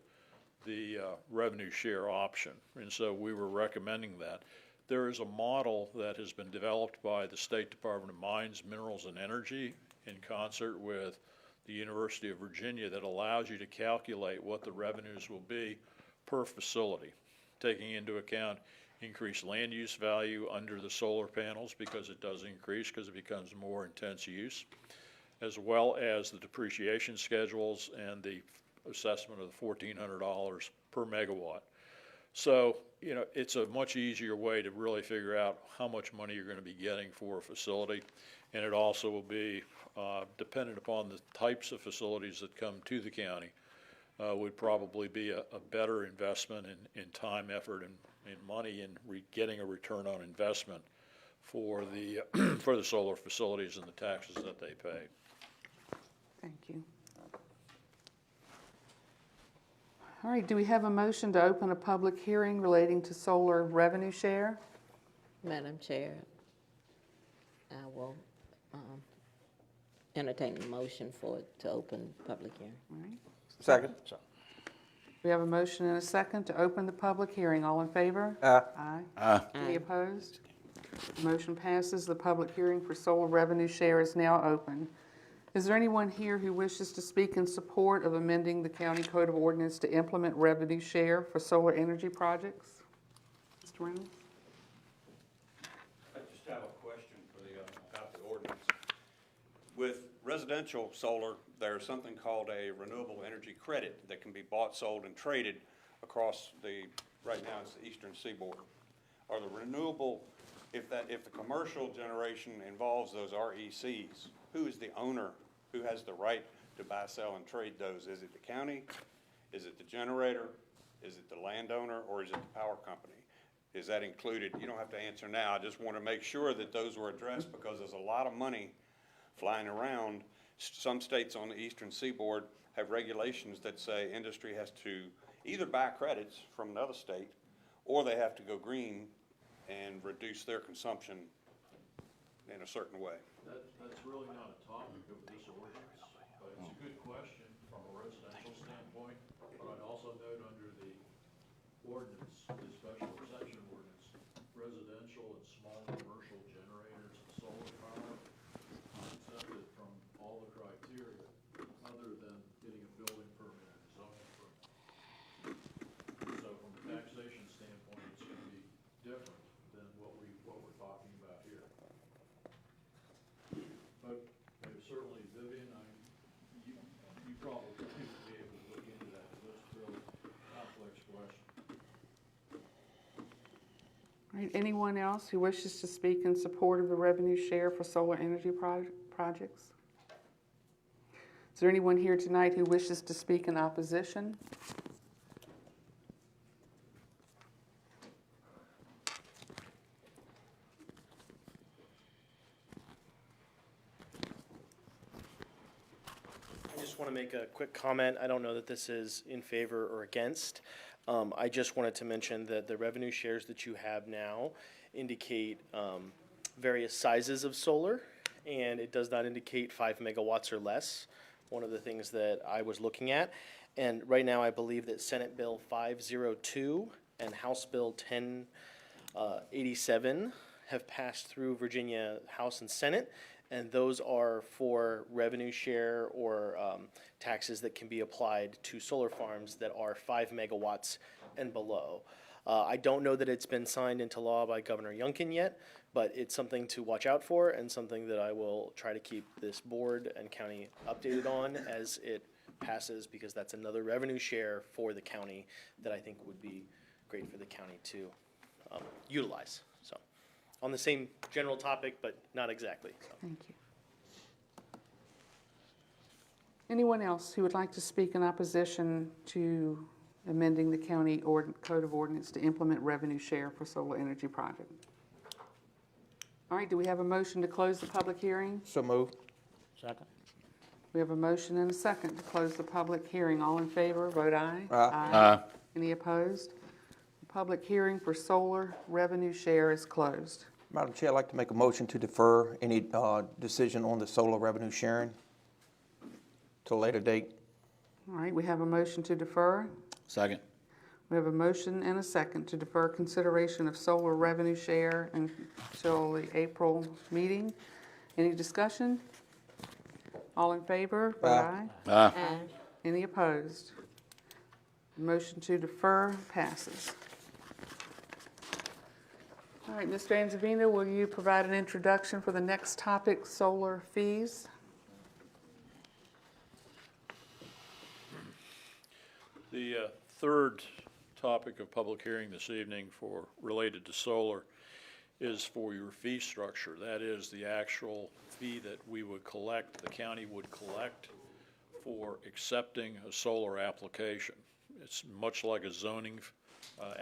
S9: the revenue share option, and so we were recommending that. There is a model that has been developed by the State Department of Mines, Minerals, and Energy in concert with the University of Virginia that allows you to calculate what the revenues will be per facility, taking into account increased land use value under the solar panels, because it does increase because it becomes more intense use, as well as the depreciation schedules and the assessment of the $1,400 per megawatt. So, it's a much easier way to really figure out how much money you're going to be getting for a facility, and it also will be dependent upon the types of facilities that come to the county, would probably be a better investment in time, effort, and money in getting a return on investment for the for the solar facilities and the taxes that they pay.
S2: Thank you. All right, do we have a motion to open a public hearing relating to solar revenue share?
S5: Madam Chair, I will entertain a motion to open public hearing.
S2: All right.
S5: Second.
S2: We have a motion and a second to open the public hearing. All in favor?
S5: Aye.
S2: Aye. Any opposed? The motion passes. The public hearing for solar revenue share is now open. Is there anyone here who wishes to speak in support of amending the County Code of Ordinance to implement revenue share for solar energy projects? Mr. Reynolds?
S13: I just have a question for about the ordinance. With residential solar, there's something called a renewable energy credit that can be bought, sold, and traded across right now it's the eastern seaboard. Are the renewable, if the commercial generation involves those RECs, who is the owner? Who has the right to buy, sell, and trade those? Is it the county? Is it the generator? Is it the landowner? Or is it the power company? Is that included? You don't have to answer now. I just want to make sure that those were addressed, because there's a lot of money flying around. Some states on the eastern seaboard have regulations that say industry has to either buy credits from another state, or they have to go green and reduce their consumption in a certain way.
S9: That's really not a topic of this ordinance, but it's a good question from a residential standpoint. But I'd also note under the ordinance, the special exception ordinance, residential and small commercial generators and solar power are exempted from all the criteria other than getting a building permit and a zoning permit. So from a taxation standpoint, it's going to be different than what we're talking about here. But certainly, Vivian, you probably would be able to look into that, because that's a really complex question.
S2: All right, anyone else who wishes to speak in support of the revenue share for solar energy projects? Is there anyone here tonight who wishes to speak in opposition?
S15: I just want to make a quick comment. I don't know that this is in favor or against. I just wanted to mention that the revenue shares that you have now indicate various sizes of solar, and it does not indicate 5 megawatts or less, one of the things that I was looking at. And right now, I believe that Senate Bill 502 and House Bill 1087 have passed through Virginia House and Senate, and those are for revenue share or taxes that can be applied to solar farms that are 5 megawatts and below. I don't know that it's been signed into law by Governor Youngkin yet, but it's something to watch out for and something that I will try to keep this board and county updated on as it passes, because that's another revenue share for the county that I think would be great for the county to utilize. So, on the same general topic, but not exactly. So.
S2: Thank you. Anyone else who would like to speak in opposition to amending the county code of ordinance to implement revenue share for solar energy project? All right, do we have a motion to close the public hearing?
S5: So moved.
S19: Second.
S2: We have a motion and a second to close the public hearing. All in favor, vote aye.
S5: Aye.
S2: Any opposed? The public hearing for solar revenue share is closed.
S5: Madam Chair, I'd like to make a motion to defer any decision on the solar revenue sharing to a later date.
S2: All right, we have a motion to defer.
S4: Second.
S2: We have a motion and a second to defer consideration of solar revenue share until the April meeting. Any discussion? All in favor, vote aye.
S4: Aye.
S2: Any opposed? Motion to defer passes. All right, Mr. Anzavino, will you provide an introduction for the next topic, solar fees?
S9: The third topic of public hearing this evening related to solar is for your fee structure. That is the actual fee that we would collect, the county would collect for accepting a solar application. It's much like a zoning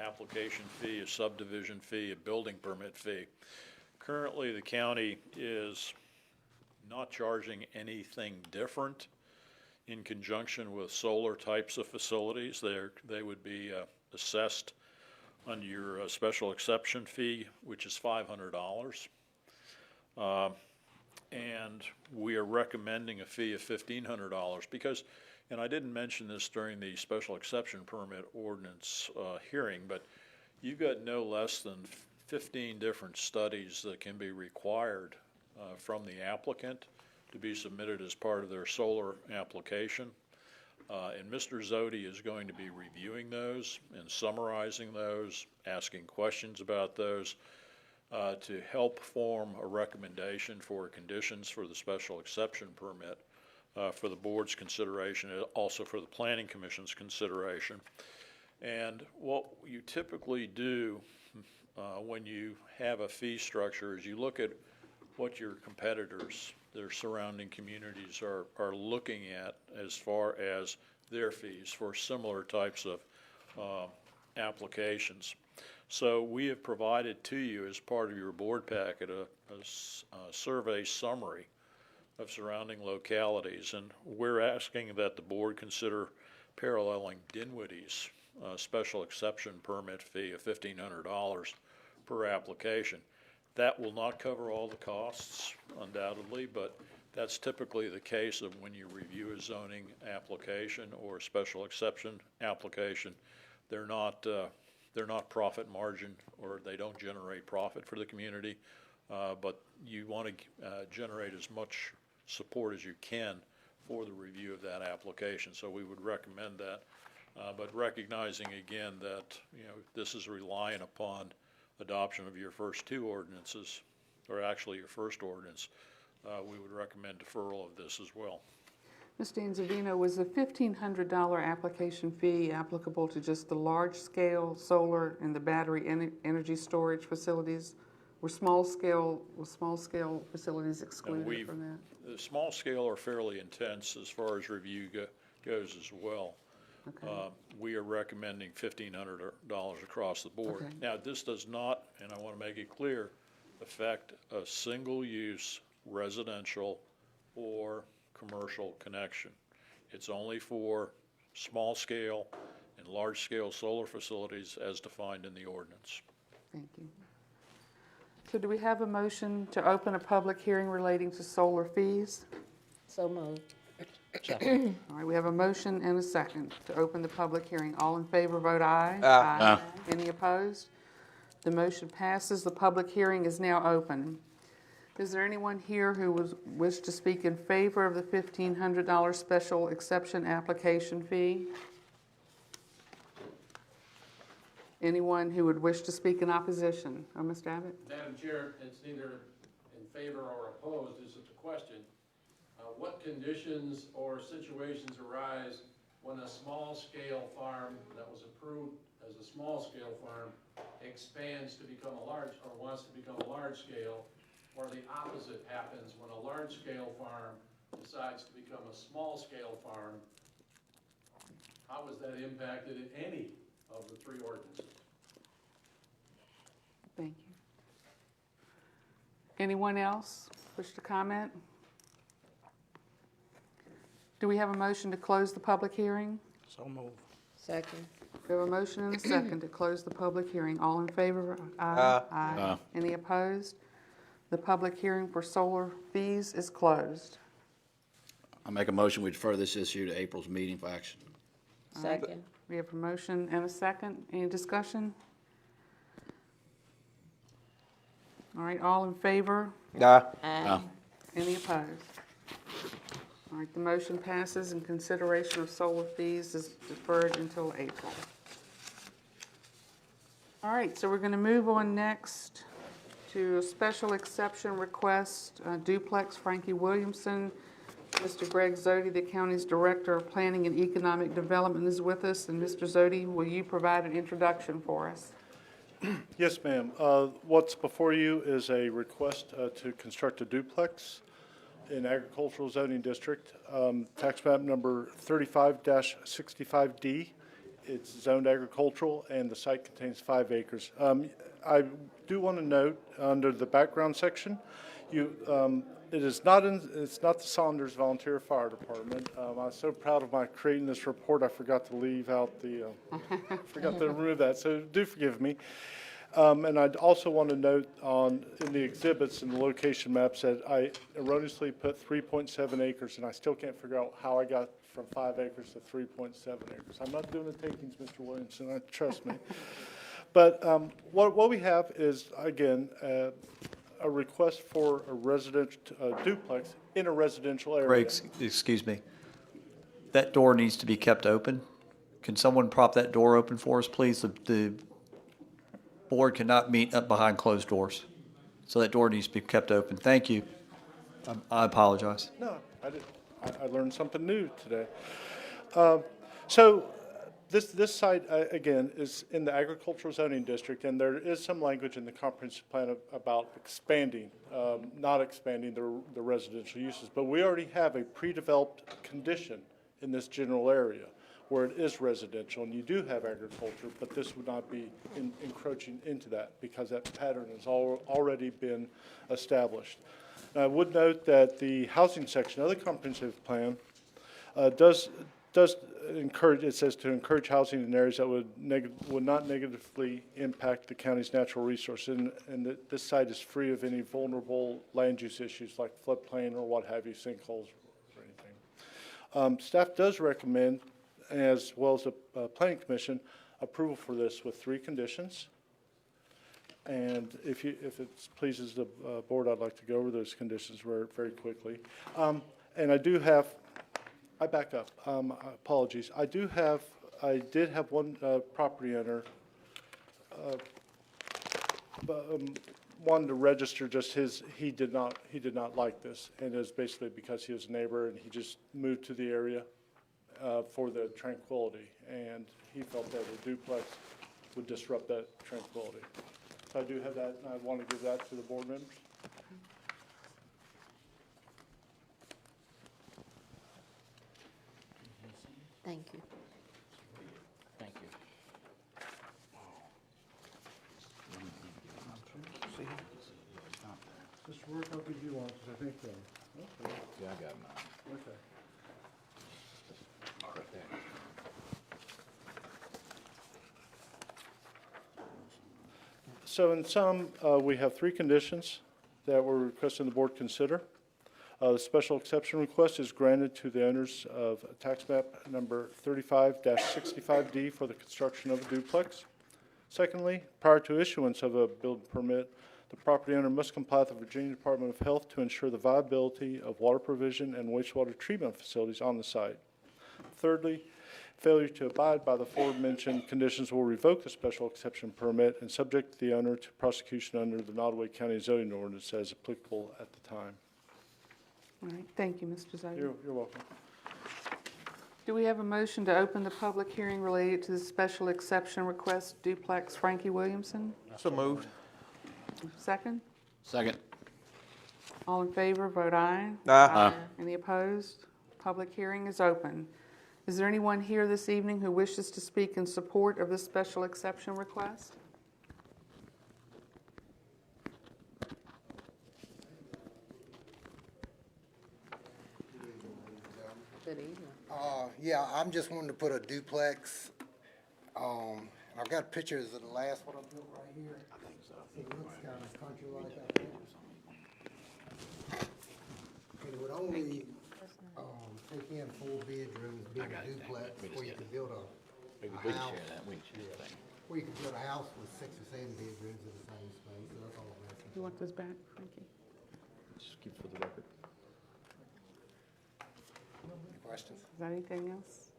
S9: application fee, a subdivision fee, a building permit fee. Currently, the county is not charging anything different in conjunction with solar types of facilities. They would be assessed under your special exception fee, which is $500. And we are recommending a fee of $1,500 because, and I didn't mention this during the special exception permit ordinance hearing, but you've got no less than 15 different studies that can be required from the applicant to be submitted as part of their solar application. And Mr. Zodi is going to be reviewing those and summarizing those, asking questions about those to help form a recommendation for conditions for the special exception permit for the board's consideration, and also for the Planning Commission's consideration. And what you typically do when you have a fee structure is you look at what your competitors, their surrounding communities are looking at as far as their fees for similar types of applications. So we have provided to you as part of your board packet a survey summary of surrounding localities, and we're asking that the board consider paralleling Dinwiddie's special exception permit fee of $1,500 per application. That will not cover all the costs, undoubtedly, but that's typically the case of when you review a zoning application or a special exception application. They're not profit margin, or they don't generate profit for the community, but you want to generate as much support as you can for the review of that application. So we would recommend that, but recognizing again that this is relying upon adoption of your first two ordinances, or actually your first ordinance, we would recommend deferral of this as well.
S2: Mr. Anzavino, was the $1,500 application fee applicable to just the large-scale solar and the battery energy storage facilities? Were small-scale facilities excluded from that?
S9: The small scale are fairly intense as far as review goes as well. Okay. We are recommending $1,500 across the board. Okay. Now, this does not, and I want to make it clear, affect a single-use residential or commercial connection. It's only for small-scale and large-scale solar facilities as defined in the ordinance.
S2: Thank you. So do we have a motion to open a public hearing relating to solar fees?
S20: So moved.
S2: Second. All right, we have a motion and a second to open the public hearing. All in favor, vote aye. Aye.
S4: Aye.
S2: Any opposed? The motion passes. The public hearing is now open. Is there anyone here who wish to speak in favor of the $1,500 special exception application fee? Anyone who would wish to speak in opposition? Oh, Mr. Abbott?
S1: Madam Chair, it's neither in favor or opposed, it's just a question. What conditions or situations arise when a small-scale farm that was approved as a small-scale farm expands to become a large, or wants to become a large scale, or the opposite happens when a large-scale farm decides to become a small-scale farm? How is that impacted in any of the three ordinances?
S2: Thank you. Anyone else wish to comment? Do we have a motion to close the public hearing?
S19: So move.
S20: Second.
S2: We have a motion and a second to close the public hearing. All in favor?
S19: Aye.
S2: Aye. Any opposed? The public hearing for solar fees is closed.
S4: I make a motion, we defer this issue to April's meeting for action.
S20: Second.
S2: We have a motion and a second. Any discussion? All right, all in favor?
S20: Aye.
S2: Any opposed? All right, the motion passes and consideration of solar fees is deferred until April. All right, so we're going to move on next to a special exception request, duplex Frankie Williamson. Mr. Greg Zodi, the county's Director of Planning and Economic Development, is with us. And Mr. Zodi, will you provide an introduction for us?
S21: Yes, ma'am. What's before you is a request to construct a duplex in agricultural zoning district, tax map number 35-65D. It's zoned agricultural, and the site contains 5 acres. I do want to note under the background section, it's not the Saunders Volunteer Fire Department. I was so proud of my creating this report, I forgot to leave out the, forgot to remove that, so do forgive me. And I'd also want to note in the exhibits and the location maps that I erroneously put 3.7 acres, and I still can't figure out how I got from 5 acres to 3.7 acres. I'm not doing the takings, Mr. Williamson, trust me. But what we have is, again, a request for a duplex in a residential area.
S3: Greg, excuse me. That door needs to be kept open. Can someone prop that door open for us, please? The board cannot meet up behind closed doors. So that door needs to be kept open. Thank you. I apologize.
S21: No, I didn't. I learned something new today. So this site, again, is in the agricultural zoning district, and there is some language in the comprehensive plan about expanding, not expanding the residential uses. But we already have a pre-developed condition in this general area where it is residential, and you do have agriculture, but this would not be encroaching into that because that pattern has already been established. And I would note that the housing section of the comprehensive plan does encourage, it says to encourage housing in areas that would not negatively impact the county's natural resources, and that this site is free of any vulnerable land use issues like floodplain or what have you, sinkholes or anything. Staff does recommend, as well as the Planning Commission, approval for this with 3 conditions. And if it pleases the board, I'd like to go over those conditions very quickly. And I back up, apologies. I did have one property owner wanted to register just he did not like this, and it was basically because he was a neighbor and he just moved to the area for the tranquility, and he felt that a duplex would disrupt that tranquility. So I do have that, and I want to give that to the board members.
S20: Thank you.
S4: Thank you.
S21: Mr. Work, how could you want, because I think, okay.
S4: Yeah, I got mine.
S21: Okay.
S4: Right there.
S21: So in sum, we have 3 conditions that we're requesting the board consider. The special exception request is granted to the owners of tax map number 35-65D for the construction of a duplex. Secondly, prior to issuance of a building permit, the property owner must comply with the Virginia Department of Health to ensure the viability of water provision and wastewater treatment facilities on the site. Thirdly, Failure to abide by the aforementioned conditions will revoke the special exception permit and subject the owner to prosecution under the Nottaway County zoning ordinance as applicable at the time.
S2: All right, thank you, Mr. Zodi.
S21: You're welcome.
S2: Do we have a motion to open the public hearing related to the special exception request duplex Frankie Williamson?
S5: So moved.
S2: Second?
S4: Second.
S2: All in favor, vote aye.
S5: Aye.
S2: Any opposed? Public hearing is open. Is there anyone here this evening who wishes to speak in support of this special exception request?
S7: Good evening. Yeah, I'm just wanting to put a duplex. I've got pictures of the last one I built right here. I think so. It looks kind of country-like out there. It would only take in 4 bedrooms, being a duplex, where you could build a house. Where you could build a house with 6 or 7 bedrooms in the same space. So that's all I'm asking.
S2: You want this back, Frankie?
S4: Just keep for the record.
S7: Any questions?
S2: Is there anything else?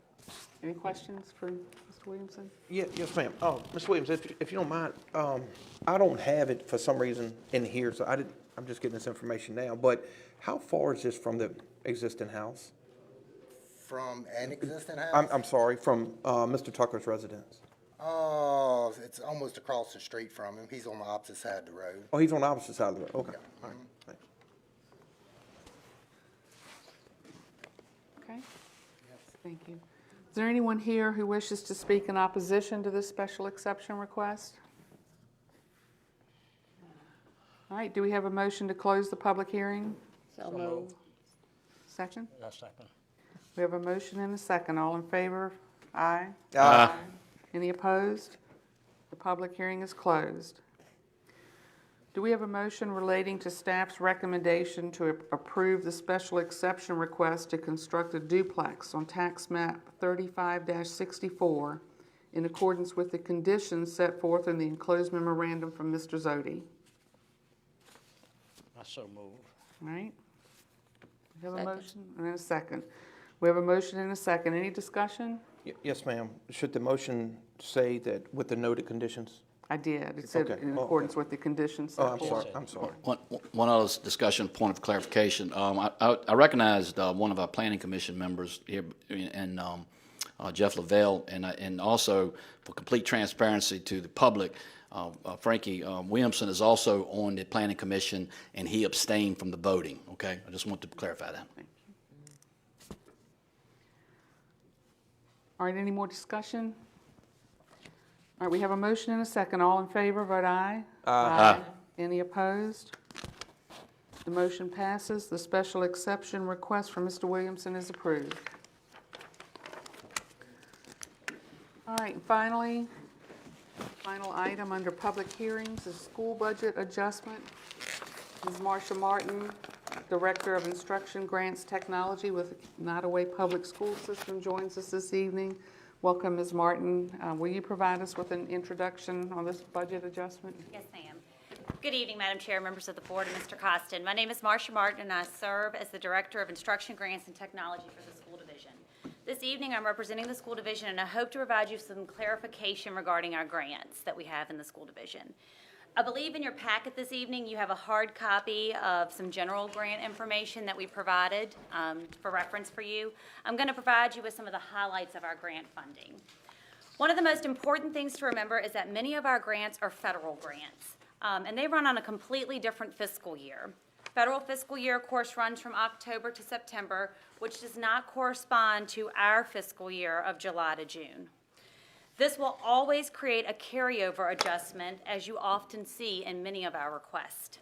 S2: Any questions for Mr. Williamson?
S5: Yes, ma'am. Oh, Ms. Williams, if you don't mind, I don't have it for some reason in here, so I'm just getting this information now, but how far is this from the existing house?
S7: From an existing house?
S5: I'm sorry, from Mr. Tucker's residence.
S7: Oh, it's almost across the street from him. He's on the opposite side of the road.
S5: Oh, he's on the opposite side of the road. Okay. All right. Thanks.
S2: Okay. Yes. Thank you. Is there anyone here who wishes to speak in opposition to this special exception request? All right, do we have a motion to close the public hearing?
S6: So moved.
S2: Second?
S19: Second.
S2: We have a motion and a second. All in favor? Aye.
S5: Aye.
S2: Any opposed? The public hearing is closed. Do we have a motion relating to staff's recommendation to approve the special exception request to construct a duplex on tax map 35-64 in accordance with the conditions set forth in the enclosed memorandum from Mr. Zodi?
S19: I so move.
S2: All right. We have a motion and a second. We have a motion and a second. Any discussion?
S5: Yes, ma'am. Should the motion say that with the noted conditions?
S2: I did. It said
S5: Okay.
S2: in accordance with the conditions set
S5: Oh, I'm
S2: forth.
S5: sorry. I'm sorry.
S4: One other discussion, point of clarification. I recognized one of our planning commission members here, and Jeff Lavelle, and also for complete transparency to the public, Frankie Williamson is also on the planning commission, and he abstained from the voting. Okay, I just want to clarify that.
S2: All right, any more discussion? All right, we have a motion and a second. All in favor, vote aye.
S5: Aye.
S2: Any opposed? The motion passes. The special exception request from Mr. Williamson is approved. All right, finally, final item under public hearings is school budget adjustment. Ms. Marsha Martin, Director of Instruction Grants Technology with Nottaway Public School System, joins us this evening. Welcome, Ms. Martin. Will you provide us with an introduction on this budget adjustment?
S22: Yes, ma'am. Good evening, Madam Chair, members of the board, and Mr. Costin. My name is Marsha Martin, and I serve as the Director of Instruction Grants and Technology for the school division. This evening, I'm representing the school division, and I hope to provide you some clarification regarding our grants that we have in the school division. I believe in your packet this evening, you have a hard copy of some general grant information that we provided for reference for you. I'm going to provide you with some of the highlights of our grant funding. One of the most important things to remember is that many of our grants are federal grants, and they run on a completely different fiscal year. Federal fiscal year, of course, runs from October to September, which does not correspond to our fiscal year of July to June. This will always create a carryover adjustment, as you often see in many of our requests.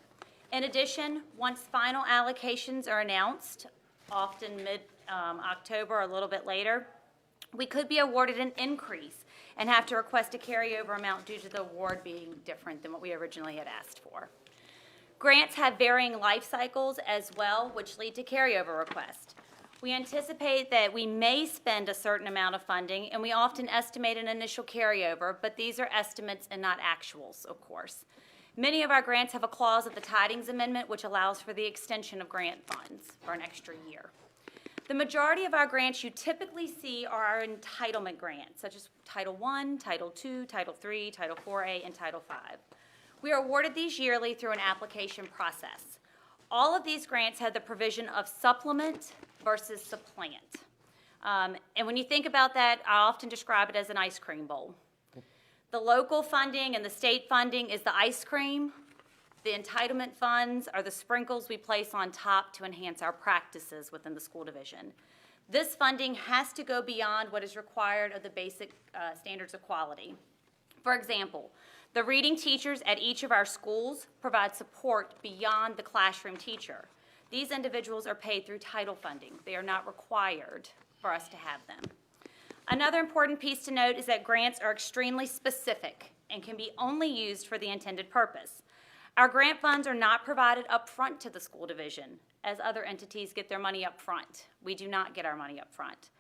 S22: In addition, once final allocations are announced, often mid-October or a little bit later, we could be awarded an increase and have to request a carryover amount due to the award being different than what we originally had asked for. Grants have varying life cycles as well, which lead to carryover requests. We anticipate that we may spend a certain amount of funding, and we often estimate an initial carryover, but these are estimates and not actuals, of course. Many of our grants have a clause of the tidings amendment, which allows for the extension of grant funds for an extra year. The majority of our grants you typically see are our entitlement grants, such as Title I, Title II, Title III, Title IVA, and Title V. We are awarded these yearly through an application process. All of these grants have the provision of supplement versus supplant. And when you think about that, I often describe it as an ice cream bowl. The local funding and the state funding is the ice cream. The entitlement funds are the sprinkles we place on top to enhance our practices within the school division. This funding has to go beyond what is required of the basic standards of quality. For example, the reading teachers at each of our schools provide support beyond the classroom teacher. These individuals are paid through title funding. They are not required for us to have them. Another important piece to note is that grants are extremely specific and can be only used for the intended purpose. Our grant funds are not provided up front to the school division, as other entities get their money up front. We do not get our money up front.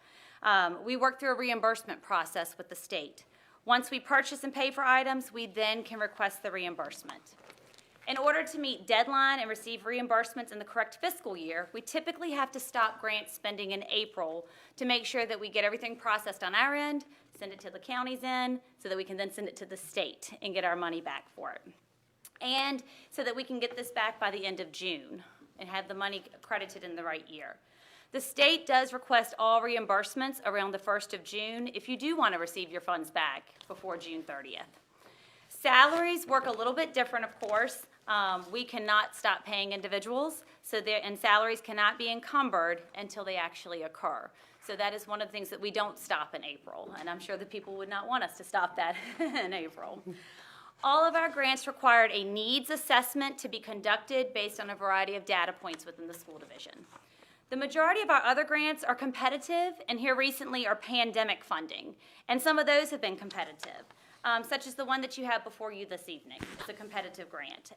S22: We work through a reimbursement process with the state. Once we purchase and pay for items, we then can request the reimbursement. In order to meet deadline and receive reimbursements in the correct fiscal year, we typically have to stop grant spending in April to make sure that we get everything processed on our end, send it to the county's end, so that we can then send it to the state and get our money back for it. And so that we can get this back by the end of June and have the money credited in the right year. The state does request all reimbursements around the 1st of June if you do want to receive your funds back before June 30th. Salaries work a little bit different, of course. We cannot stop paying individuals, and salaries cannot be encumbered until they actually occur. So that is one of the things that we don't stop in April, and I'm sure that people would not want us to stop that in April. All of our grants required a needs assessment to be conducted based on a variety of data points within the school division. The majority of our other grants are competitive, and here recently are pandemic funding, and some of those have been competitive, such as the one that you have before you this evening. It's a competitive grant.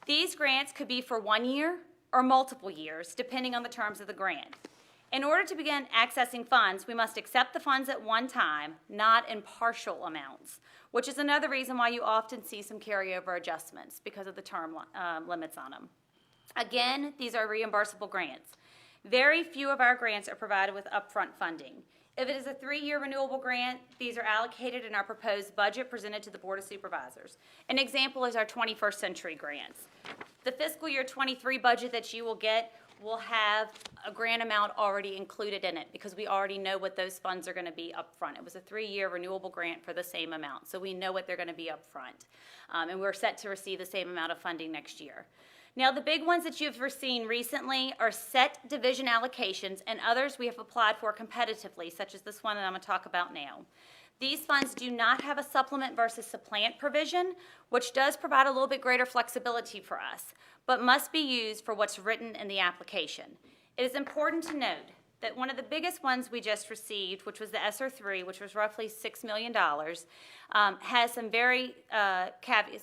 S22: These grants could be for 1 year or multiple years, depending on the terms of the grant. In order to begin accessing funds, we must accept the funds at one time, not in partial amounts, which is another reason why you often see some carryover adjustments because of the term limits on them. Again, these are reimbursable grants. Very few of our grants are provided with upfront funding. If it is a 3-year renewable grant, these are allocated in our proposed budget presented to the Board of Supervisors. An example is our 21st Century grants. The fiscal year 23 budget that you will get will have a grant amount already included in it because we already know what those funds are going to be up front. It was a 3-year renewable grant for the same amount, so we know what they're going to be up front. And we're set to receive the same amount of funding next year. Now, the big ones that you've seen recently are set division allocations, and others we have applied for competitively, such as this one that I'm going to talk about now. These funds do not have a supplement versus supplant provision, which does provide a little bit greater flexibility for us, but must be used for what's written in the application. It is important to note that one of the biggest ones we just received, which was the ESSER 3, which was roughly $6 million, has some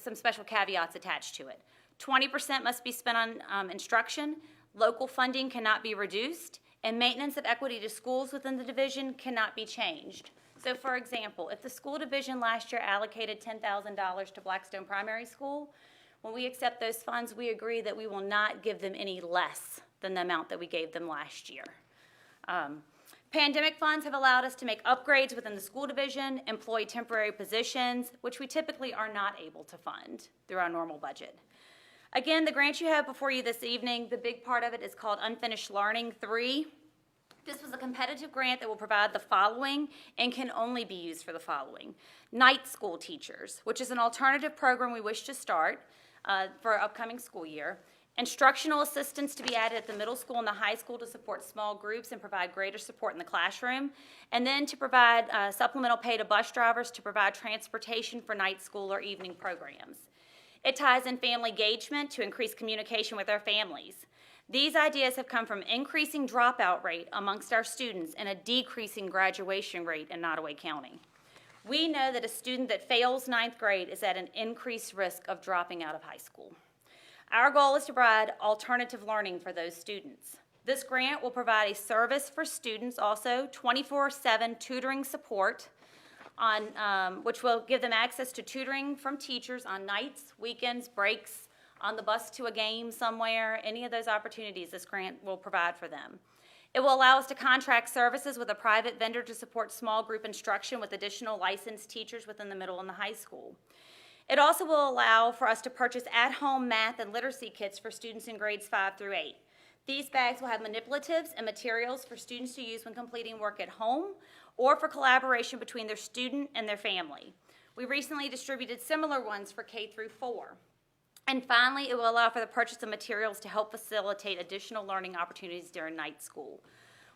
S22: some special caveats attached to it. 20% must be spent on instruction, local funding cannot be reduced, and maintenance of equity to schools within the division cannot be changed. So for example, if the school division last year allocated $10,000 to Blackstone Primary School, when we accept those funds, we agree that we will not give them any less than the amount that we gave them last year. Pandemic funds have allowed us to make upgrades within the school division, employ temporary positions, which we typically are not able to fund through our normal budget. Again, the grant you have before you this evening, the big part of it is called Unfinished Learning 3. This was a competitive grant that will provide the following and can only be used for the following. Night school teachers, which is an alternative program we wish to start for our upcoming school year. Instructional assistants to be added at the middle school and the high school to support small groups and provide greater support in the classroom. And then to provide supplemental pay to bus drivers to provide transportation for night school or evening programs. It ties in family engagement to increase communication with our families. These ideas have come from increasing dropout rate amongst our students and a decreasing graduation rate in Nottoway County. We know that a student that fails 9th grade is at an increased risk of dropping out of high school. Our goal is to provide alternative learning for those students. This grant will provide a service for students also, 24/7 tutoring support, which will give them access to tutoring from teachers on nights, weekends, breaks, on the bus to a game somewhere, any of those opportunities this grant will provide for them. It will allow us to contract services with a private vendor to support small group instruction with additional licensed teachers within the middle and the high school. It also will allow for us to purchase at-home math and literacy kits for students in grades 5 through 8. These bags will have manipulatives and materials for students to use when completing work at home or for collaboration between their student and their family. We recently distributed similar ones for K through 4. And finally, it will allow for the purchase of materials to help facilitate additional learning opportunities during night school.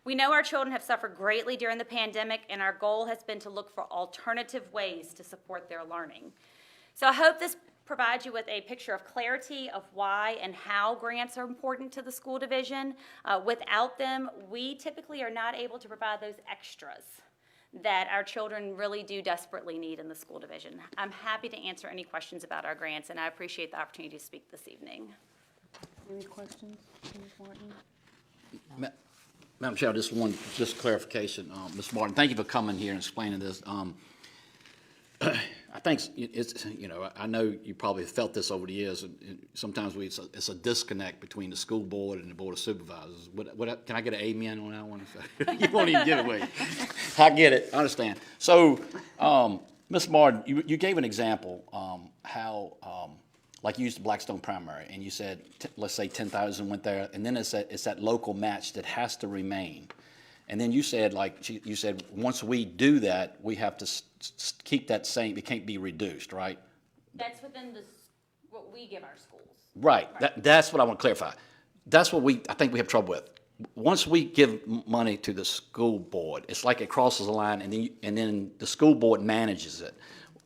S22: We know our children have suffered greatly during the pandemic, and our goal has been to look for alternative ways to support their learning. So I hope this provides you with a picture of clarity of why and how grants are important to the school division. Without them, we typically are not able to provide those extras that our children really do desperately need in the school division. I'm happy to answer any questions about our grants, and I appreciate the opportunity to speak this evening.
S2: Any questions, Ms. Martin?
S4: Madam Chair, just clarification. Ms. Martin, thank you for coming here and explaining this. I think it's, I know you probably felt this over the years. And sometimes it's a disconnect between the school board and the board of supervisors. Can I get an amen on that one? You won't even give it away. I get it. I understand. So, Ms. Martin, you gave an example how, like you used the Blackstone primary, and you said, let's say 10,000 went there, and then it's that local match that has to remain. And then you said, once we do that, we have to keep that same, it can't be reduced, right?
S22: That's within what we give our schools.
S4: Right. That's what I want to clarify. That's what I think we have trouble with. Once we give money to the school board, it's like it crosses the line, and then the school board manages it.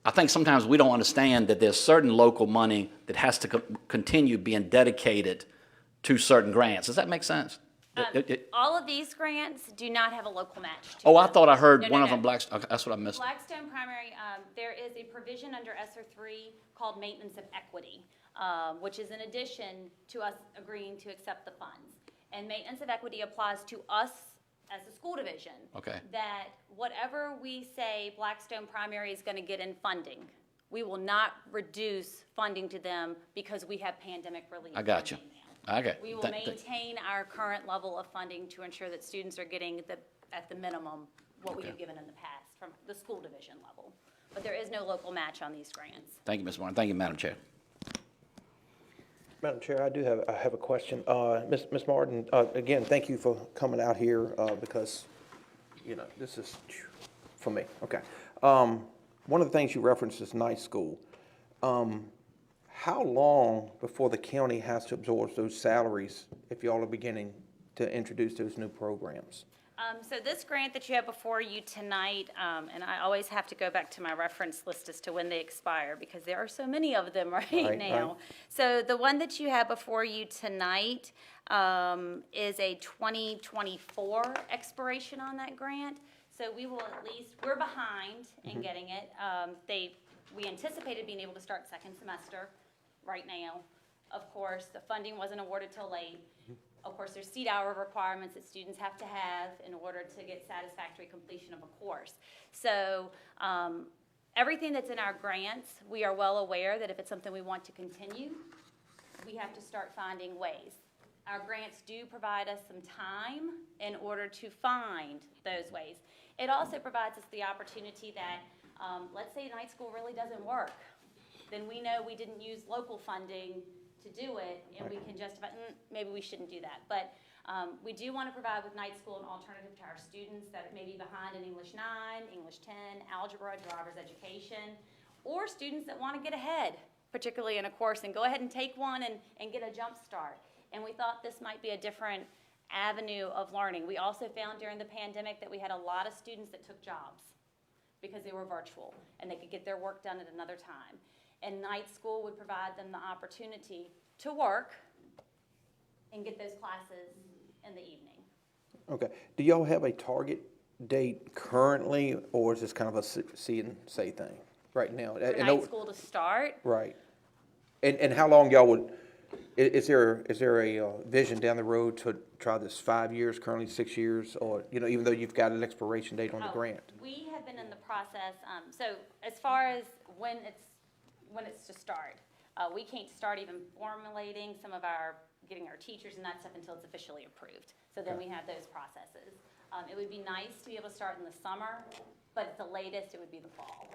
S4: I think sometimes we don't understand that there's certain local money that has to continue being dedicated to certain grants. Does that make sense?
S22: All of these grants do not have a local match to
S4: Oh, I
S22: them.
S4: thought I heard
S22: No,
S4: one
S22: no,
S4: of them
S22: no.
S4: Blackstone. Okay, that's what I missed.
S22: Blackstone Primary, there is a provision under ESSER 3 called Maintenance of Equity, which is in addition to us agreeing to accept the funds. And Maintenance of Equity applies to us as a school division.
S4: Okay.
S22: That whatever we say Blackstone Primary is going to get in funding, we will not reduce funding to them because we have pandemic relief.
S4: I got you.
S22: funding now.
S4: Okay.
S22: We will maintain our current level of funding to ensure that students are getting at the minimum what we have given in the past from the school division level. But there is no local match on these grants.
S4: Thank you, Ms. Martin. Thank you, Madam Chair.
S5: Madam Chair, I have a question. Ms. Martin, again, thank you for coming out here because, this is for me. Okay. One of the things you referenced is night school. How long before the county has to absorb those salaries if y'all are beginning to introduce those new programs?
S22: So this grant that you have before you tonight, and I always have to go back to my reference list as to when they expire because there are so many of them right now.
S5: Right.
S22: So the one that you have before you tonight is a 2024 expiration on that grant. So we will we're behind in getting it. We anticipated being able to start second semester right now. Of course, the funding wasn't awarded till late. Of course, there's seat hour requirements that students have to have in order to get satisfactory completion of a course. So everything that's in our grants, we are well aware that if it's something we want to continue, we have to start finding ways. Our grants do provide us some time in order to find those ways. It also provides us the opportunity that, let's say night school really doesn't work. Then we know we didn't use local funding to do it, and we can justify, maybe we shouldn't do that. But we do want to provide with night school an alternative to our students that may be behind in English 9, English 10, algebra, driver's education, or students that want to get ahead, particularly in a course, and go ahead and take one and get a jump start. And we thought this might be a different avenue of learning. We also found during the pandemic that we had a lot of students that took jobs because they were virtual, and they could get their work done at another time. And night school would provide them the opportunity to work and get those classes in the evening.
S5: Okay. Do y'all have a target date currently, or is this kind of a see and say thing right now?
S22: For night school to start?
S5: Right. And how long y'all would, is there a vision down the road to try this 5 years, currently 6 years, or, even though you've got an expiration date on the grant?
S22: We have been in the process, so as far as when it's to start, we can't start even formulating some of our getting our teachers and that stuff until it's officially approved. So then we have those processes. It would be nice to be able to start in the summer, but at the latest, it would be the fall.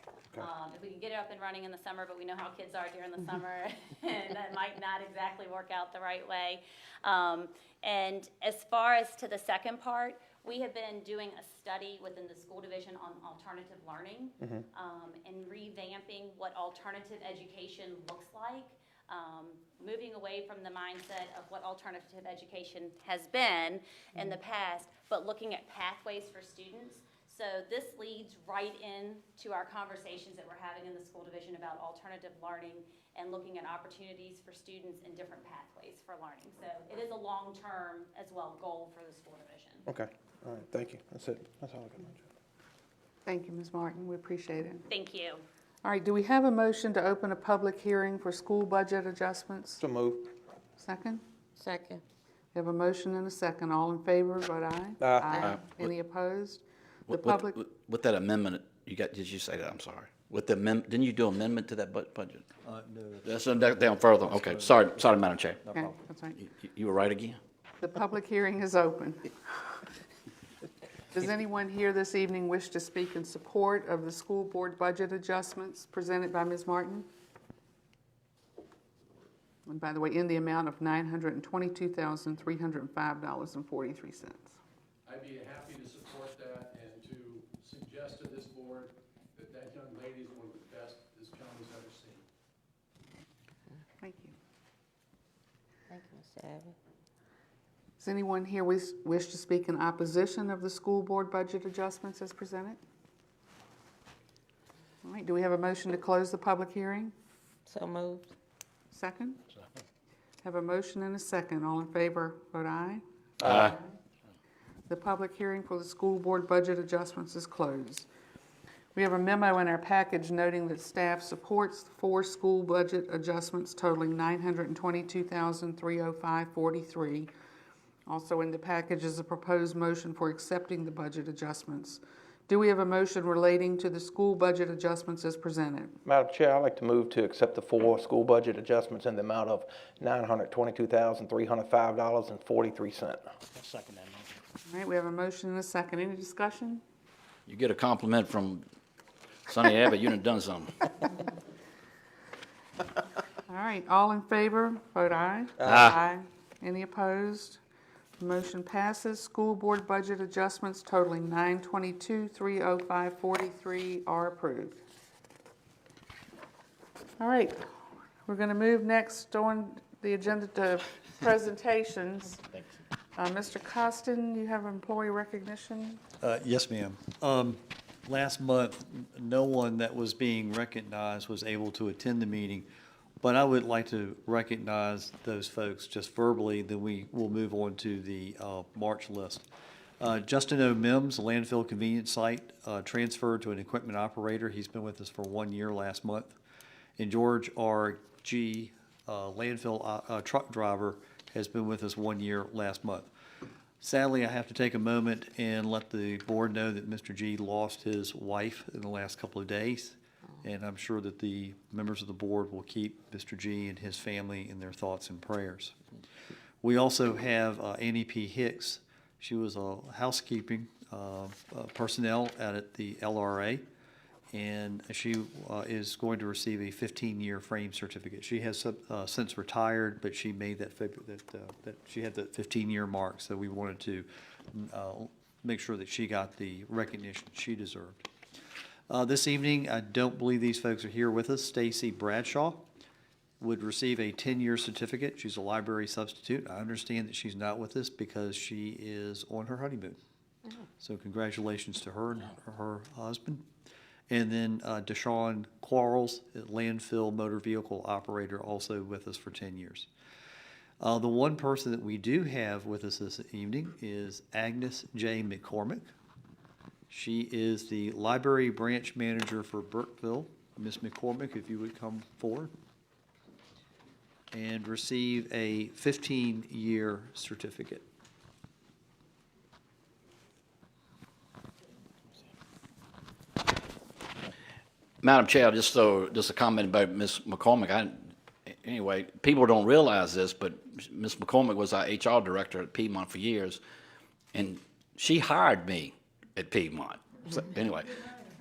S22: If we can get it up and running in the summer, but we know how kids are during the summer, and that might not exactly work out the right way. And as far as to the second part, we have been doing a study within the school division on alternative learning and revamping what alternative education looks like. Moving away from the mindset of what alternative education has been in the past, but looking at pathways for students. So this leads right into our conversations that we're having in the school division about alternative learning and looking at opportunities for students and different pathways for learning. So it is a long-term as well goal for the school division.
S5: Okay, all right, thank you. That's it. That's all I got.
S2: Thank you, Ms. Martin. We appreciate it.
S22: Thank you.
S2: All right, do we have a motion to open a public hearing for school budget adjustments?
S5: So moved.
S2: Second?
S17: Second.
S2: We have a motion and a second. All in favor, vote aye.
S5: Aye.
S2: Any opposed? The
S4: With-
S2: public,
S4: With that amendment, did you say that? I'm sorry. With the didn't you do amendment to that budget?
S3: No.
S4: That's down further. Okay, sorry, Madam Chair.
S2: okay, that's right.
S4: You were right again?
S2: The public hearing is open. Does anyone here this evening wish to speak in support of the school board budget adjustments presented by Ms. Martin? And by the way, in the amount of $922,305.43.
S1: I'd be happy to support that and to suggest to this board that that young lady is one of the best this county's ever seen.
S2: Thank you.
S17: Thank you, Mr. Abbott.
S2: Does anyone here wish to speak in opposition of the school board budget adjustments as presented? All right, do we have a motion to close the public hearing?
S17: So moved.
S2: Second? Have a motion and a second. All in favor, vote aye.
S4: Aye.
S2: The public hearing for the school board budget adjustments is closed. We have a memo in our package noting that staff supports the 4 school budget adjustments totaling $922,305.43. Also in the package is a proposed motion for accepting the budget adjustments. Do we have a motion relating to the school budget adjustments as presented?
S5: Madam Chair, I'd like to move to accept the 4 school budget adjustments in the amount of $922,305.43.
S4: Second that motion.
S2: All right, we have a motion and a second. Any discussion?
S4: You get a compliment from Sonny Abbott, you done something.
S2: All right, all in favor, vote aye.
S4: Aye.
S2: Any opposed? Motion passes. School board budget adjustments totaling $922,305.43 are approved. All right, we're going to move next on the agenda to presentations. Mr. Costin, you have employee recognition?
S3: Yes, ma'am. Last month, no one that was being recognized was able to attend the meeting, but I would like to recognize those folks just verbally, then we will move on to the March list. Justin O. Mims, landfill convenience site, transferred to an equipment operator. He's been with us for 1 year last month. And George R. G., landfill truck driver, has been with us 1 year last month. Sadly, I have to take a moment and let the board know that Mr. G lost his wife in the last couple of days, and I'm sure that the members of the board will keep Mr. G and his family in their thoughts and prayers. We also have Annie P. Hicks. She was a housekeeping personnel at the LRA, and she is going to receive a 15-year frame certificate. She has since retired, but she made that she had the 15-year mark, so we wanted to make sure that she got the recognition she deserved. This evening, I don't believe these folks are here with us. Stacy Bradshaw would receive a 10-year certificate. She's a library substitute. I understand that she's not with us because she is on her honeymoon. So congratulations to her and her husband. And then Deshaun Quarles, landfill motor vehicle operator, also with us for 10 years. The one person that we do have with us this evening is Agnes J. McCormick. She is the library branch manager for Burkeville. Ms. McCormick, if you would come forward and receive a 15-year certificate.
S4: Madam Chair, just a comment about Ms. McCormick. anyway, people don't realize this, but Ms. McCormick was our HR director at Piedmont for years, and she hired me at Piedmont. So, anyway,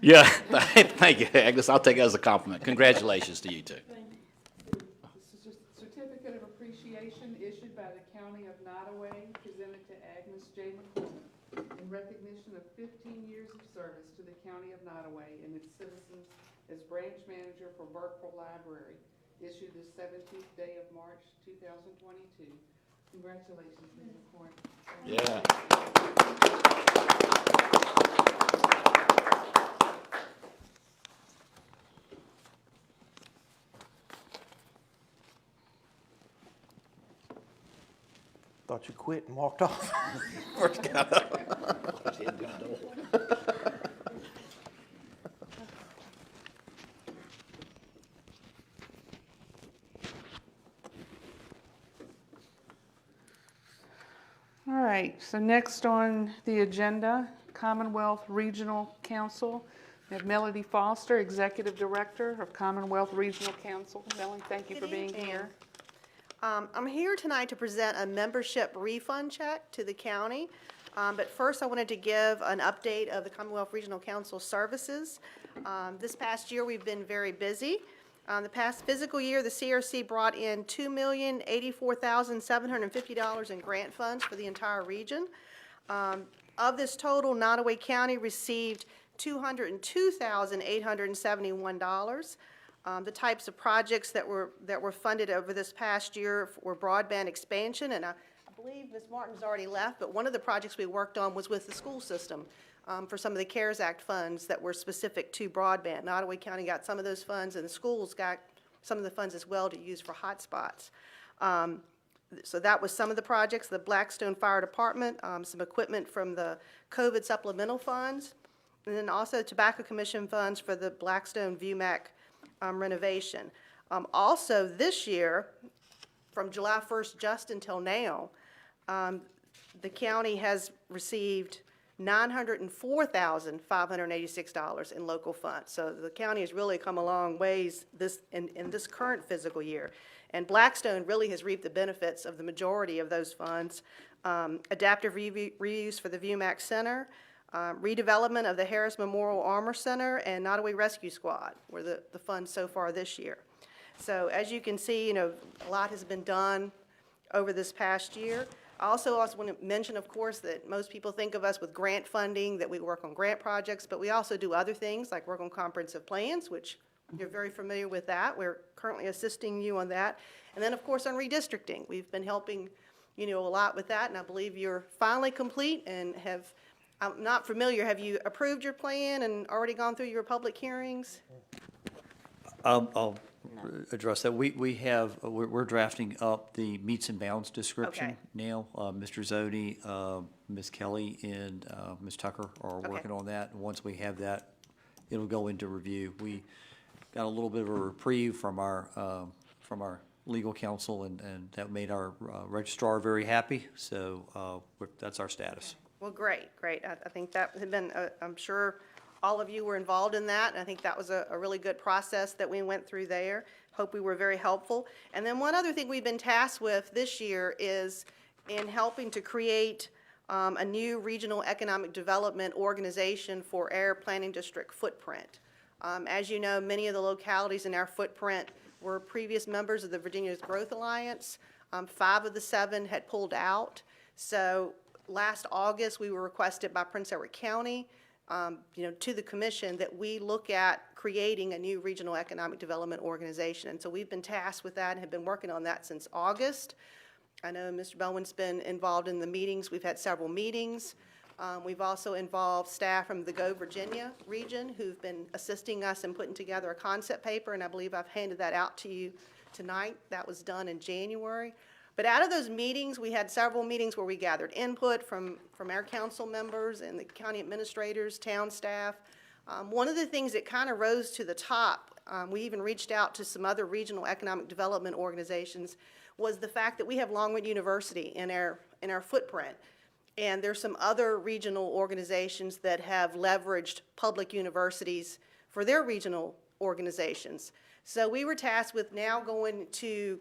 S4: yeah, thank you, Agnes. I'll take it as a compliment. Congratulations to you two.
S2: This is a certificate of appreciation issued by the County of Nottoway, presented to Agnes J. McCormick in recognition of 15 years of service to the County of Nottoway and its citizens as branch manager for Burkeville Library, issued the 17th day of March 2022. Congratulations, Ms. McCormick.
S4: Yeah.
S5: Thought you quit and walked off. First got up.
S2: All right, so next on the agenda, Commonwealth Regional Council. We have Melody Foster, Executive Director of Commonwealth Regional Council. Melody, thank you for being here.
S11: I'm here tonight to present a membership refund check to the county. But first, I wanted to give an update of the Commonwealth Regional Council services. This past year, we've been very busy. The past fiscal year, the CRC brought in $2,084,750 in grant funds for the entire region. Of this total, Nottoway County received $202,871. The types of projects that were funded over this past year were broadband expansion, and I believe Ms. Martin's already left, but one of the projects we worked on was with the school system for some of the CARES Act funds that were specific to broadband. Nottoway County got some of those funds, and the schools got some of the funds as well to use for hotspots. So that was some of the projects. The Blackstone Fire Department, some equipment from the COVID supplemental funds, and then also Tobacco Commission funds for the Blackstone VUMAC renovation. Also this year, from July 1st just until now, the county has received $904,586 in local funds. So the county has really come a long ways in this current fiscal year. And Blackstone really has reaped the benefits of the majority of those funds. Adaptive reuse for the VUMAC Center, redevelopment of the Harris Memorial Armor Center, and Nottoway Rescue Squad were the funds so far this year. So as you can see, a lot has been done over this past year. I also want to mention, of course, that most people think of us with grant funding, that we work on grant projects, but we also do other things like work on comprehensive plans, which you're very familiar with that. We're currently assisting you on that. And then, of course, on redistricting. We've been helping, a lot with that, and I believe you're finally complete and have, I'm not familiar, have you approved your plan and already gone through your public hearings?
S3: I'll address that. We're drafting up the meets and bounds description
S11: Okay.
S3: now. Mr. Zodi, Ms. Kelly, and Ms. Tucker are working on that. And once we have that, it'll go into review. We got a little bit of a reprieve from our legal counsel, and that made our registrar very happy. So that's our status.
S11: Well, great. I think that had been, I'm sure all of you were involved in that, and I think that was a really good process that we went through there. Hope we were very helpful. And then one other thing we've been tasked with this year is in helping to create a new regional economic development organization for our planning district footprint. As you know, many of the localities in our footprint were previous members of the Virginia's Growth Alliance. 5 of the 7 had pulled out. So last August, we were requested by Prince Edward County to the commission that we look at creating a new regional economic development organization. And so we've been tasked with that and have been working on that since August. I know Mr. Bellman's been involved in the meetings. We've had several meetings. We've also involved staff from the Go Virginia region who've been assisting us in putting together a concept paper, and I believe I've handed that out to you tonight. That was done in January. But out of those meetings, we had several meetings where we gathered input from our council members and the county administrators, town staff. One of the things that kind of rose to the top, we even reached out to some other regional economic development organizations, was the fact that we have Longwood University in our footprint. And there's some other regional organizations that have leveraged public universities for their regional organizations. So we were tasked with now going to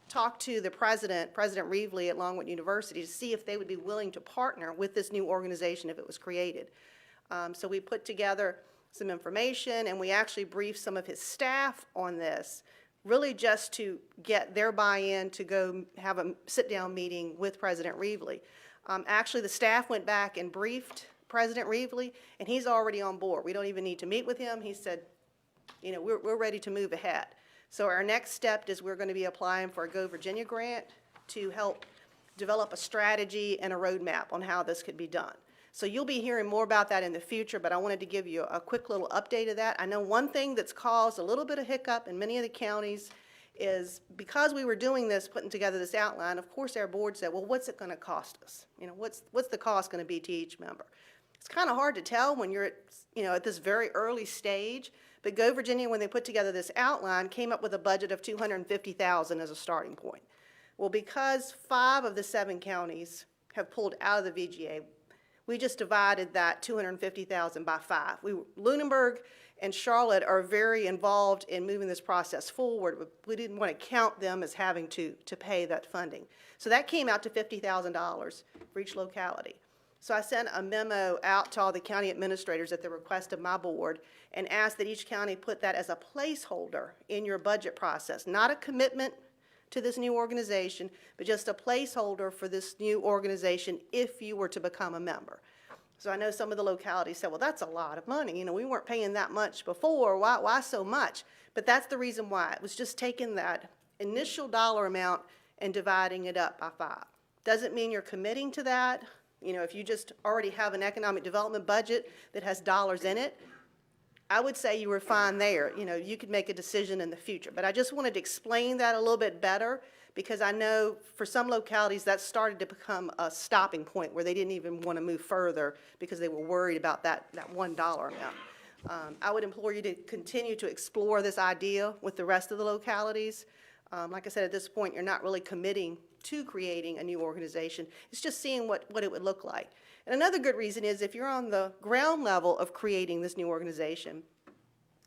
S11: talk to the president, President Reevely at Longwood University, to see if they would be willing to partner with this new organization if it was created. So we put together some information, and we actually briefed some of his staff on this, really just to get their buy-in to go have a sit-down meeting with President Reevely. Actually, the staff went back and briefed President Reevely, and he's already on board. We don't even need to meet with him. He said, you know, we're ready to move ahead. So our next step is we're going to be applying for a Go Virginia grant to help develop a strategy and a roadmap on how this could be done. So you'll be hearing more about that in the future, but I wanted to give you a quick little update of that. I know one thing that's caused a little bit of hiccup in many of the counties is because we were doing this, putting together this outline, of course our board said, well, what's it going to cost us? You know, what's the cost going to be to each member? It's kind of hard to tell when you're at this very early stage, but Go Virginia, when they put together this outline, came up with a budget of $250,000 as a starting point. Well, because 5 of the 7 counties have pulled out of the VGA, we just divided that $250,000 by 5. Lunenburg and Charlotte are very involved in moving this process forward, but we didn't want to count them as having to pay that funding. So that came out to $50,000 for each locality. So I sent a memo out to all the county administrators at the request of my board and asked that each county put that as a placeholder in your budget process, not a commitment to this new organization, but just a placeholder for this new organization if you were to become a member. So I know some of the localities said, well, that's a lot of money. You know, we weren't paying that much before. Why so much? But that's the reason why. It was just taking that initial dollar amount and dividing it up by 5. Doesn't mean you're committing to that. You know, if you just already have an economic development budget that has dollars in it, I would say you were fine there. You know, you could make a decision in the future. But I just wanted to explain that a little bit better because I know for some localities that started to become a stopping point where they didn't even want to move further because they were worried about that $1 amount. I would implore you to continue to explore this idea with the rest of the localities. Like I said, at this point, you're not really committing to creating a new organization. It's just seeing what it would look like. And another good reason is if you're on the ground level of creating this new organization,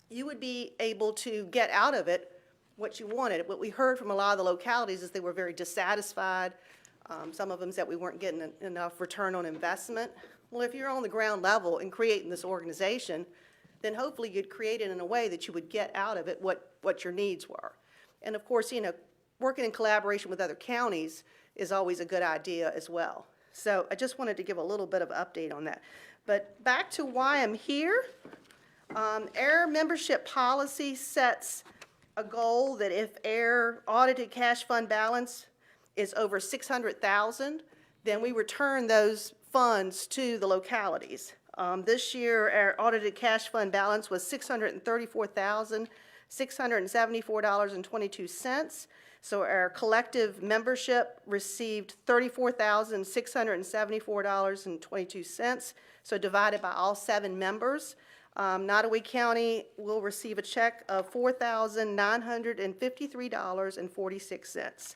S11: you would be able to get out of it what you wanted. What we heard from a lot of the localities is they were very dissatisfied. Some of them said we weren't getting enough return on investment. Well, if you're on the ground level and creating this organization, then hopefully you'd create it in a way that you would get out of it what your needs were. And of course, you know, working in collaboration with other counties is always a good idea as well. So I just wanted to give a little bit of an update on that. But back to why I'm here. AIR membership policy sets a goal that if AIR audited cash fund balance is over $600,000, then we return those funds to the localities. This year, our audited cash fund balance was $634,674.22. So our collective membership received $34,674.22. So divided by all 7 members, Nottoway County will receive a check of $4,953.46.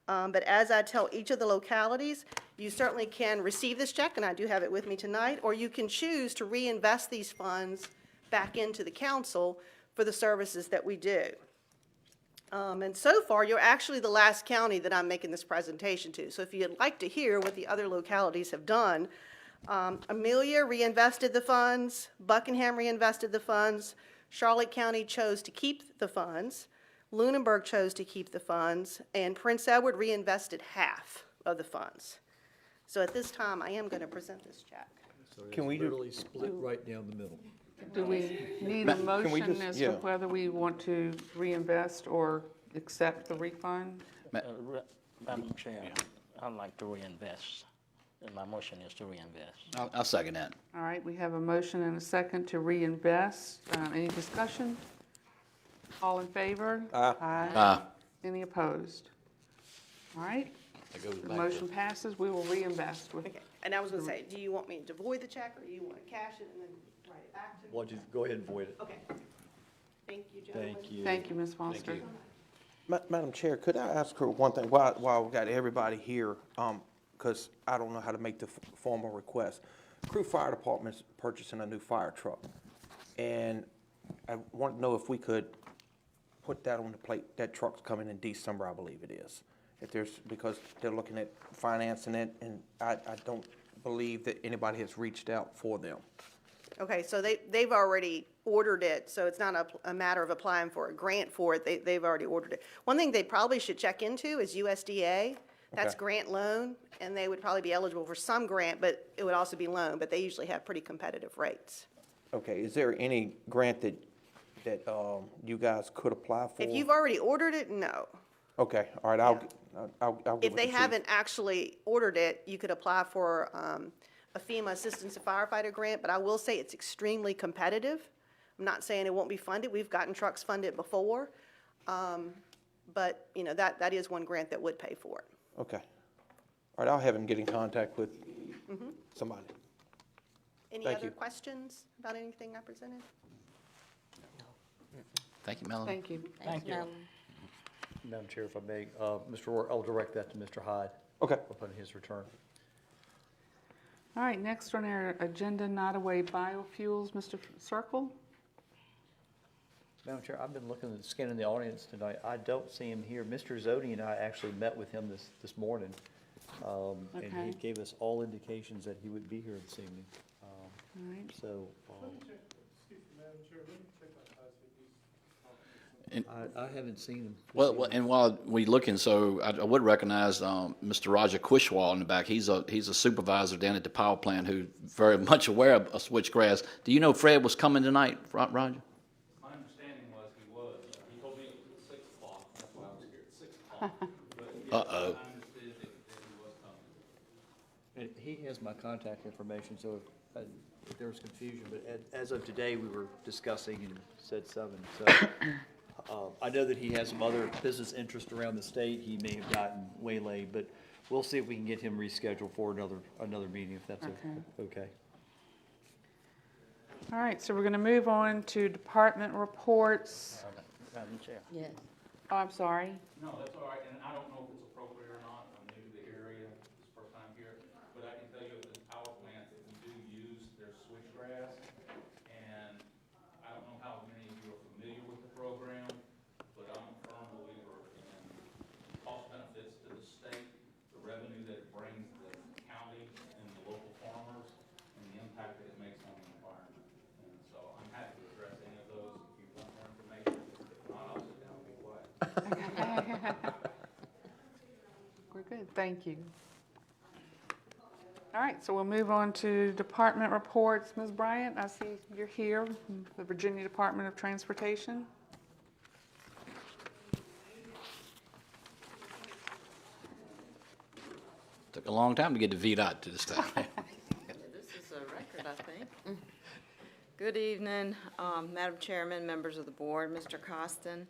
S11: But as I tell each of the localities, you certainly can receive this check, and I do have it with me tonight, or you can choose to reinvest these funds back into the council for the services that we do. And so far, you're actually the last county that I'm making this presentation to. So if you'd like to hear what the other localities have done, Amelia reinvested the funds, Buckingham reinvested the funds, Charlotte County chose to keep the funds, Lunenburg chose to keep the funds, and Prince Edward reinvested half of the funds. So at this time, I am going to present this check.
S12: Can we literally split right down the middle?
S2: Do we need a motion as to whether we want to reinvest or accept the refund?
S14: Madam Chair, I'd like to reinvest. And my motion is to reinvest.
S4: I'll second that.
S2: All right, we have a motion and a second to reinvest. Any discussion? All in favor?
S12: Aye.
S4: Aye.
S2: Any opposed? All right, the motion passes. We will reinvest with.
S11: Okay, and I was going to say, do you want me to void the check, or do you want to cash it and then write it back to me?
S12: Why don't you go ahead and void it?
S11: Okay. Thank you, gentlemen.
S12: Thank you.
S2: Thank you, Ms. Foster.
S5: Madam Chair, could I ask her one thing while we've got everybody here? Because I don't know how to make the formal request. Crew Fire Department's purchasing a new fire truck. And I want to know if we could put that on the plate. That truck's coming in December, I believe it is. If there's, because they're looking at financing it, and I don't believe that anybody has reached out for them.
S11: Okay, so they've already ordered it, so it's not a matter of applying for a grant for it. They've already ordered it. One thing they probably should check into is USDA. That's
S5: Okay.
S11: grant loan, and they would probably be eligible for some grant, but it would also be loan, but they usually have pretty competitive rates.
S5: Okay, is there any grant that you guys could apply for?
S11: If you've already ordered it, no.
S5: Okay, all right, I'll get
S11: If
S5: with
S11: they
S5: the chief.
S11: haven't actually ordered it, you could apply for a FEMA Assistance to Firefighter grant, but I will say it's extremely competitive. I'm not saying it won't be funded. We've gotten trucks funded before. But, you know, that is one grant that would pay for it.
S5: Okay. All right, I'll have him get in contact with somebody.
S11: Any
S5: Thank
S11: other
S5: you.
S11: questions about anything I presented?
S4: Thank you, Melanie.
S2: Thank you.
S6: Thank you.
S12: Madam Chair, if I may, Mr. Rohr, I'll direct that to Mr. Hyde.
S5: Okay.
S12: Upon his return.
S2: All right, next on our agenda, Nottaway Biofuels, Mr. Circle.
S12: Madam Chair, I've been looking at scanning the audience tonight. I don't see him here. Mr. Zodi and I actually met with him this morning. And
S2: Okay.
S12: he gave us all indications that he would be here this evening.
S2: All right.
S12: So,
S4: And-
S12: I haven't seen him.
S4: Well, and while we looking, so I would recognize Mr. Roger Quishwall in the back. He's a supervisor down at the power plant who's very much aware of switchgrass. Do you know Fred was coming tonight, Roger?
S8: My understanding was he was. He told me it was at 6 o'clock. That's why I was here at 6 o'clock. But yes,
S4: Uh-oh.
S8: I understood that he was coming.
S12: And he has my contact information, so if there was confusion, but as of today, we were discussing and said 7. So I know that he has some other business interest around the state. He may have gotten waylaid, but we'll see if we can get him rescheduled for another meeting, if that's okay.
S2: All right, so we're going to move on to department reports.
S14: Madam Chair.
S17: Yes.
S2: Oh, I'm sorry.
S8: No, that's all right, and I don't know if it's appropriate or not. I'm new to the area, it's the first time here. But I can tell you at the power plant that we do use their switchgrass. And I don't know how many of you are familiar with the program, but I'm a firm believer in cost benefits to the state, the revenue that it brings the county and the local farmers, and the impact that it makes on the environment. And so I'm happy to address any of those if you want more information. If not, I'll sit down and be quiet.
S2: We're good, thank you. All right, so we'll move on to department reports. Ms. Bryant, I see you're here from the Virginia Department of Transportation.
S4: Took a long time to get the VDOT to this time.
S18: This is a record, I think. Good evening, Madam Chairman, members of the board, Mr. Costin.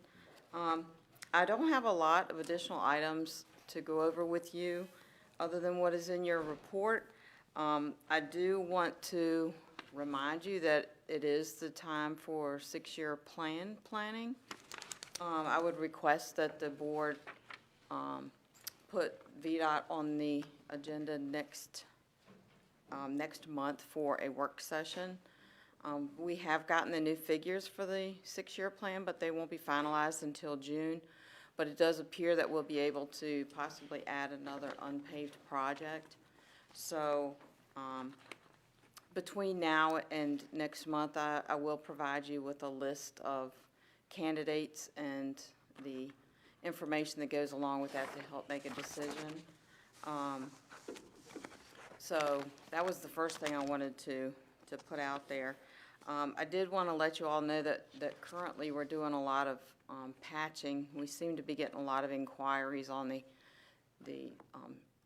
S18: I don't have a lot of additional items to go over with you, other than what is in your report. I do want to remind you that it is the time for 6-year planning. I would request that the board put VDOT on the agenda next month for a work session. We have gotten the new figures for the 6-year plan, but they won't be finalized until June. But it does appear that we'll be able to possibly add another unpaved project. So between now and next month, I will provide you with a list of candidates and the information that goes along with that to help make a decision. So that was the first thing I wanted to put out there. I did want to let you all know that currently we're doing a lot of patching. We seem to be getting a lot of inquiries on the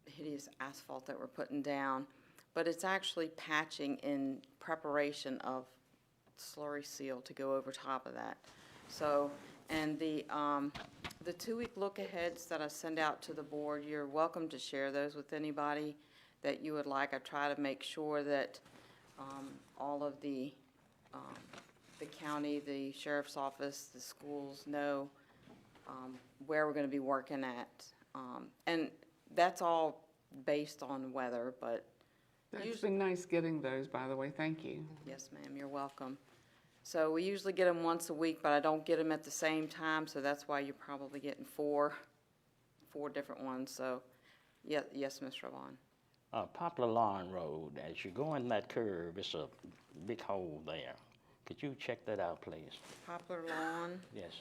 S18: hideous asphalt that we're putting down, but it's actually patching in preparation of slurry seal to go over top of that. So, and the 2-week look-aheads that I send out to the board, you're welcome to share those with anybody that you would like. I try to make sure that all of the county, the sheriff's office, the schools know where we're going to be working at. And that's all based on weather, but
S2: It's been nice getting those, by the way, thank you.
S18: yes, ma'am, you're welcome. So we usually get them once a week, but I don't get them at the same time, so that's why you're probably getting four different ones, so, yes, Mr. Vaughn.
S14: Poplar Lawn Road, as you go in that curve, it's a big hole there. Could you check that out, please?
S18: Poplar Lawn,
S14: Yes.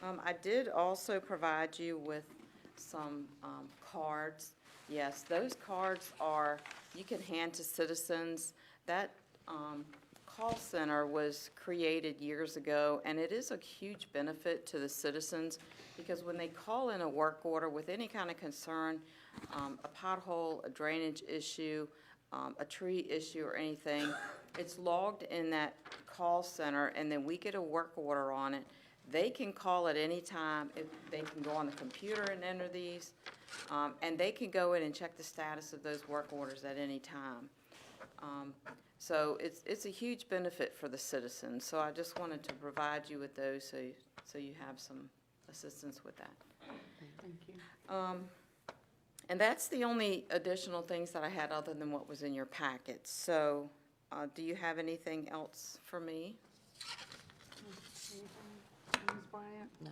S18: I did also provide you with some cards. Yes, those cards you can hand to citizens. That call center was created years ago, and it is a huge benefit to the citizens because when they call in a work order with any kind of concern, a pothole, a drainage issue, a tree issue or anything, it's logged in that call center, and then we get a work order on it. They can call at any time. They can go on the computer and enter these, and they can go in and check the status of those work orders at any time. So it's a huge benefit for the citizens. So I just wanted to provide you with those so you have some assistance with that.
S2: Thank you.
S18: And that's the only additional things that I had other than what was in your packet. So do you have anything else for me?
S2: Ms. Bryant?
S5: No.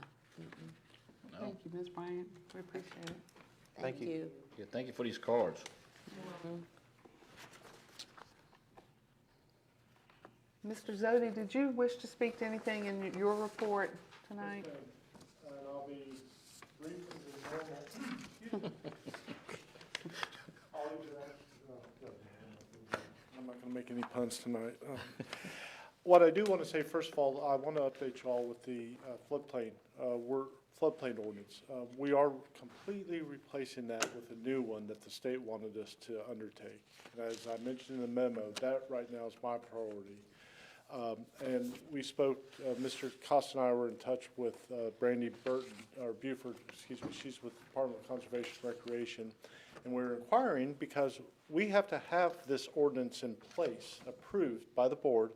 S2: Thank you, Ms. Bryant. We appreciate it.
S5: Thank you.
S4: Yeah, thank you for these cards.
S2: Mr. Zodi, did you wish to speak to anything in your report tonight?
S21: And I'll be brief as normal. I'm not going to make any puns tonight. What I do want to say, first of all, I want to update you all with the floodplain ordinance. We are completely replacing that with a new one that the state wanted us to undertake. And as I mentioned in the memo, that right now is my priority. And we spoke, Mr. Costa and I were in touch with Brandy Burton, or Buford, excuse me, she's with the Department of Conservation and Recreation, and we're inquiring because we have to have this ordinance in place, approved by the board,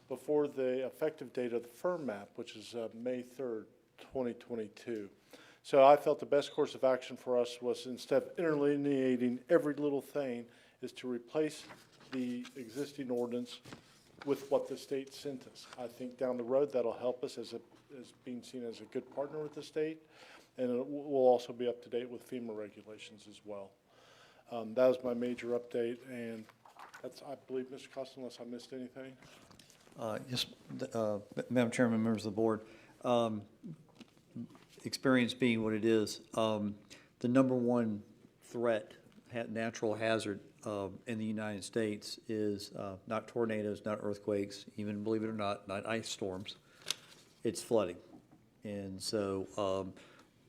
S21: before the effective date of the firm map, which is May 3rd, 2022. So I felt the best course of action for us was, instead of interlineating every little thing, is to replace the existing ordinance with what the state sent us. I think down the road that'll help us as being seen as a good partner with the state, and we'll also be up to date with FEMA regulations as well. That was my major update, and that's, I believe, Mr. Costa, unless I missed anything.
S3: Yes, Madam Chairman, members of the board, experience being what it is, the number one threat, natural hazard in the United States is not tornadoes, not earthquakes, even, believe it or not ice storms. It's flooding. And so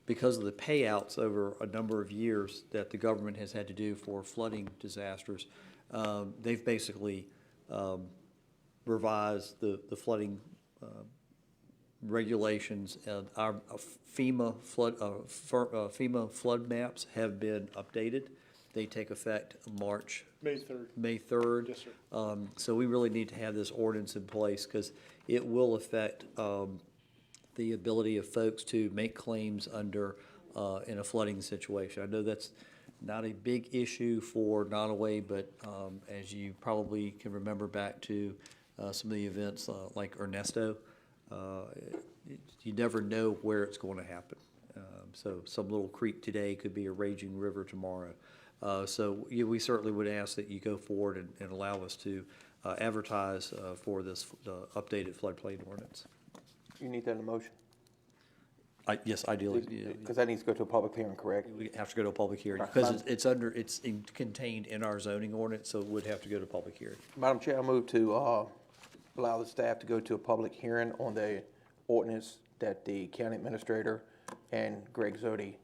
S3: because of the payouts over a number of years that the government has had to do for flooding disasters, they've basically revised the flooding regulations. Our FEMA flood maps have been updated. They take effect
S21: May 3rd.
S3: May 3rd.
S21: Yes, sir.
S3: So we really need to have this ordinance in place because it will affect the ability of folks to make claims under in a flooding situation. I know that's not a big issue for Nottoway, but as you probably can remember back to some of the events like Ernesto, you never know where it's going to happen. So some little creek today could be a raging river tomorrow. So we certainly would ask that you go forward and allow us to advertise for this updated floodplain ordinance.
S5: You need that in a motion?
S3: Yes, ideally.
S5: Because that needs to go to a public hearing, correct?
S3: We have to go to a public hearing
S5: Right.
S3: because it's contained in our zoning ordinance, so it would have to go to public hearing.
S5: Madam Chair, I move to allow the staff to go to a public hearing on the ordinance that the county administrator and Greg Zodi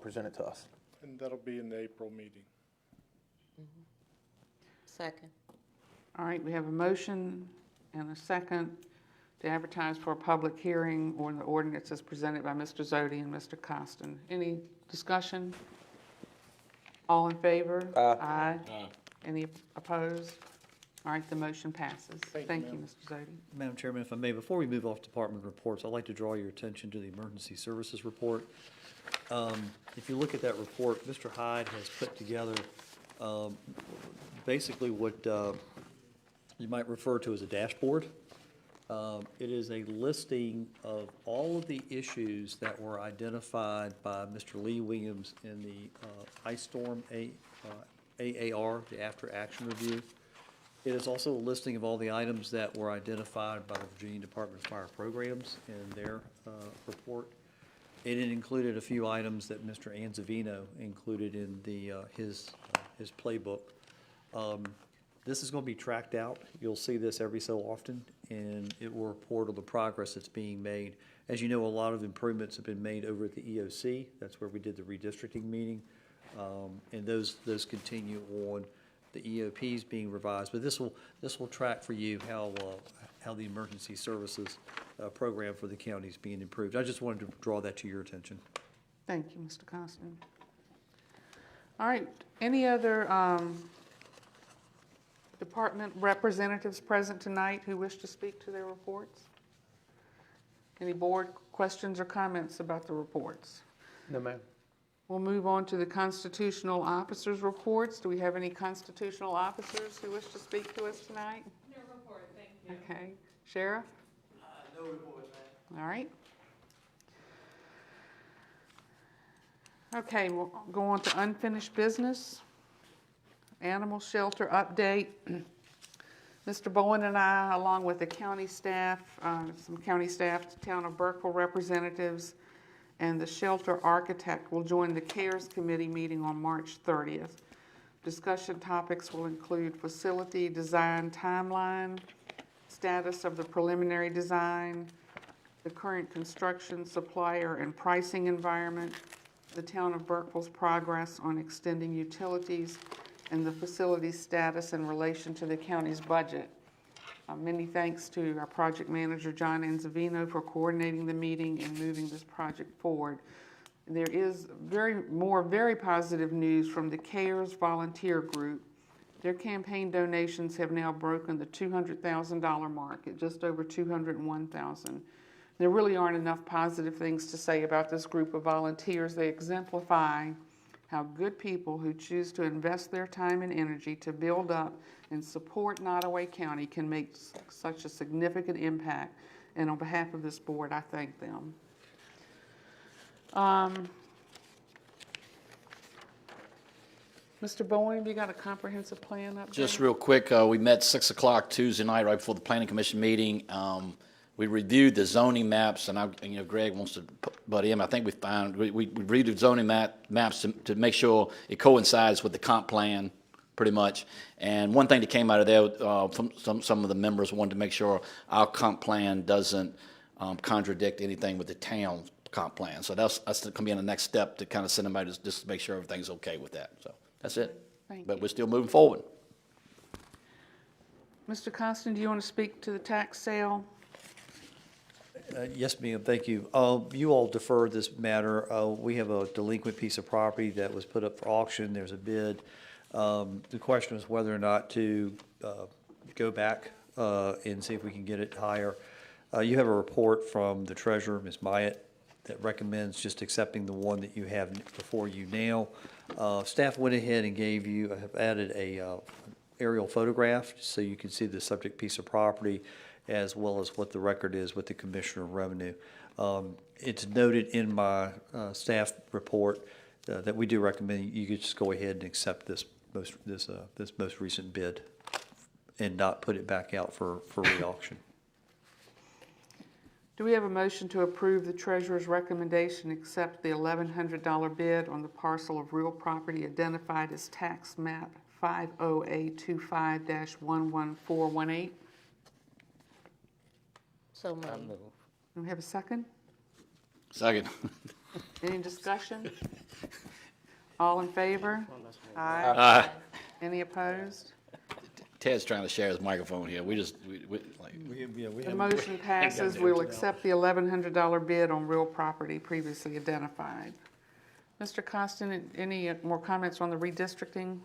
S5: presented to us.
S21: And that'll be in the April meeting.
S5: Second.
S2: All right, we have a motion and a second to advertise for a public hearing on the ordinance as presented by Mr. Zodi and Mr. Costin. Any discussion? All in favor? Aye. Any opposed? All right, the motion passes. Thank you, Mr. Zodi.
S3: Madam Chairman, if I may, before we move off department reports, I'd like to draw your attention to the emergency services report. If you look at that report, Mr. Hyde has put together basically what you might refer to as a dashboard. It is a listing of all of the issues that were identified by Mr. Lee Williams in the Ice Storm AAR, the After Action Review. It is also a listing of all the items that were identified by the Virginia Department of Fire Programs in their report. And it included a few items that Mr. Anzavino included in his playbook. This is going to be tracked out. You'll see this every so often, and it will report on the progress that's being made. As you know, a lot of improvements have been made over at the EOC. That's where we did the redistricting meeting, and those continue on. The EOPs being revised, but this will track for you how the emergency services program for the county is being improved. I just wanted to draw that to your attention.
S2: Thank you, Mr. Costin. All right, any other department representatives present tonight who wish to speak to their reports? Any board questions or comments about the reports?
S5: No, ma'am.
S2: We'll move on to the constitutional officers' reports. Do we have any constitutional officers who wish to speak to us tonight?
S10: No report, thank you.
S2: Okay. Sheriff?
S10: No report, ma'am.
S2: All right. Okay, we'll go on to unfinished business. Animal shelter update. Mr. Bowen and I, along with the county staff, some county staff, town of Burkeville representatives, and the shelter architect will join the CARES Committee meeting on March 30th. Discussion topics will include facility design timeline, status of the preliminary design, the current construction, supplier, and pricing environment, the town of Burkeville's progress on extending utilities, and the facility status in relation to the county's budget. Many thanks to our project manager, John Anzavino, for coordinating the meeting and moving this project forward. There is very positive news from the CARES volunteer group. Their campaign donations have now broken the $200,000 mark at just over $201,000. There really aren't enough positive things to say about this group of volunteers. They exemplify how good people who choose to invest their time and energy to build up and support Nottoway County can make such a significant impact. And on behalf of this board, I thank them. Mr. Bowen, have you got a comprehensive plan update?
S4: Just real quick, we met 6 o'clock Tuesday night right before the Planning Commission meeting. We reviewed the zoning maps, and Greg wants to butt in. I think we reviewed the zoning maps to make sure it coincides with the comp plan, pretty much. And one thing that came out of there from some of the members wanted to make sure our comp plan doesn't contradict anything with the town's comp plan. So that's going to be in the next step to kind of send them out just to make sure everything's okay with that. So that's it. But we're still moving forward.
S2: Mr. Constant, do you want to speak to the tax sale?
S3: Yes, ma'am, thank you. You all deferred this matter. We have a delinquent piece of property that was put up for auction. There's a bid. The question is whether or not to go back and see if we can get it higher. You have a report from the treasurer, Ms. Myatt, that recommends just accepting the one that you have before you now. Staff went ahead and have added a aerial photograph so you can see the subject piece of property, as well as what the record is with the Commissioner of Revenue. It's noted in my staff report that we do recommend you could just go ahead and accept this most recent bid and not put it back out for re-auction.
S2: Do we have a motion to approve the treasurer's recommendation, accept the $1,100 bid on the parcel of real property identified as tax map 50A25-11418?
S14: So moved.
S2: Do we have a second?
S4: Second.
S2: Any discussion? All in favor?
S4: Aye. Aye.
S2: Any opposed?
S4: Ted's trying to share his microphone here. The
S2: motion passes. We'll accept the $1,100 bid on real property previously identified. Mr. Costin, any more comments on the redistricting?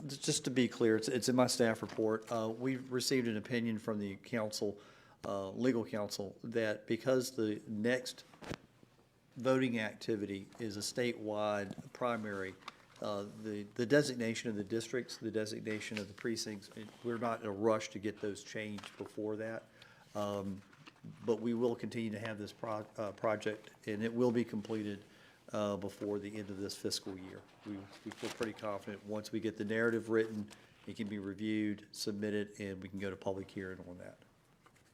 S3: Just to be clear, it's in my staff report. We've received an opinion from the council, legal counsel, that because the next voting activity is a statewide primary, the designation of the districts, the designation of the precincts, we're not in a rush to get those changed before that. But we will continue to have this project, and it will be completed before the end of this fiscal year. We feel pretty confident, once we get the narrative written, it can be reviewed, submitted, and we can go to public hearing on that.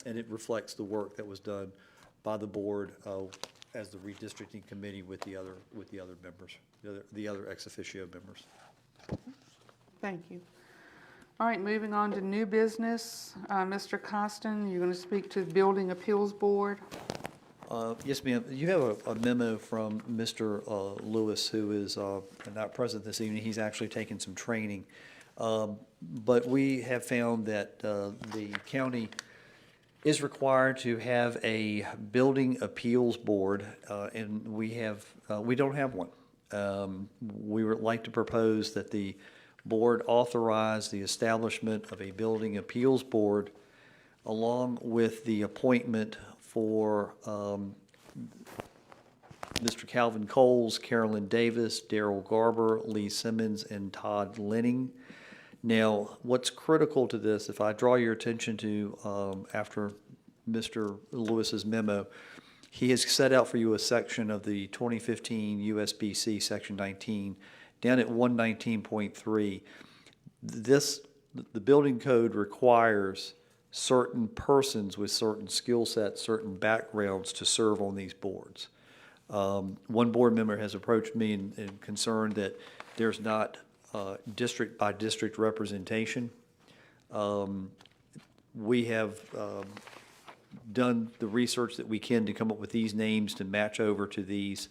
S3: And it reflects the work that was done by the board as the redistricting committee with the other members, the other ex officio members.
S2: Thank you. All right, moving on to new business. Mr. Costin, you're going to speak to the Building Appeals Board.
S3: Yes, ma'am. You have a memo from Mr. Lewis, who is not present this evening. He's actually taken some training. But we have found that the county is required to have a building appeals board, and we don't have one. We would like to propose that the board authorize the establishment of a building appeals board along with the appointment for Mr. Calvin Coles, Carolyn Davis, Darrell Garber, Lee Simmons, and Todd Lenning. Now, what's critical to this, if I draw your attention to, after Mr. Lewis's memo, he has set out for you a section of the 2015 USBC Section 19, down at 119.3. The building code requires certain persons with certain skill sets, certain backgrounds to serve on these boards. One board member has approached me and concerned that there's not district by district representation. We have done the research that we can to come up with these names to match over to these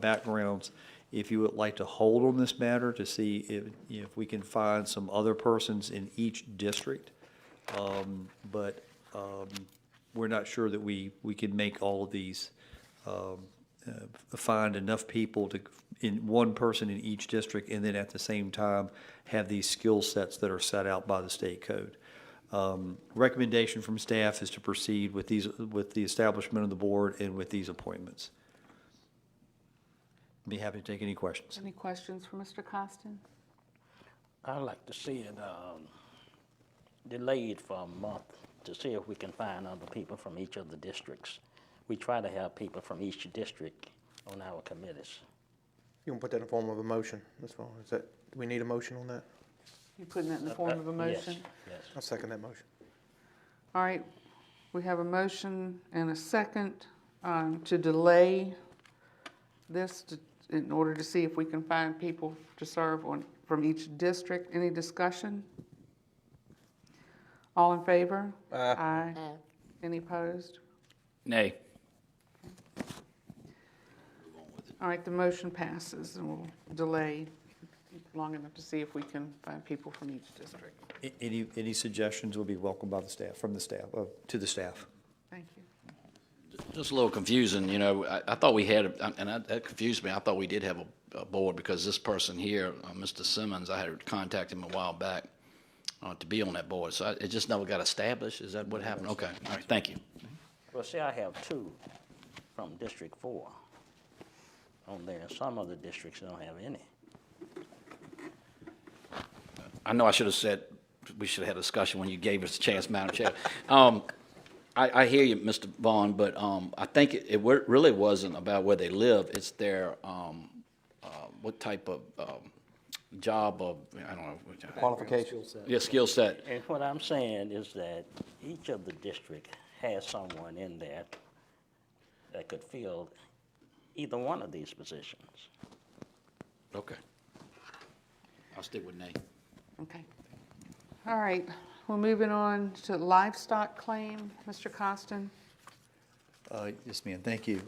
S3: backgrounds. If you would like to hold on this matter to see if we can find some other persons in each district, but we're not sure that we can make all of these, find enough people in one person in each district, and then at the same time have these skill sets that are set out by the state code. Recommendation from staff is to proceed with the establishment of the board and with these appointments. Be happy to take any questions.
S2: Any questions for Mr. Costin?
S14: I'd like to see it delayed for a month to see if we can find other people from each of the districts. We try to have people from each district on our committees.
S5: You want to put that in the form of a motion? That's all. Do we need a motion on that?
S2: You putting that in the form of a motion?
S14: Yes.
S5: I'll second that motion.
S2: All right, we have a motion and a second to delay this in order to see if we can find people to serve from each district. Any discussion? All in favor? Aye. Any opposed?
S4: Nay.
S2: All right, the motion passes, and we'll delay long enough to see if we can find people from each district.
S3: Any suggestions will be welcomed by the staff, from the staff, to the staff.
S2: Thank you.
S4: Just a little confusing, you know, I thought we had, and that confused me, I thought we did have a board because this person here, Mr. Simmons, I had contacted him a while back to be on that board, so it just never got established. Is that what happened? Okay, all right, thank you.
S14: Well, see, I have two from District 4 on there. Some other districts don't have any.
S4: I know I should have said, we should have had a discussion when you gave us a chance, Madam Chair. I hear you, Mr. Vaughn, but I think it really wasn't about where they live. It's their, what type of job of, I don't know.
S5: Qualification.
S4: Yeah, skill set.
S14: And what I'm saying is that each of the district has someone in there that could fill either one of these positions.
S4: Okay. I'll stick with nay.
S2: Okay. All right, we're moving on to livestock claim. Mr. Costin?
S3: Yes, ma'am, thank you.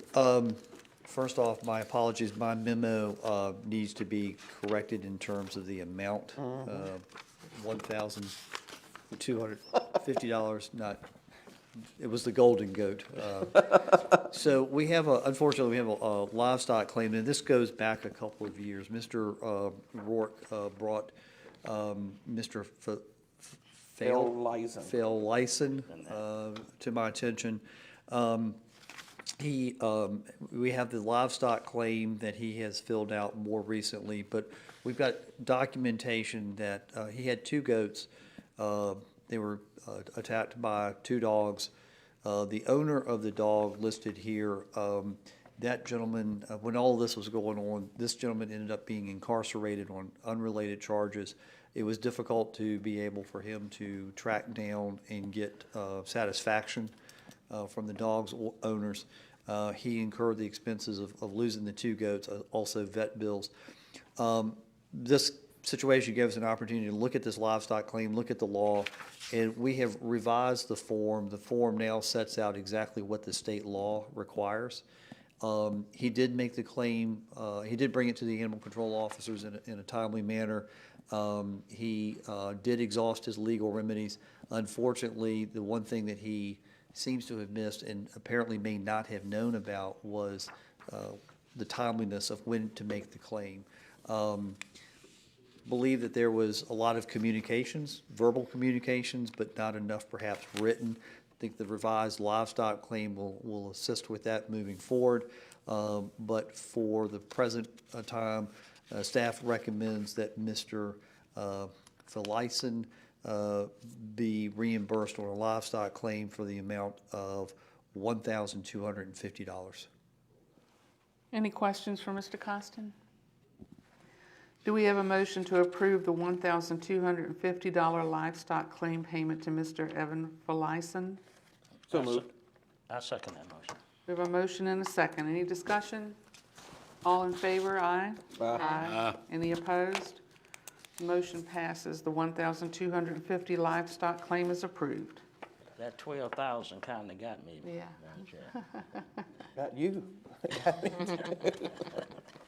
S3: First off, my apologies, my memo needs to be corrected in terms of the amount. $1,250, not, it was the golden goat. So we have, unfortunately, we have a livestock claim, and this goes back a couple of years. Mr. Rourke brought Mr. Fail Lyson to my attention. We have the livestock claim that he has filled out more recently, but we've got documentation that he had 2 goats. They were attacked by 2 dogs. The owner of the dog listed here, that gentleman, when all this was going on, this gentleman ended up being incarcerated on unrelated charges. It was difficult to be able for him to track down and get satisfaction from the dog's owners. He incurred the expenses of losing the 2 goats, also vet bills. This situation gave us an opportunity to look at this livestock claim, look at the law, and we have revised the form. The form now sets out exactly what the state law requires. He did make the claim, he did bring it to the animal control officers in a timely manner. He did exhaust his legal remedies. Unfortunately, the one thing that he seems to have missed and apparently may not have known about was the timeliness of when to make the claim. Believe that there was a lot of communications, verbal communications, but not enough perhaps written. I think the revised livestock claim will assist with that moving forward. But for the present time, staff recommends that Mr. Felison be reimbursed on a livestock claim for the amount of $1,250.
S2: Any questions for Mr. Costin? Do we have a motion to approve the $1,250 livestock claim payment to Mr. Evan Felison?
S5: So moved.
S14: I second that motion.
S2: We have a motion and a second. Any discussion? All in favor, aye? Aye. Any opposed? Motion passes. The $1,250 livestock claim is approved.
S14: That 12,000 kind of got me.
S2: Yeah.
S14: Madam Chair.
S5: Got you.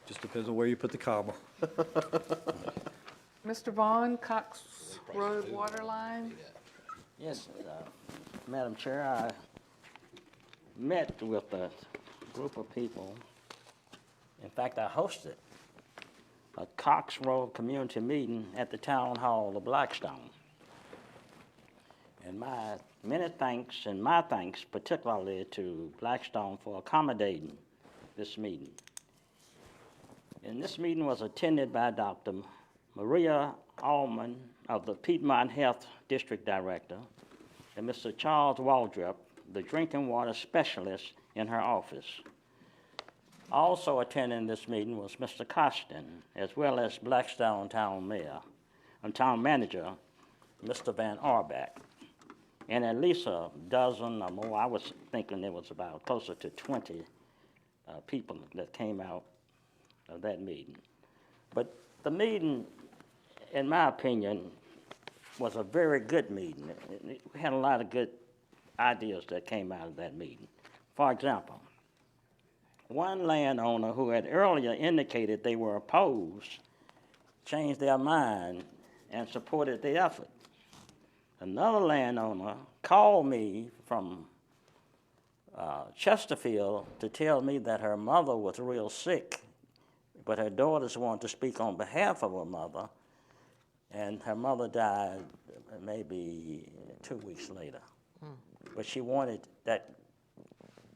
S3: Just depends on where you put the comma.
S2: Mr. Vaughn, Cox Road Water Line?
S14: Yes, Madam Chair, I met with a group of people. In fact, I hosted a Cox Road community meeting at the Town Hall of Blackstone. And my many thanks, and my thanks particularly to Blackstone for accommodating this meeting. And this meeting was attended by Dr. Maria Allman of the Piedmont Health District Director, and Mr. Charles Waldrop, the drinking water specialist in her office. Also attending this meeting was Mr. Costin, as well as Blackstone Town Manager, Mr. Van Arbach, and at least a dozen or more. I was thinking there was about closer to 20 people that came out of that meeting. But the meeting, in my opinion, was a very good meeting. We had a lot of good ideas that came out of that meeting. For example, one landowner who had earlier indicated they were opposed changed their mind and supported the effort. Another landowner called me from Chesterfield to tell me that her mother was real sick, but her daughters wanted to speak on behalf of her mother, and her mother died maybe 2 weeks later. But she wanted that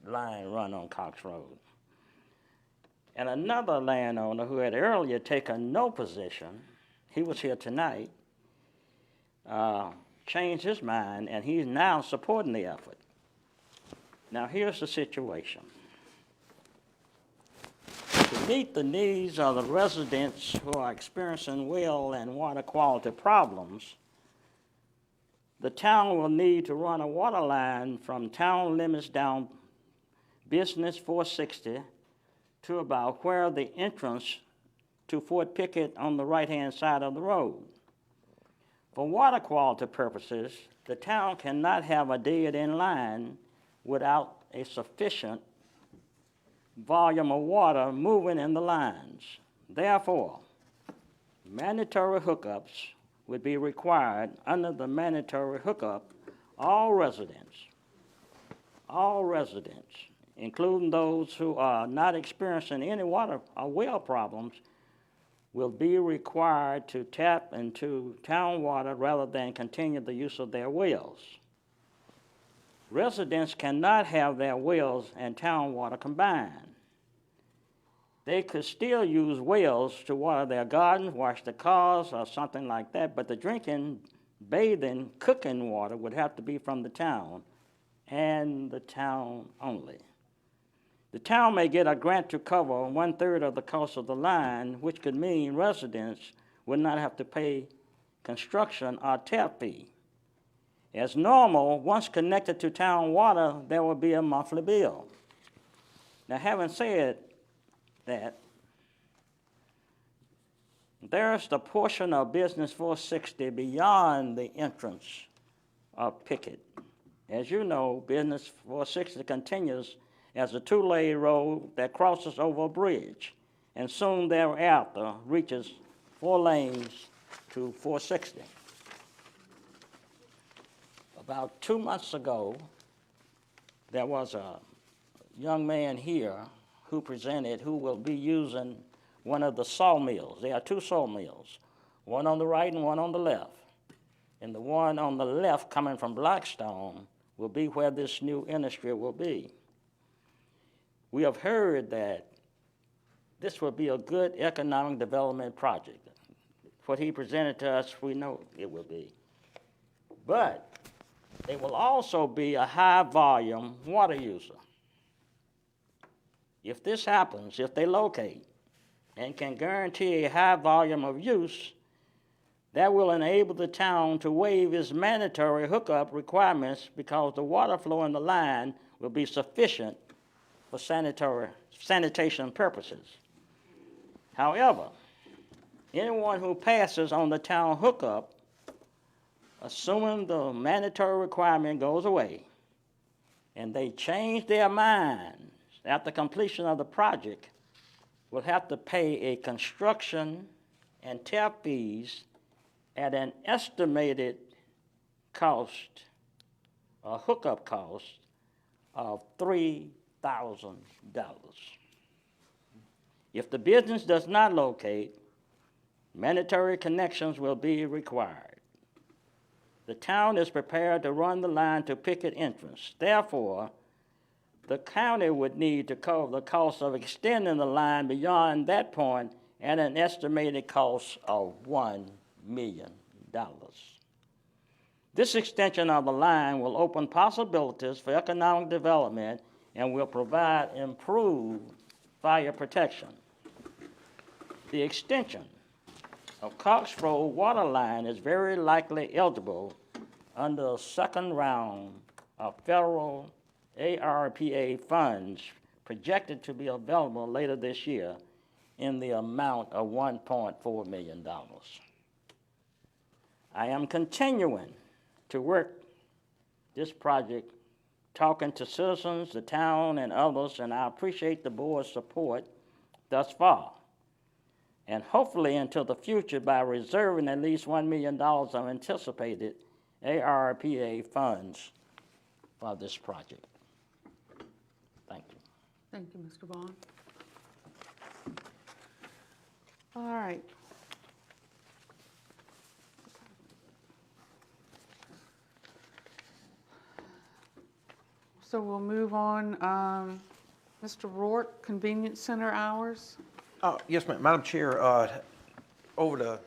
S14: line run on Cox Road. And another landowner who had earlier taken no position, he was here tonight, changed his mind, and he's now supporting the effort. Now here's the situation. To meet the needs of the residents who are experiencing well and water quality problems, the town will need to run a water line from town limits down Business 460 to about where the entrance to Fort Pickett on the right-hand side of the road. For water quality purposes, the town cannot have a dead-end line without a sufficient volume of water moving in the lines. Therefore, mandatory hookups would be required. Under the mandatory hookup, all residents, including those who are not experiencing any water or well problems, will be required to tap into town water rather than continue the use of their wells. residents cannot have their wells and town water combined. They could still use wells to water their gardens, wash their cars, or something like that, but the drinking, bathing, cooking water would have to be from the town, and the town only. The town may get a grant to cover 1/3 of the cost of the line, which could mean residents would not have to pay construction or tap fee. As normal, once connected to town water, there will be a monthly bill. Now, having said that, there's the portion of Business 460 beyond the entrance of Pickett. As you know, Business 460 continues as a two-lane road that crosses over a bridge, and soon thereafter reaches 4 lanes to 460. About 2 months ago, there was a young man here who presented who will be using one of the sawmills. There are 2 sawmills, one on the right and one on the left. And the one on the left coming from Blackstone will be where this new industry will be. We have heard that this will be a good economic development project. What he presented to us, we know it will be. But they will also be a high-volume water user. If this happens, if they locate and can guarantee a high volume of use, that will enable the town to waive its mandatory hookup requirements because the water flow in the line will be sufficient for sanitation purposes. However, anyone who passes on the town hookup, assuming the mandatory requirement goes away, and they change their minds after completion of the project, will have to pay a construction and tap fees at an estimated cost, a hookup cost of $3,000. If the business does not locate, mandatory connections will be required. The town is prepared to run the line to Pickett entrance. Therefore, the county would need to cover the cost of extending the line beyond that point at an estimated cost of $1 million. This extension of the line will open possibilities for economic development and will provide improved fire protection. The extension of Cox Road water line is very likely eligible under a second round of federal ARPA funds projected to be available later this year in the amount of $1.4 million. I am continuing to work this project, talking to citizens, the town, and others, and I appreciate the board's support thus far. And hopefully into the future by reserving at least $1 million of anticipated ARPA funds for this project. Thank you.
S2: Thank you, Mr. Vaughn. All right. So we'll move on. Mr. Rourke, Convenience Center hours.
S5: Yes, ma'am. Madam Chair, over the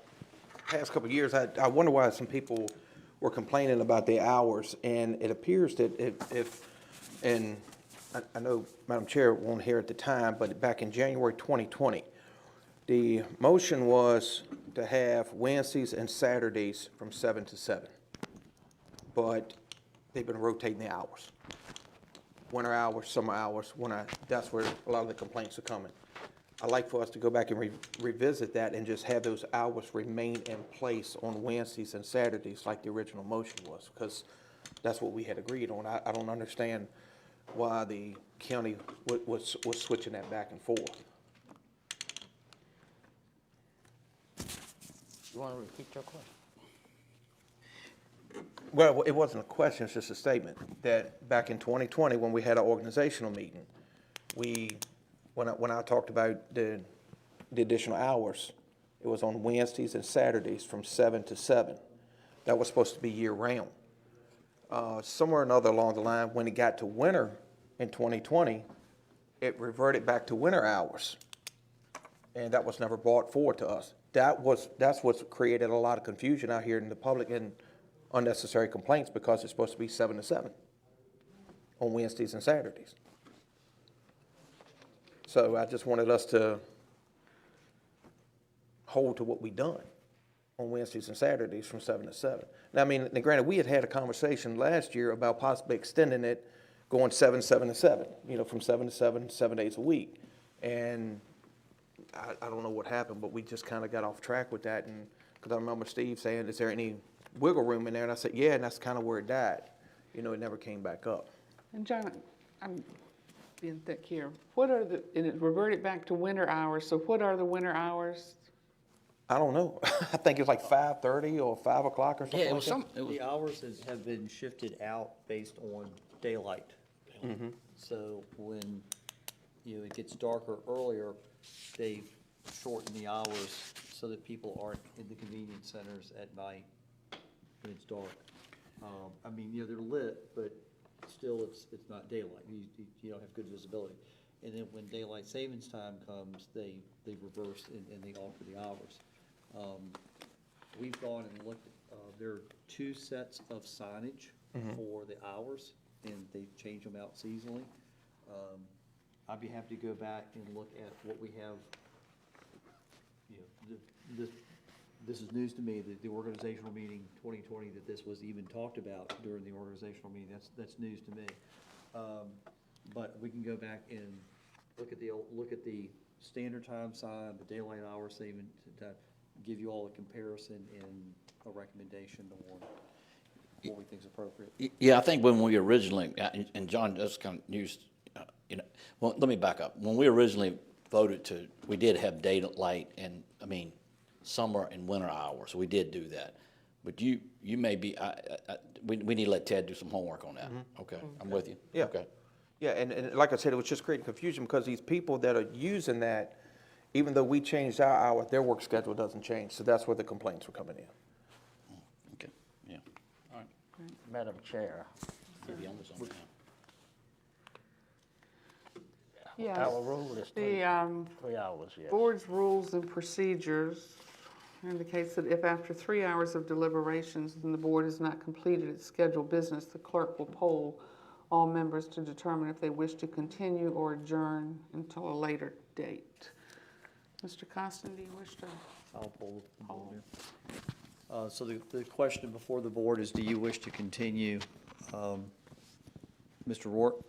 S5: past couple of years, I wonder why some people were complaining about their hours, and it appears that and I know Madam Chair won't hear at the time, but back in January 2020, the motion was to have Wednesdays and Saturdays from 7 to 7, but they've been rotating the hours. Winter hours, summer hours, that's where a lot of the complaints are coming. I'd like for us to go back and revisit that and just have those hours remain in place on Wednesdays and Saturdays like the original motion was, because that's what we had agreed on. I don't understand why the county was switching that back and forth.
S14: You want to repeat your question?
S5: Well, it wasn't a question, it's just a statement that back in 2020, when we had our organizational meeting, when I talked about the additional hours, it was on Wednesdays and Saturdays from 7 to 7. That was supposed to be year round. somewhere or another along the line, when it got to winter in 2020, it reverted back to winter hours. And that was never brought forward to us. That's what's created a lot of confusion out here in the public and unnecessary complaints, because it's supposed to be 7 to 7 on Wednesdays and Saturdays. So I just wanted us to hold to what we done on Wednesdays and Saturdays from 7 to 7. Now, I mean, granted, we had a conversation last year about possibly extending it, going 7 to 7, from 7 to 7, 7 days a week. And I don't know what happened, but we just kind of got off track with that. And because I remember Steve saying, is there any wiggle room in there? And I said, yeah, and that's kind of where it died. It never came back up.
S2: And John, I'm being thick here. And it reverted back to winter hours, so what are the winter hours?
S5: I don't know. I think it's like 5:30 or 5 o'clock or something.
S4: Yeah, it was
S5: like that.
S12: The hours have been shifted out based on daylight.
S5: Mm-hmm.
S12: So when, it gets darker earlier, they shorten the hours so that people aren't in the convenience centers at night when it's dark. I mean, they're lit, but still it's not daylight. You don't have good visibility. And then when daylight savings time comes, they reverse and they alter the hours. We've gone and looked, there are 2 sets of signage for the hours, and they change them out seasonally. I'd be happy to go back and look at what we have. This is news to me, that the organizational meeting 2020, that this was even talked about during the organizational meeting. That's news to me. But we can go back and look at the standard time sign, the daylight hour saving, to give you all a comparison and a recommendation on what we think is appropriate.
S4: Yeah, I think when we originally, and John just kind of used, well, let me back up. When we originally voted we did have daylight and, summer and winter hours. We did do that. But you may be, we need to let Ted do some homework on that.
S5: Mm-hmm.
S4: Okay, I'm with you.
S5: Yeah.
S4: Okay.
S5: Yeah, and like I said, it was just creating confusion because these people that are using that, even though we changed our hour, their work schedule doesn't change. So that's where the complaints were coming in.
S4: Okay, yeah. All right.
S14: Madam Chair,
S4: Maybe on this one,
S2: Yes.
S14: our rule is
S2: The
S14: 3 hours, yes.
S2: board's rules and procedures indicates that if after 3 hours of deliberations and the board has not completed its scheduled business, the clerk will poll all members to determine if they wish to continue or adjourn until a later date. Mr. Costin, do you wish to?
S12: I'll pull the board here. So the question before the board is, do you wish to continue? Mr. Rourke?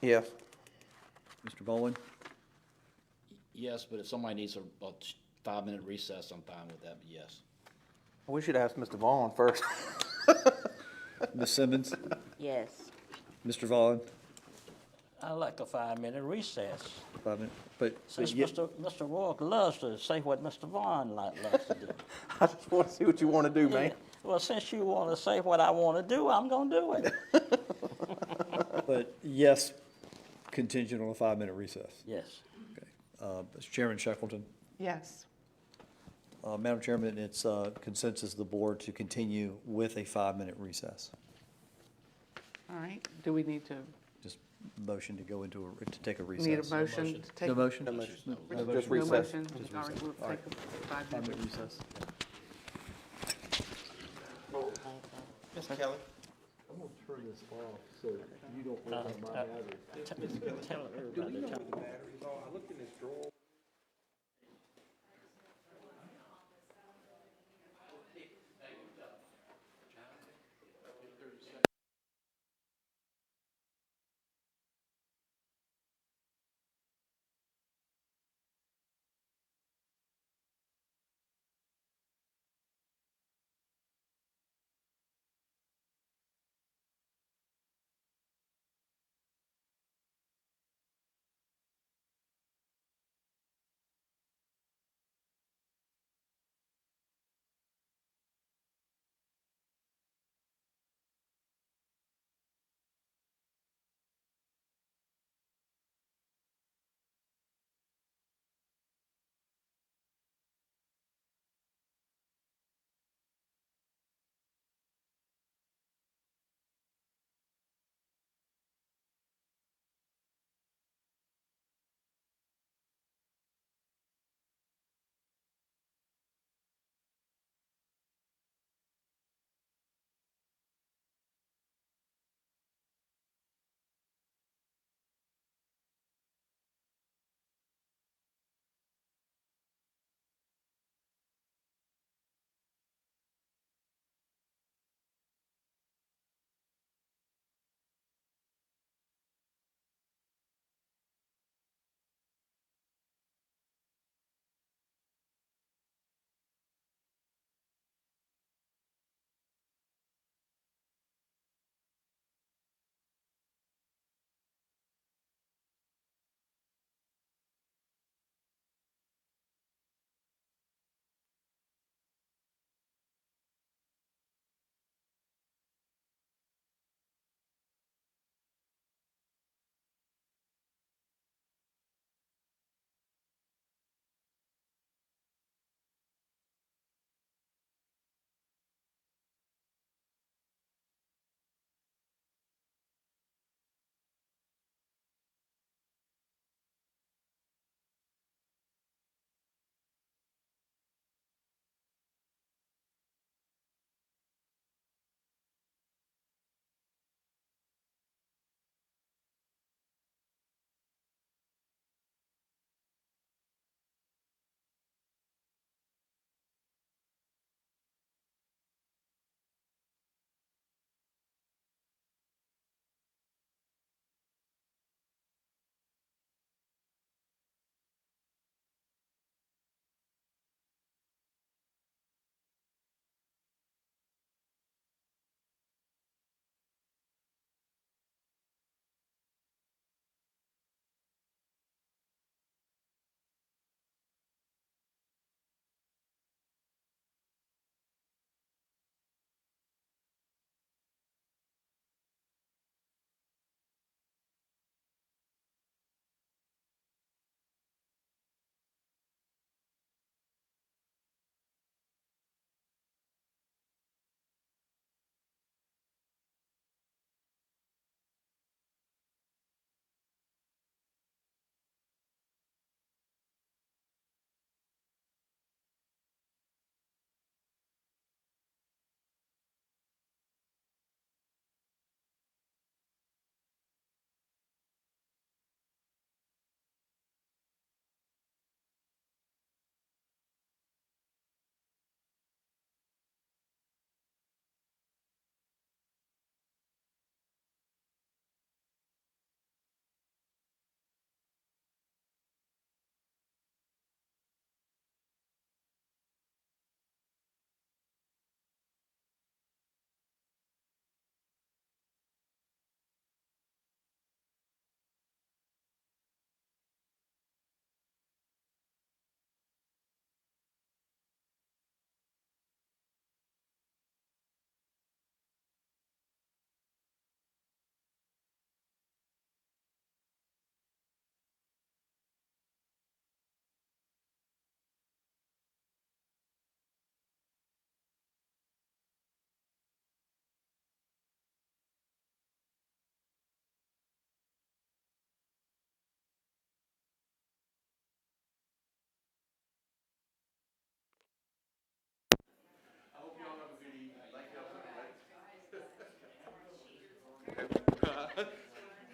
S5: Yes.
S12: Mr. Bowen?
S4: Yes, but if somebody needs a 5-minute recess, I'm fine with that, but yes.
S5: We should ask Mr. Vaughn first.
S12: Ms. Simmons?
S14: Yes.
S12: Mr. Vaughn?
S14: I like a 5-minute recess.
S12: 5 minutes, but
S14: Since
S12: you-
S14: Mr. Rourke loves to say what Mr. Vaughn loves to do.
S5: I just want to see what you want to do, man.
S14: Yeah. Well, since you want to say what I want to do, I'm going to do it.
S12: but yes, contingent on a 5-minute recess.
S14: Yes.
S12: Okay. Mr. Chairman Shackleton?
S2: Yes.
S12: Madam Chairman, it's consensus of the board to continue with a 5-minute recess.
S2: All right. Do we need to
S12: Just motion to go into to take a recess.
S2: need a motion to take?
S12: No motion?
S5: No motion.
S12: No
S5: Just
S12: motion.
S5: recess.
S2: No motion.
S12: Just
S2: All right,
S12: recess.
S2: we'll
S12: All right.
S2: take a
S12: 5-minute recess.
S5: Mr. Kelly?
S12: I'm going to turn this off so you don't work on my battery.
S14: Tell everybody.
S5: I looked in this drawer.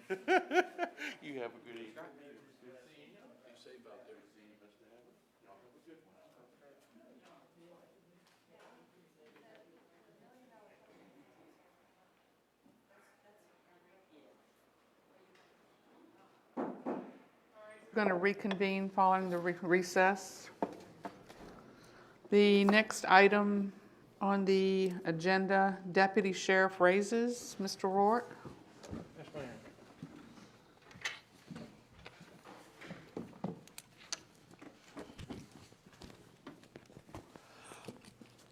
S21: You have a good evening.
S2: We're going to reconvene following the recess. The next item on the agenda, Deputy Sheriff raises. Mr. Rourke.
S21: Yes, ma'am.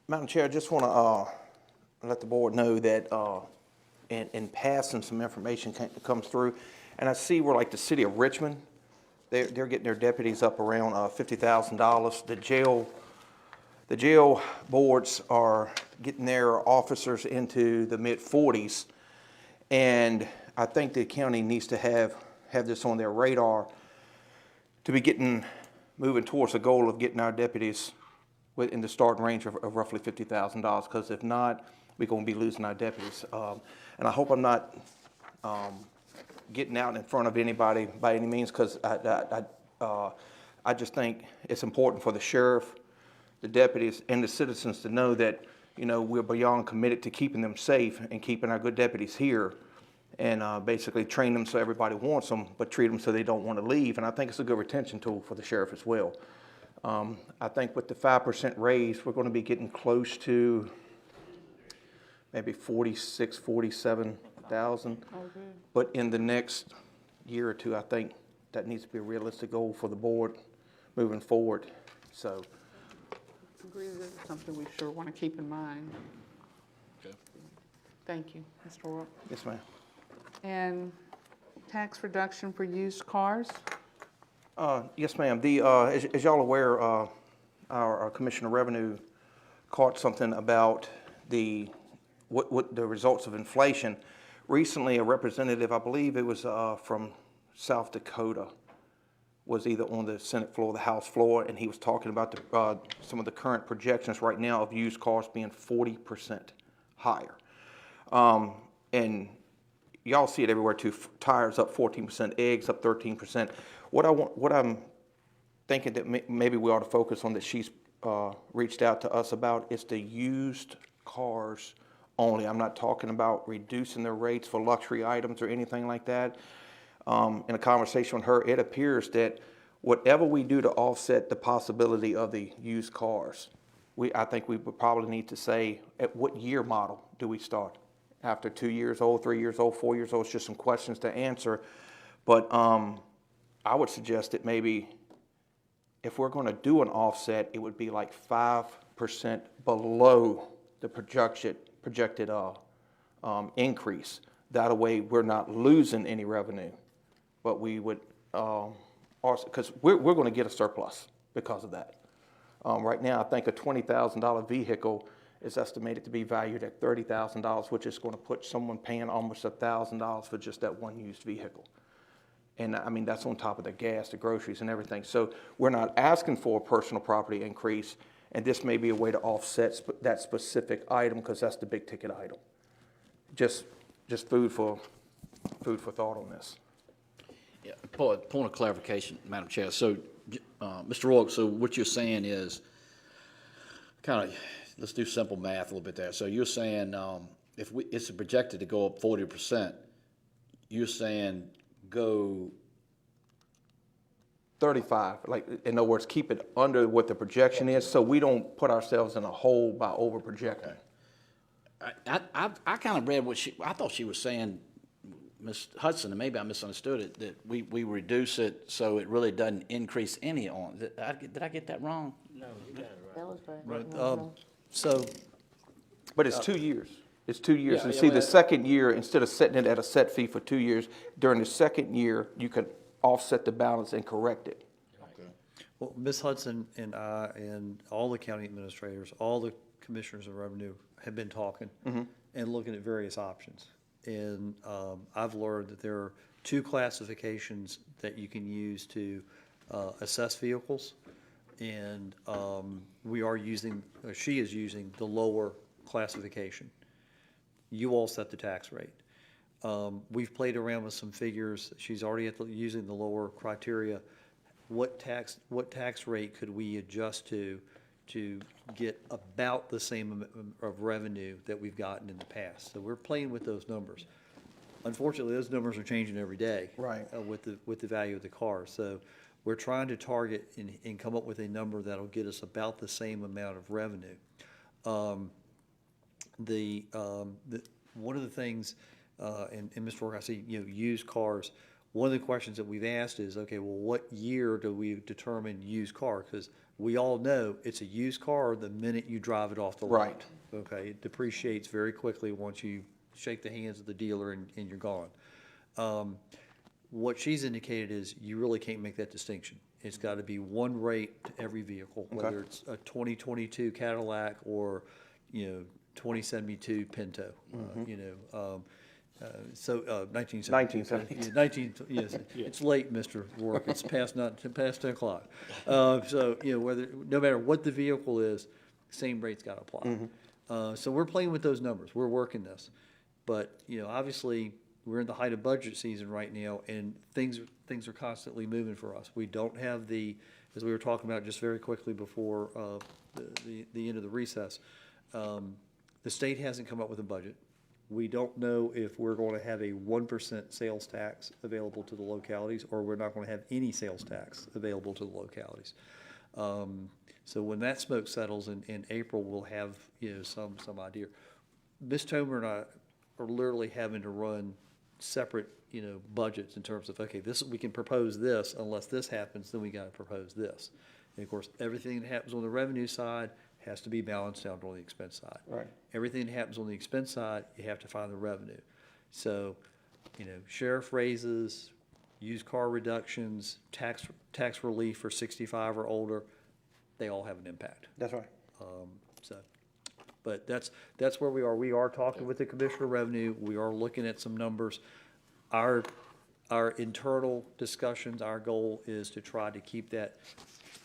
S5: Madam Chair, I just want to let the board know that in passing, some information comes through, and I see where like the city of Richmond, they're getting their deputies up around $50,000. The jail boards are getting their officers into the mid-40s, and I think the county needs to have this on their radar to be moving towards the goal of getting our deputies in the starting range of roughly $50,000, because if not, we're going to be losing our deputies. And I hope I'm not getting out in front of anybody by any means, because I just think it's important for the sheriff, the deputies, and the citizens to know that, you know, we're beyond committed to keeping them safe and keeping our good deputies here, and basically train them so everybody wants them, but treat them so they don't want to leave. And I think it's a good retention tool for the sheriff as well. I think with the 5% raise, we're going to be getting close to maybe 46, 47,000. But in the next year or two, I think that needs to be a realistic goal for the board moving forward. So,
S2: I agree that it's something we sure want to keep in mind.
S4: Okay.
S2: Thank you, Mr. Rourke.
S5: yes, ma'am.
S2: And tax reduction for used cars.
S5: Yes, ma'am. As y'all aware, our Commissioner of Revenue caught something about what the results of inflation. Recently, a representative, I believe it was from South Dakota, was either on the Senate floor or the House floor, and he was talking about some of the current projections right now of used cars being 40% higher. And y'all see it everywhere too. Tires up 14%, eggs up 13%. What I'm thinking that maybe we ought to focus on that she's reached out to us about is the used cars only. I'm not talking about reducing the rates for luxury items or anything like that. In a conversation with her, it appears that whatever we do to offset the possibility of the used cars, I think we would probably need to say, at what year model do we start? After 2 years old, 3 years old, 4 years old? It's just some questions to answer. But I would suggest that maybe if we're going to do an offset, it would be like 5% below the projected increase. That way, we're not losing any revenue, but we would also, because we're going to get a surplus because of that. Right now, I think a $20,000 vehicle is estimated to be valued at $30,000, which is going to put someone paying almost $1,000 for just that one used vehicle. And I mean, that's on top of the gas, the groceries, and everything. So we're not asking for a personal property increase, and this may be a way to offset that specific item, because that's the big ticket item. Just food for thought on this.
S4: Yeah, point of clarification, Madam Chair. So, Mr. Rourke, so what you're saying is kind of, let's do simple math a little bit there. So you're saying if it's projected to go up 40%, you're saying go
S5: 35, like, in other words, keep it under what the projection is, so we don't put ourselves in a hole by over projecting.
S4: I kind of read I thought she was saying, Ms. Hudson, and maybe I misunderstood it, that we reduce it so it really doesn't increase any on. Did I get that wrong?
S14: No, you got it right.
S2: That was
S3: So,
S5: But it's 2 years. It's 2 years.
S4: Yeah,
S5: And
S4: yeah,
S5: see,
S4: well,
S5: the second year, instead of setting it at a set fee for 2 years, during the second year, you can offset the balance and correct it.
S3: well, Ms. Hudson and I and all the county administrators, all the commissioners of revenue have been talking and looking at various options. And I've learned that there are 2 classifications that you can use to assess vehicles. And she is using the lower classification. You all set the tax rate. We've played around with some figures. She's already using the lower criteria. What tax rate could we adjust to get about the same of revenue that we've gotten in the past? So we're playing with those numbers. Unfortunately, those numbers are changing every day.
S5: Right.
S3: With the value of the car. So we're trying to target and come up with a number that'll get us about the same amount of revenue. One of the things, and Mr. Work, I see, used cars. One of the questions that we've asked is, okay, well, what year do we determine used car? Because we all know it's a used car the minute you drive it off the lot.
S5: Right.
S3: Okay, it depreciates very quickly once you shake the hands of the dealer and you're gone. What she's indicated is you really can't make that distinction. It's got to be one rate to every vehicle, whether it's a 2022 Cadillac or, 2072 Pinto. 1972. Yes, it's late, Mr. Work. It's past 10 o'clock. No matter what the vehicle is, same rate's got to apply. So we're playing with those numbers. We're working this. But, obviously, we're in the height of budget season right now, and things are constantly moving for us. We don't have as we were talking about just very quickly before the end of the recess, the state hasn't come up with a budget. We don't know if we're going to have a 1% sales tax available to the localities, or we're not going to have any sales tax available to the localities. So when that smoke settles in April, we'll have some idea. Ms. Tomer and I are literally having to run separate budgets in terms of, okay, we can propose this. Unless this happens, then we got to propose this. And of course, everything that happens on the revenue side has to be balanced out on the expense side.
S5: Right.
S3: Everything that happens on the expense side, you have to find the revenue. So, sheriff raises, used car reductions, tax relief for 65 or older, they all have an impact.
S5: That's right.
S3: But that's where we are. We are talking with the Commissioner of Revenue. We are looking at some numbers. Our internal discussions, our goal is to try to keep that,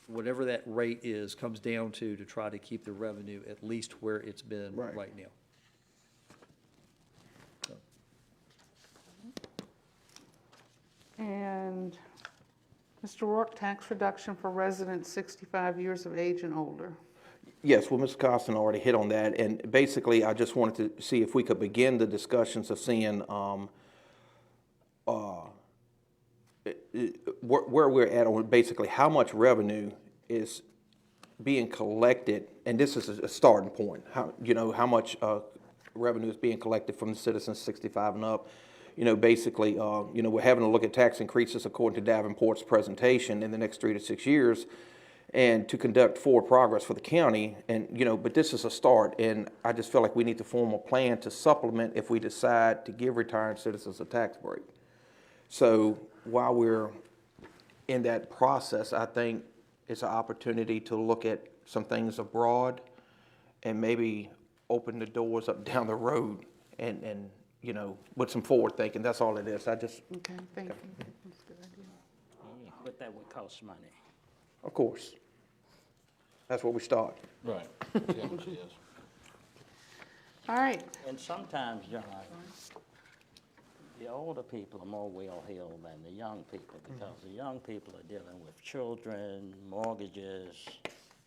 S3: whatever that rate is, comes down to try to keep the revenue at least where it's been right now. So.
S2: And Mr. Rourke, tax reduction for residents 65 years of age and older.
S5: Yes, well, Mr. Costin already hit on that, and basically, I just wanted to see if we could begin the discussions of seeing where we're at on basically how much revenue is being collected, and this is a starting point. How much revenue is being collected from the citizens 65 and up. Basically, we're having to look at tax increases according to Davenport's presentation in the next 3 to 6 years, and to conduct forward progress for the county. And, but this is a start, and I just feel like we need to form a plan to supplement if we decide to give retired citizens a tax break. So while we're in that process, I think it's an opportunity to look at some things abroad and maybe open the doors up down the road and with some forward thinking. That's all it is.
S2: Okay, thank you. That's a good idea.
S14: Yeah, but that would cost money.
S5: Of course. That's where we start.
S4: Right.
S2: All right.
S14: And sometimes, John, the older people are more well-heeled than the young people, because the young people are dealing with children, mortgages,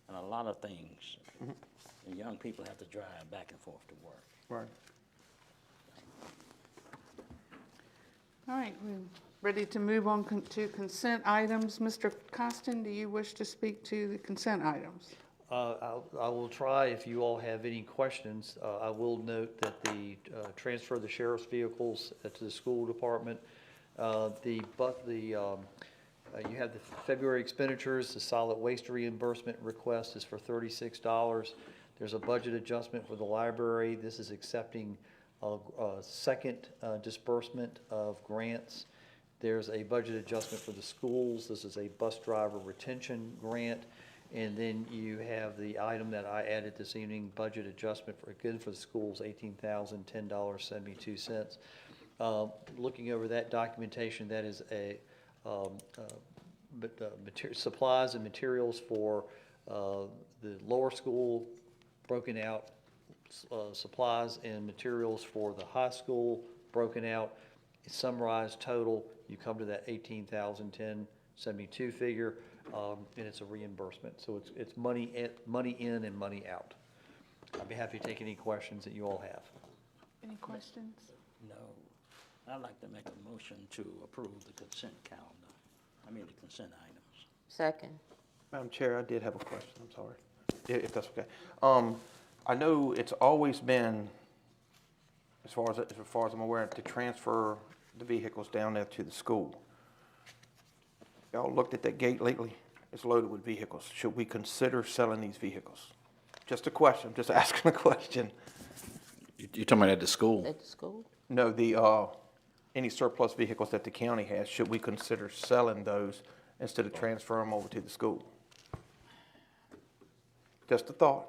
S14: and a lot of things. And young people have to drive back and forth to work.
S5: Right.
S2: All right, we're ready to move on to consent items. Mr. Costin, do you wish to speak to the consent items?
S3: I will try. If you all have any questions, I will note that the transfer of the sheriff's vehicles to the school department, you have the February expenditures. The solid waste reimbursement request is for $36. There's a budget adjustment for the library. This is accepting a second disbursement of grants. There's a budget adjustment for the schools. This is a bus driver retention grant. And then you have the item that I added this evening, budget adjustment for the schools, $18,010.72. Looking over that documentation, that is supplies and materials for the lower school, broken out supplies and materials for the high school, broken out, summarized total, you come to that 18,1072 figure, and it's a reimbursement. So it's money in and money out. I'd be happy to take any questions that you all have.
S2: Any questions?
S14: No. I'd like to make a motion to approve the consent calendar. The consent items.
S5: Second.
S13: Madam Chair, I did have a question, I'm sorry, if that's okay. I know it's always been, as far as I'm aware, to transfer the vehicles down there to the school. Y'all looked at that gate lately? It's loaded with vehicles. Should we consider selling these vehicles? Just a question, just asking a question.
S4: You're talking about at the school?
S5: At the school?
S13: No, any surplus vehicles that the county has, should we consider selling those instead of transferring them over to the school? Just a thought.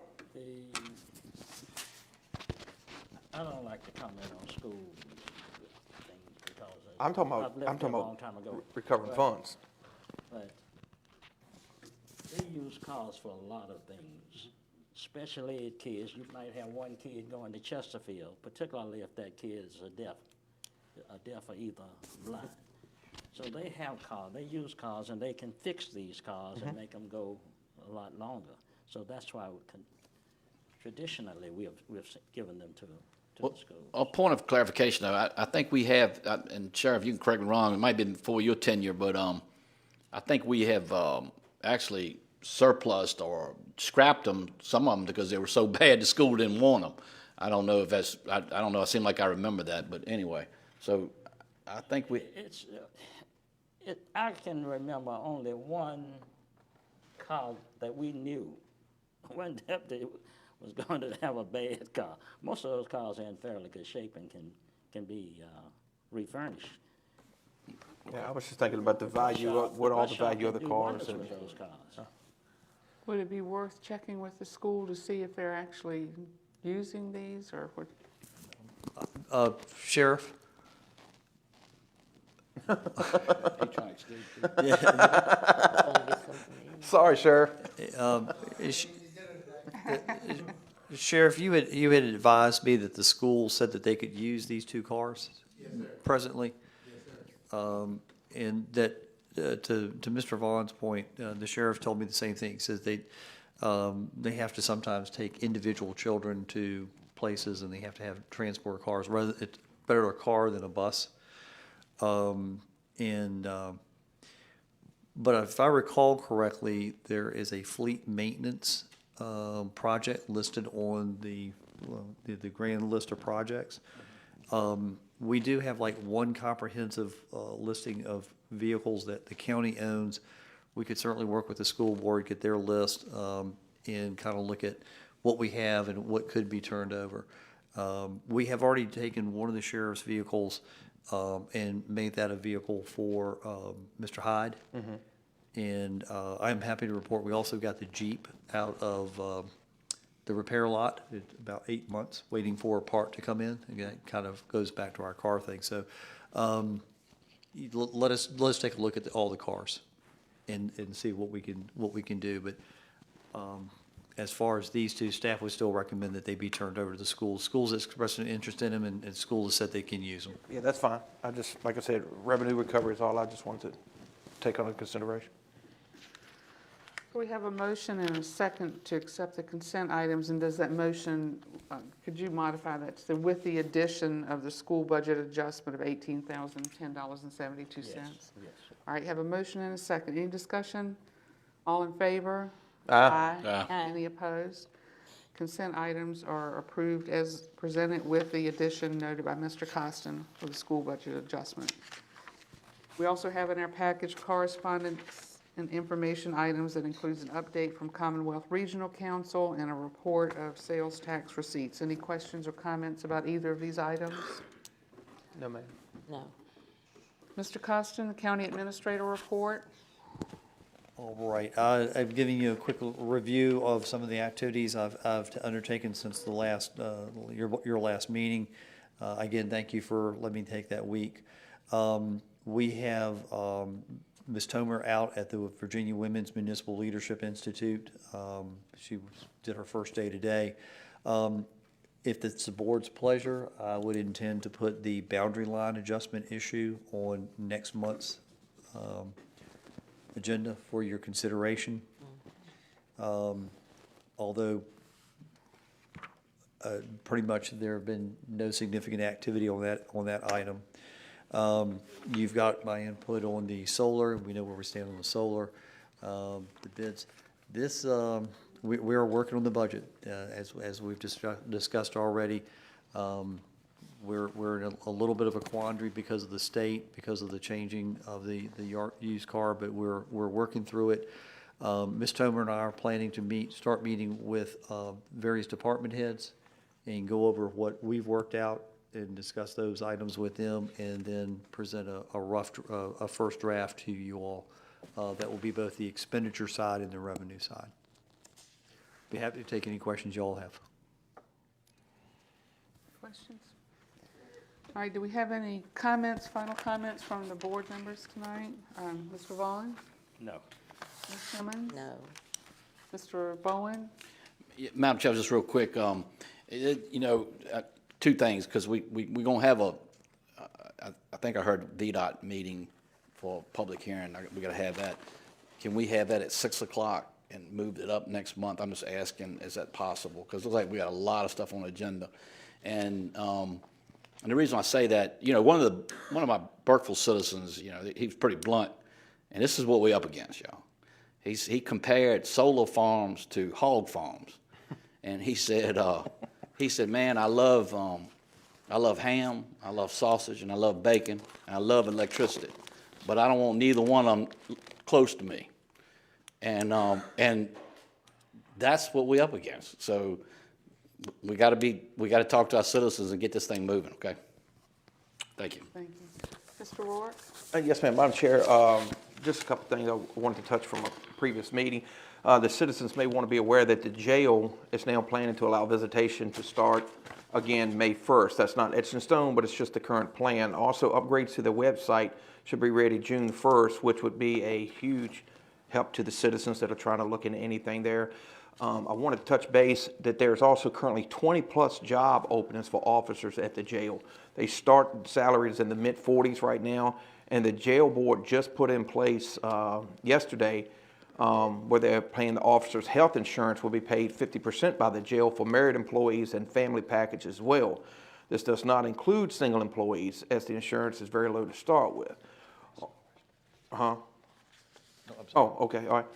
S14: I don't like to comment on school things because
S13: I'm talking
S14: I've
S13: about,
S14: lived here a long time ago.
S13: recovering funds.
S14: But they use cars for a lot of things, special ed kids. You might have one kid going to Chesterfield, particularly if that kid is deaf or either blind. So they have cars, they use cars, and they can fix these cars and make them go a lot longer. So that's why traditionally we have given them to the schools.
S4: A point of clarification, though, I think we have, and Sheriff, you can correct me wrong, it might have been before your tenure, but I think we have actually surplused or scrapped them, some of them, because they were so bad the school didn't want them. I don't know if that's, I don't know, it seemed like I remember that, but anyway. So I think we...
S14: I can remember only one car that we knew. One deputy was going to have a bad car. Most of those cars are in fairly good shape and can be refurnished.
S13: Yeah, I was just thinking about the value of, what all the value of the cars.
S14: With those cars.
S2: Would it be worth checking with the school to see if they're actually using these, or what?
S3: Sheriff?
S13: Sorry, Sheriff.
S3: Sheriff, you had advised me that the school said that they could use these two cars presently. And that, to Mr. Vaughn's point, the sheriff told me the same thing. He says they have to sometimes take individual children to places, and they have to have transport cars. Rather, it's better a car than a bus. But if I recall correctly, there is a fleet maintenance project listed on the grand list of projects. We do have like one comprehensive listing of vehicles that the county owns. We could certainly work with the school board, get their list, and kind of look at what we have and what could be turned over. We have already taken one of the sheriff's vehicles and made that a vehicle for Mr. Hyde. And I'm happy to report we also got the Jeep out of the repair lot. It's about 8 months waiting for a part to come in. Again, it kind of goes back to our car thing. So let us take a look at all the cars and see what we can do. But as far as these two, staff would still recommend that they be turned over to the schools. Schools expressed an interest in them, and schools said they can use them.
S13: Yeah, that's fine. I just, like I said, revenue recovery is all I just wanted to take under consideration.
S2: We have a motion and a second to accept the consent items, and does that motion, could you modify that to say with the addition of the school budget adjustment of $18,010.72?
S14: Yes.
S2: All right, have a motion and a second. Any discussion? All in favor?
S13: Aye.
S2: Aye. Any opposed? Consent items are approved as presented with the addition noted by Mr. Costin for the school budget adjustment. We also have in our package correspondence and information items that includes an update from Commonwealth Regional Council and a report of sales tax receipts. Any questions or comments about either of these items?
S13: No, ma'am.
S5: No.
S2: Mr. Costin, the County Administrator report.
S3: All right, I'm giving you a quick review of some of the activities I've undertaken since the last your last meeting. Again, thank you for letting me take that week. We have Ms. Tomer out at the Virginia Women's Municipal Leadership Institute. She did her first day today. If it's the board's pleasure, I would intend to put the boundary line adjustment issue on next month's agenda for your consideration. Although pretty much there have been no significant activity on that item. You've got my input on the solar. We know where we stand on the solar, the bids. This, we are working on the budget, as we've discussed already. We're in a little bit of a quandary because of the state, because of the changing of the used car, but we're working through it. Ms. Tomer and I are planning to start meeting with various department heads and go over what we've worked out and discuss those items with them, and then present a first draft to you all. That will be both the expenditure side and the revenue side. Be happy to take any questions you all have.
S2: Questions? All right, do we have any comments, final comments from the board members tonight? Mr. Vaughn?
S4: No.
S2: Ms. Simmons?
S14: No.
S2: Mr. Bowen?
S4: Yeah, Madam Chair, just real quick, two things, because we're going to have I think I heard VDOT meeting for public hearing. We got to have that. Can we have that at 6 o'clock and move it up next month? I'm just asking, is that possible? Because it looks like we got a lot of stuff on the agenda. And the reason I say that, one of my Burkeville citizens, he was pretty blunt, and this is what we up against, y'all. He compared solar farms to hog farms, and he said, man, I love ham, I love sausage, and I love bacon, and I love electricity, but I don't want neither one of them close to me. And that's what we up against. So we got to talk to our citizens and get this thing moving. Okay. Thank you.
S2: Thank you. Mr. Rourke?
S13: Yes, ma'am. Madam Chair, just a couple things I wanted to touch from a previous meeting. The citizens may want to be aware that the jail is now planning to allow visitation to start again May 1st. That's not etched in stone, but it's just the current plan. Also, upgrades to the website should be ready June 1st, which would be a huge help to the citizens that are trying to look into anything there. I wanted to touch base that there's also currently 20-plus job openings for officers at the jail. They start salaries in the mid-40s right now, and the jail board just put in place yesterday where they're paying the officers' health insurance will be paid 50% by the jail for married employees and family package as well. This does not include single employees, as the insurance is very low to start with. Oh, okay, all right.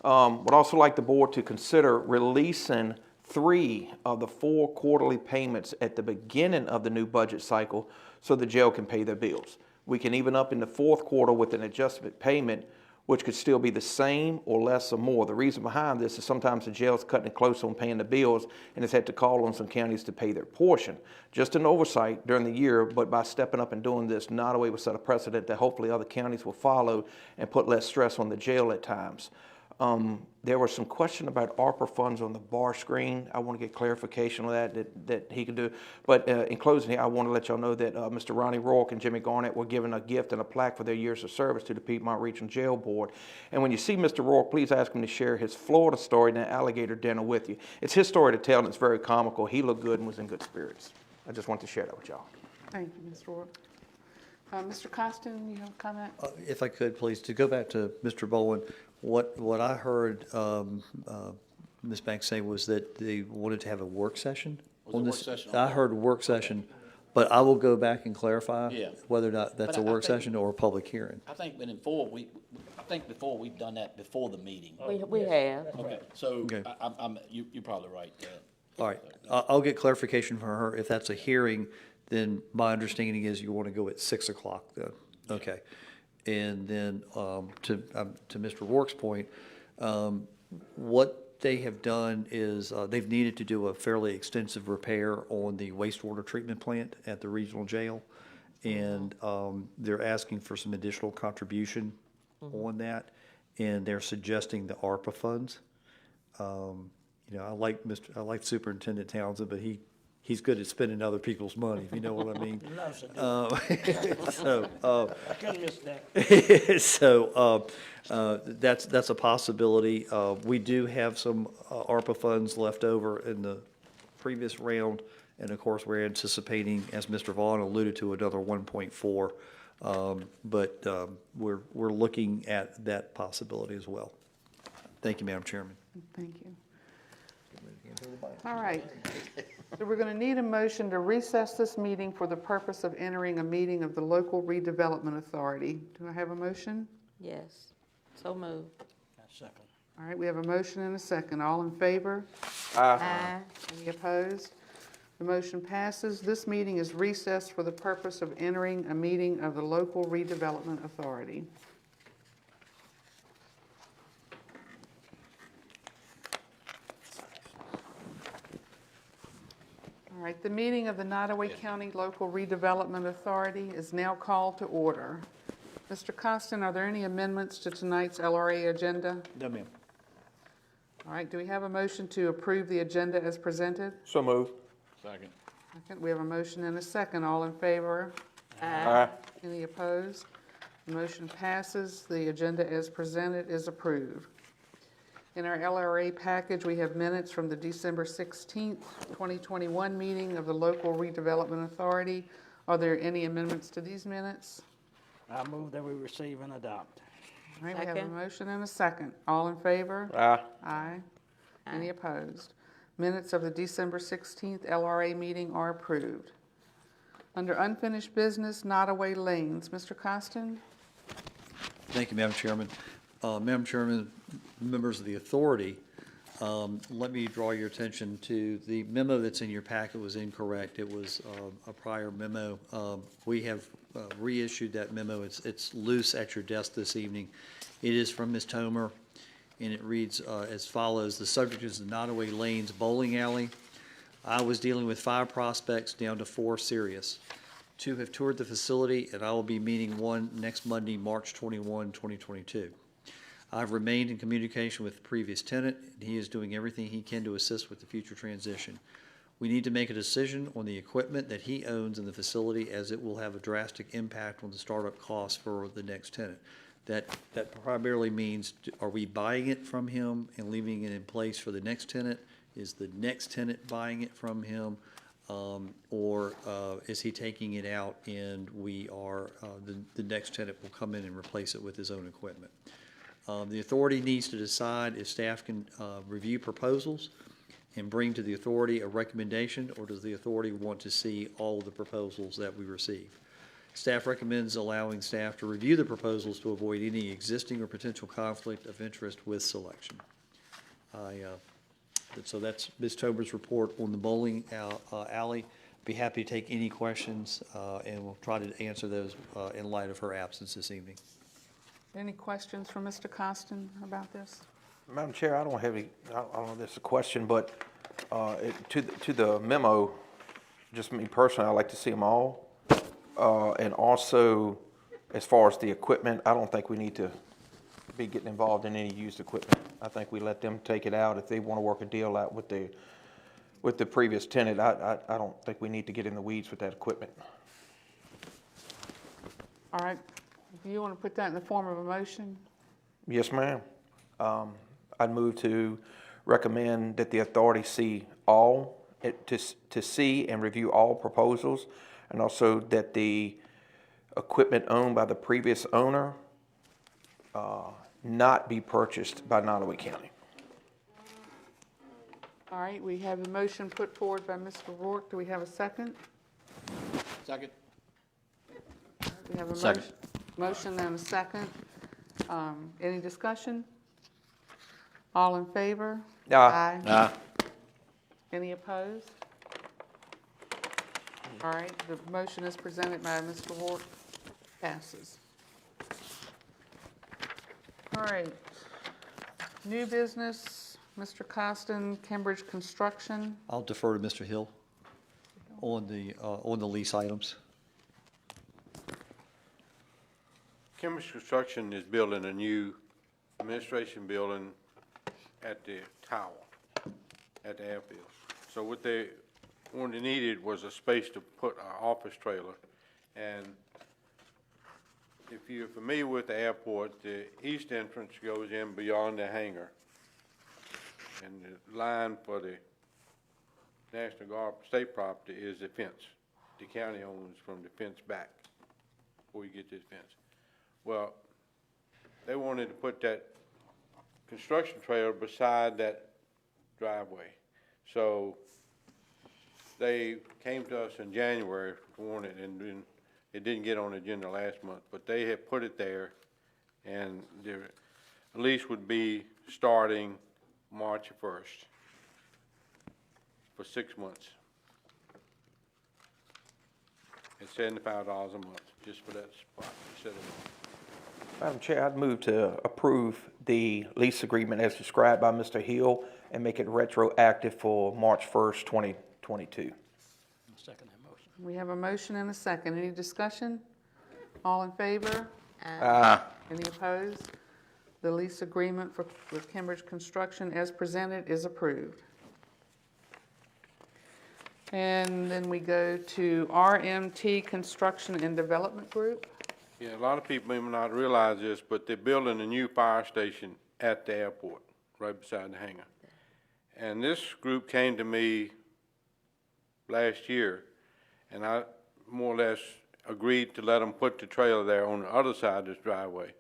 S13: Would also like the board to consider releasing 3 of the 4 quarterly payments at the beginning of the new budget cycle so the jail can pay their bills. We can even up in the 4th quarter with an adjustment payment, which could still be the same or less or more. The reason behind this is sometimes the jail's cutting it close on paying the bills and has had to call on some counties to pay their portion. Just an oversight during the year, but by stepping up and doing this, not only will set a precedent that hopefully other counties will follow and put less stress on the jail at times. There was some question about ARPA funds on the bar screen. I want to get clarification on that he can do. But in closing here, I want to let y'all know that Mr. Ronnie Rourke and Jimmy Garnett were given a gift and a plaque for their years of service to the Piedmont Regional Jail Board. And when you see Mr. Rourke, please ask him to share his Florida story and that alligator dinner with you. It's his story to tell, and it's very comical. He looked good and was in good spirits. I just want to share that with y'all.
S2: Thank you, Mr. Rourke. Mr. Costin, you have a comment?
S3: If I could, please, to go back to Mr. Bowen, what I heard Ms. Banks say was that they wanted to have a work session on this. I heard work session, but I will go back and clarify whether or not that's a work session or a public hearing.
S4: I think before we've done that before the meeting.
S14: We have.
S4: Okay, so you're probably right.
S3: All right, I'll get clarification from her. If that's a hearing, then my understanding is you want to go at 6 o'clock then. Okay. And then to Mr. Rourke's point, what they have done is they've needed to do a fairly extensive repair on the wastewater treatment plant at the regional jail. And they're asking for some additional contribution on that. And they're suggesting the ARPA funds. I like Superintendent Townsend, but he's good at spending other people's money, if you know what I mean.
S14: I couldn't miss that.
S3: So that's a possibility. We do have some ARPA funds left over in the previous round, And of course, we're anticipating, as Mr. Vaughn alluded to, another 1.4. But we're looking at that possibility as well. Thank you, Madam Chairman.
S2: Thank you. All right. So we're going to need a motion to recess this meeting for the purpose of entering a meeting of the Local Redevelopment Authority. Do I have a motion?
S5: Yes. So moved.
S14: Second.
S2: All right, we have a motion and a second. All in favor?
S5: Aye.
S2: Any opposed? The motion passes. This meeting is recessed for the purpose of entering a meeting of the Local Redevelopment Authority. All right, the meeting of the Nottoway County Local Redevelopment Authority is now called to order. Mr. Costin, are there any amendments to tonight's LRA agenda?
S3: No, ma'am.
S2: All right, do we have a motion to approve the agenda as presented?
S13: So moved.
S9: Second.
S2: Second, we have a motion and a second. All in favor?
S13: Aye.
S2: Any opposed? The motion passes. The agenda as presented is approved. In our LRA package, we have minutes from the December 16th, 2021 meeting of the Local Redevelopment Authority. Are there any amendments to these minutes?
S14: I move that we receive and adopt.
S2: All right, we have a
S5: Second.
S2: motion and a second. All in favor?
S13: Aye.
S2: Aye. Any opposed? Minutes of the December 16th LRA meeting are approved. Under unfinished business, Nottoway Lanes, Mr. Costin?
S3: Thank you, Madam Chairman. Madam Chairman, members of the authority, let me draw your attention to the memo that's in your packet was incorrect. It was a prior memo. We have reissued that memo. It's loose at your desk this evening. It is from Ms. Tomer, and it reads as follows. The subject is the Nottoway Lanes Bowling Alley. I was dealing with 5 prospects down to 4 serious. 2 have toured the facility, and I will be meeting 1 next Monday, March 21, 2022. I've remained in communication with the previous tenant, and he is doing everything he can to assist with the future transition. We need to make a decision on the equipment that he owns in the facility, as it will have a drastic impact on the startup costs for the next tenant. That primarily means, are we buying it from him and leaving it in place for the next tenant? Is the next tenant buying it from him? Or is he taking it out and we are, the next tenant will come in and replace it with his own equipment? The authority needs to decide if staff can review proposals and bring to the authority a recommendation, or does the authority want to see all of the proposals that we receive? Staff recommends allowing staff to review the proposals to avoid any existing or potential conflict of interest with selection. So that's Ms. Tober's report on the bowling alley. Be happy to take any questions, and we'll try to answer those in light of her absence this evening.
S2: Any questions from Mr. Costin about this?
S13: Madam Chair, I don't have any, I don't know if this is a question, but to the memo, just me personally, I'd like to see them all. And also, as far as the equipment, I don't think we need to be getting involved in any used equipment. I think we let them take it out if they want to work a deal out with the previous tenant. I don't think we need to get in the weeds with that equipment.
S2: All right, if you want to put that in the form of a motion?
S13: Yes, ma'am. I'd move to recommend that the authority see all, to see and review all proposals, and also that the equipment owned by the previous owner not be purchased by Nottoway County.
S2: All right, we have a motion put forward by Mr. Rourke. Do we have a second?
S4: Second.
S2: We have a
S4: Second.
S2: motion and a second. Any discussion? All in favor?
S13: Aye.
S4: Aye.
S2: Any opposed? All right, the motion is presented by Mr. Rourke. Passes. All right. New business, Mr. Costin, Cambridge Construction.
S3: I'll defer to Mr. Hill on the lease items.
S15: Cambridge Construction is building a new administration building at the tower, at the airfield. So what they needed was a space to put our office trailer. And if you're familiar with the airport, the east entrance goes in beyond the hangar. And the line for the National Guard state property is the fence. The county owns from the fence back before you get this fence. Well, they wanted to put that construction trailer beside that driveway. So they came to us in January to want it, and then it didn't get on the agenda last month, but they had put it there, and the lease would be starting March 1st for 6 months. It's $75 a month, just for that spot instead of.
S13: Madam Chair, I'd move to approve the lease agreement as described by Mr. Hill and make it retroactive for March 1st, 2022.
S4: Second that motion.
S2: We have a motion and a second. Any discussion? All in favor?
S13: Aye.
S2: Any opposed? The lease agreement with Cambridge Construction as presented is approved. And then we go to RMT Construction and Development Group.
S15: Yeah, a lot of people may not realize this, but they're building a new fire station at the airport, right beside the hangar. And this group came to me last year, and I more or less agreed to let them put the trailer there on the other side of this driveway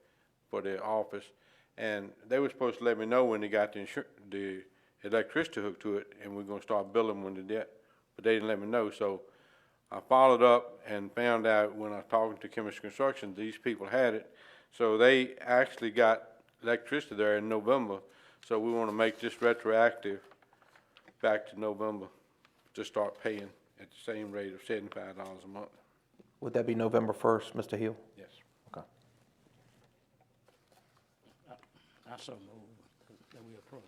S15: for their office. And they were supposed to let me know when they got the electricity hooked to it, and we're gonna start building when they did, but they didn't let me know. So I followed up and found out when I was talking to Chemist Construction, these people had it. So they actually got electricity there in November. So we want to make this retroactive back to November to start paying at the same rate of $75 a month.
S13: Would that be November 1st, Mr. Hill?
S15: Yes.
S13: Okay.
S4: I so move that we approve.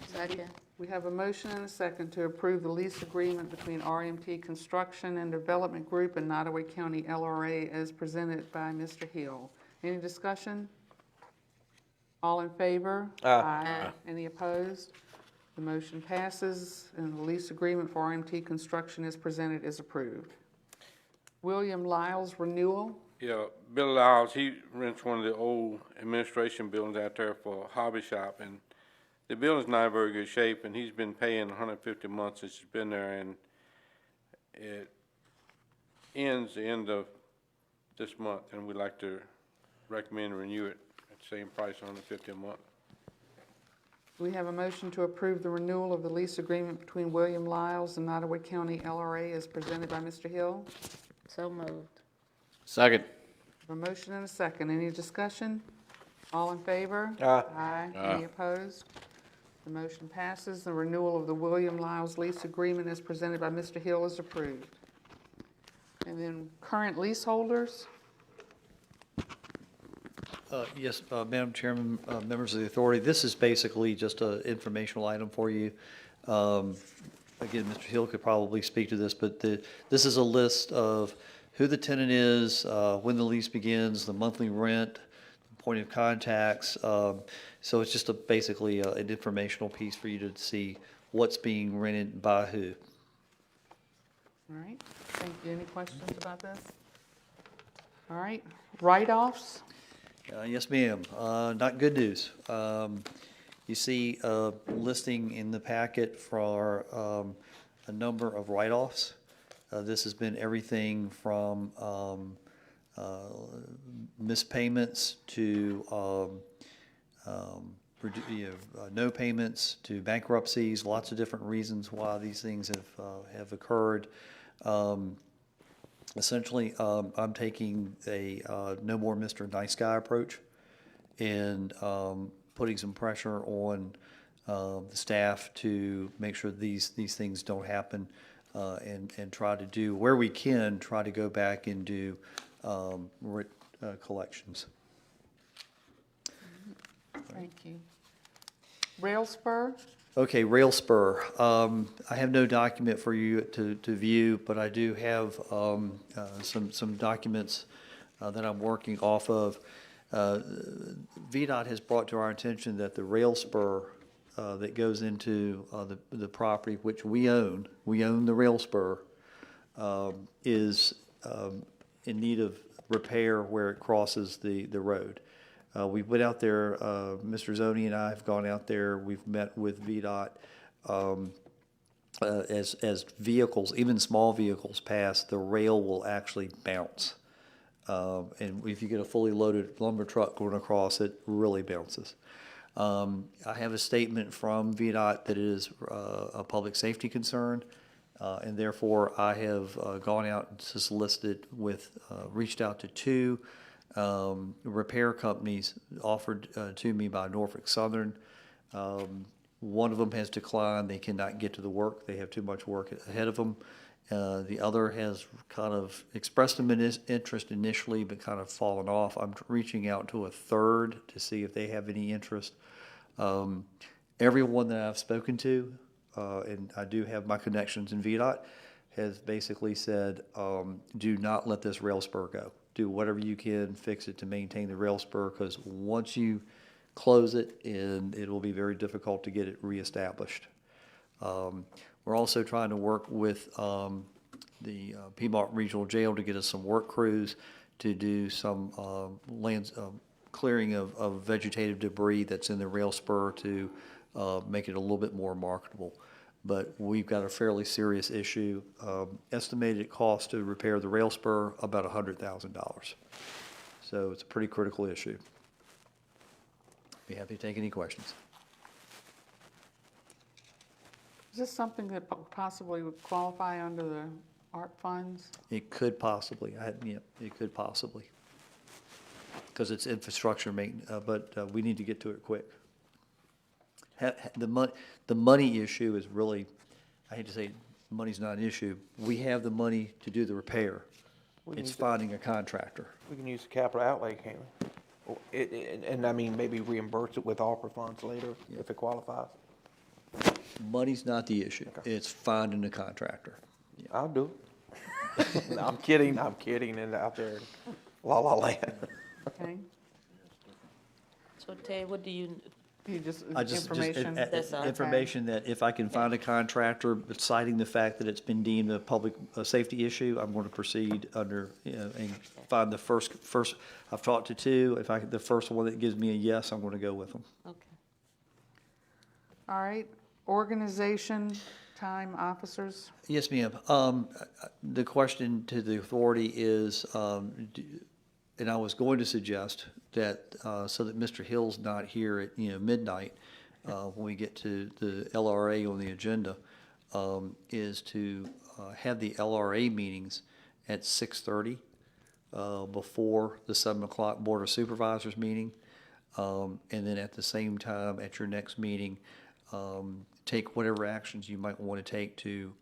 S2: Second. We have a motion and a second to approve the lease agreement between RMT Construction and Development Group and Nottaway County LRA as presented by Mr. Hill. Any discussion? All in favor?
S13: Aye.
S2: Any opposed? The motion passes, and the lease agreement for RMT Construction as presented is approved. William Lyles renewal.
S15: Yeah, Bill Lyles, he rents one of the old administration buildings out there for a hobby shop, and the building's not in very good shape, and he's been paying 150 months since it's been there, and it ends the end of this month, and we'd like to recommend renew it at the same price, 150 a month.
S2: We have a motion to approve the renewal of the lease agreement between William Lyles and Nottaway County LRA as presented by Mr. Hill.
S17: So moved.
S4: Second.
S2: A motion and a second. Any discussion? All in favor?
S13: Aye.
S2: Any opposed? The motion passes. The renewal of the William Lyles lease agreement as presented by Mr. Hill is approved. And then current leaseholders.
S3: Yes, Madam Chairman, members of the authority, this is basically just an informational item for you. Again, Mr. Hill could probably speak to this, but this is a list of who the tenant is, when the lease begins, the monthly rent, point of contacts. So it's just basically an informational piece for you to see what's being rented by who.
S2: All right. Thank you. Any questions about this? All right. Write-offs.
S3: Yes, ma'am. Not good news. You see a listing in the packet for a number of write-offs. This has been everything from missed payments to no payments to bankruptcies, lots of different reasons why these things have occurred. Essentially, I'm taking a no more Mr. Nice Guy approach and putting some pressure on the staff to make sure these things don't happen and try to do, where we can, try to go back and do collections.
S2: Thank you. Rail spur.
S3: Okay, Rail Spur. I have no document for you to view, but I do have some documents that I'm working off of. VDOT has brought to our attention that the Rail Spur that goes into the property, which we own the Rail Spur, is in need of repair where it crosses the road. We went out there, Mr. Zoney and I have gone out there, we've met with VDOT. as vehicles, even small vehicles pass, the rail will actually bounce. And if you get a fully loaded lumber truck going across, it really bounces. I have a statement from VDOT that it is a public safety concern, and therefore I have gone out and solicited reached out to two repair companies offered to me by Norfolk Southern. One of them has declined. They cannot get to the work. They have too much work ahead of them. The other has kind of expressed an interest initially, but kind of fallen off. I'm reaching out to a third to see if they have any interest. Everyone that I've spoken to, and I do have my connections in VDOT, has basically said, do not let this rail spur go. Do whatever you can, fix it to maintain the rail spur, because once you close it, and it will be very difficult to get it reestablished. We're also trying to work with the Piedmont Regional Jail to get us some work crews to do some clearing of vegetative debris that's in the rail spur to make it a little bit more marketable. But we've got a fairly serious issue. Estimated cost to repair the rail spur, about $100,000. So it's a pretty critical issue. Be happy to take any questions.
S2: Is this something that possibly would qualify under the ARP funds?
S3: It could possibly. It could possibly. Because it's infrastructure maintenance, but we need to get to it quick. The money issue is really, I hate to say money's not an issue. We have the money to do the repair. It's finding a contractor.
S13: We can use the capital outlay, can't we? And I mean, maybe reimburse it with ARPA funds later if it qualifies.
S3: Money's not the issue. Okay. It's finding a contractor.
S13: Yeah. I'll do it. No, I'm kidding, and out there in La La Land.
S2: Okay.
S5: So Ted, what do you?
S3: Information that if I can find a contractor citing the fact that it's been deemed a public safety issue, I'm going to proceed under, and find the first. I've talked to two. If the first one that gives me a yes, I'm going to go with them.
S5: Okay.
S2: All right. Organization, time, officers.
S3: Yes, ma'am. The question to the authority is, and I was going to suggest that so that Mr. Hill's not here at midnight when we get to the LRA on the agenda, is to have the LRA meetings at 6:30 before the 7 o'clock Board of Supervisors meeting, and then at the same time at your next meeting, take whatever actions you might want to take to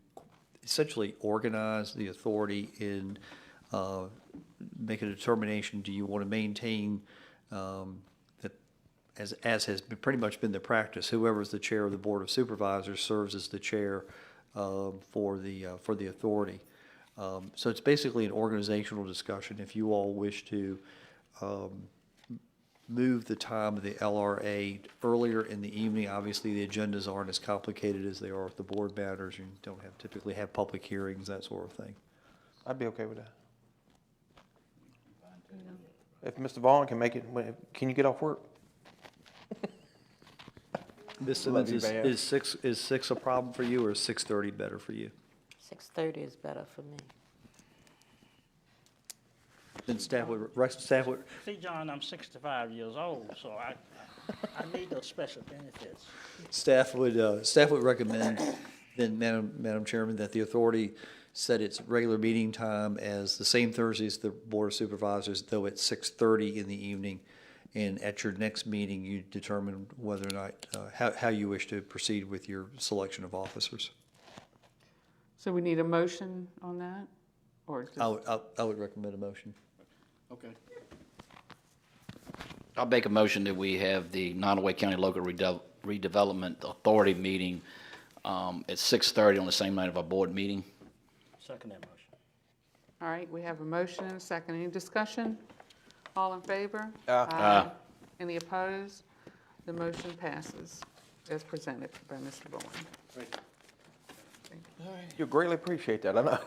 S3: essentially organize the authority in make a determination. Do you want to maintain that, as has pretty much been the practice, whoever is the chair of the Board of Supervisors serves as the chair for the authority. So it's basically an organizational discussion. If you all wish to move the time of the LRA earlier in the evening, obviously the agendas aren't as complicated as they are with the board matters. You don't typically have public hearings, that sort of thing.
S13: I'd be okay with that. If Mr. Vaughn can make it, can you get off work?
S3: Ms. Simmons, is six a problem for you, or is 6:30 better for you?
S5: 6:30 is better for me.
S3: Then staff would.
S14: See, John, I'm 65 years old, so I need those special benefits.
S3: Staff would recommend, then, Madam Chairman, that the authority set its regular meeting time as the same Thursday as the Board of Supervisors, though at 6:30 in the evening. And at your next meeting, you determine whether or not, how you wish to proceed with your selection of officers.
S2: So we need a motion on that? Or just...
S3: I would recommend a motion.
S4: Okay. I'll make a motion that we have the Nottoway County Local Redevelopment Authority meeting at 6:30 on the same night of our board meeting.
S14: Second that motion.
S2: All right, we have a motion and a second. Any discussion? All in favor?
S4: Aye.
S2: Any opposed? The motion passes as presented by Mr. Bowen.
S13: You greatly appreciate that, I know.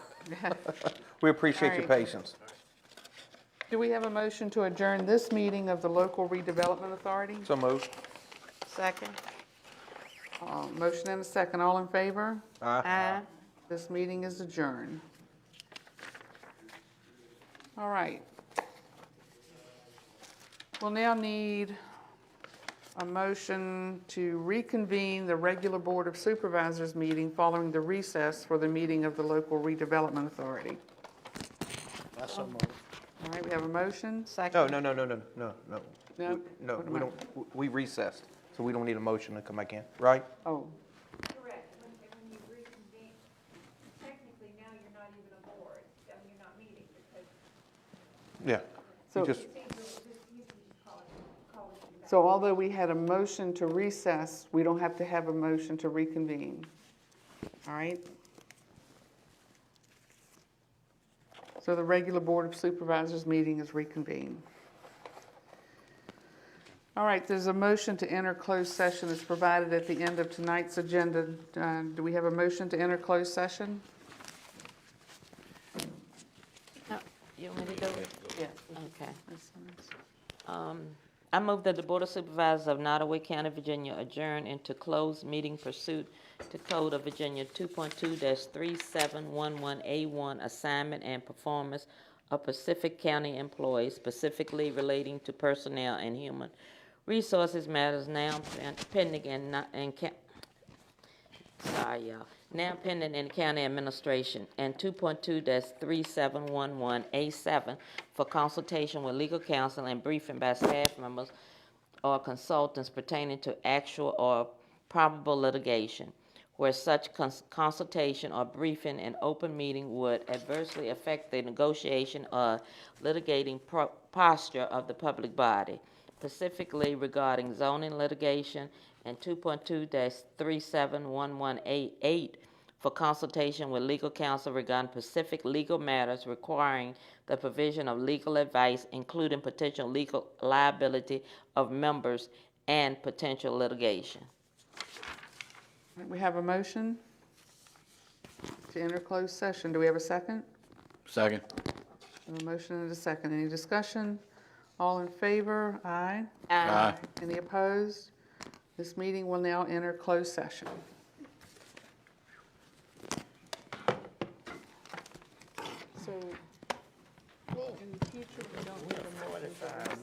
S13: We appreciate your patience.
S2: Do we have a motion to adjourn this meeting of the Local Redevelopment Authority?
S13: So moved.
S5: Second.
S2: Motion and a second. All in favor?
S5: Aye.
S2: This meeting is adjourned. All right. We'll now need a motion to reconvene the regular Board of Supervisors meeting following the recess for the meeting of the Local Redevelopment Authority.
S12: That's so
S2: All right, we have a motion?
S13: No, no.
S2: No?
S13: No,
S2: What am
S13: we
S2: I-
S13: don't, we recessed, so we don't need a motion to come back in, right?
S2: Oh,
S10: Correct. When you reconvene, technically now you're not even a board, I mean, you're not meeting because
S13: Yeah.
S2: So-
S13: You just,
S10: you can just call it.
S2: so although we had a motion to recess, we don't have to have a motion to reconvene. All right? So the regular Board of Supervisors meeting is reconvened. All right, there's a motion to enter closed session that's provided at the end of tonight's agenda. Do we have a motion to enter closed session?
S5: You want me to do it?
S2: Yeah.
S5: Okay. I move that the Board of Supervisors of Nottaway County, Virginia adjourn into closed meeting pursuant to Code of Virginia 2.2-3711A1, assignment and performance of Pacific County employees, specifically relating to personnel and human resources matters now pending now pending in county administration, and 2.2-3711A7 for consultation with legal counsel and briefing by staff members or consultants pertaining to actual or probable litigation, where such consultation or briefing in open meeting would adversely affect the negotiation or litigating posture of the public body, specifically regarding zoning litigation, and 2.2-3711A8 for consultation with legal counsel regarding specific legal matters requiring the provision of legal advice, including potential legal liability of members and potential litigation.
S2: We have a motion to enter closed session. Do we have a second?
S4: Second.
S2: We have a motion and a second. Any discussion? All in favor? Aye.
S4: Aye.
S2: Any opposed? This meeting will now enter closed session. So, in the future, we don't need a motion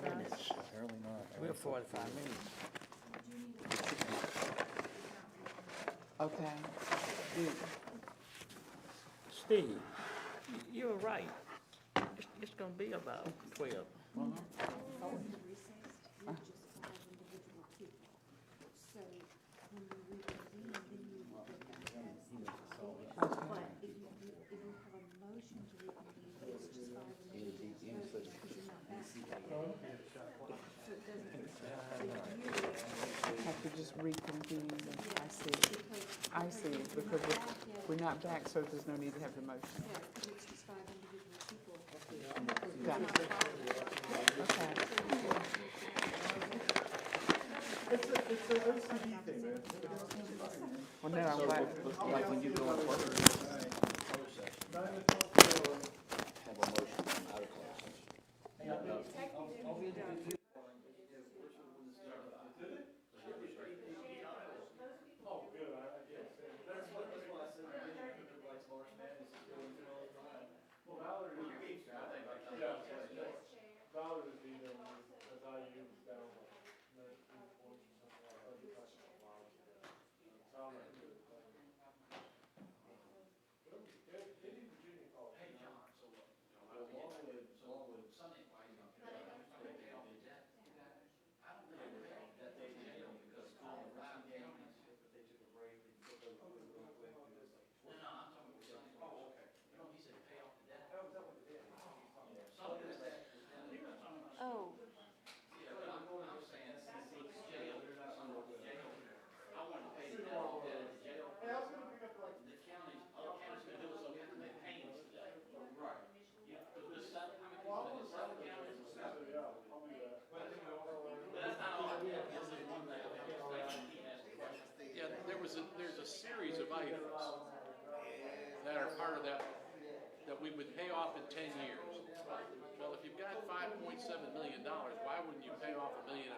S2: to recess?
S14: Apparently not. We're 45 minutes.
S2: Okay.
S14: Steve, you're right. It's gonna be about 12.
S2: Have to just reconvene. I see. I see, because we're not back, so there's no need to have the motion. Got it. Okay.
S21: It's a OCD thing, man.
S2: Well, no, I'm glad.
S4: Like when you go in work, have a motion out of closed session.
S21: Valor is being there as I use down like 3 points or something like that. It's like a while. Sound like good. They need Virginia College. Hey, John, so Longwood, Sunday, why you not? I don't think that they did because all the 5 counties, but they took a break and put those really quick because like. No, I'm talking about Sunday. Oh, okay. No, he said pay off the debt. That was what they did. Something like that.
S17: Oh.
S4: I'm saying, jail, I want to pay the debt off at the jail. The counties, other counties can do it, so we have to make payments today. Right. Because there's 7, how many people in 7 counties?
S21: Yeah, I'll do that.
S4: But that's not all I have, this is one thing, I just like to keep asking questions.
S1: Yeah, there's a series of items that are part of that we would pay off in 10 years. Well, if you've got $5.7 million, why wouldn't you pay off $1.5 million?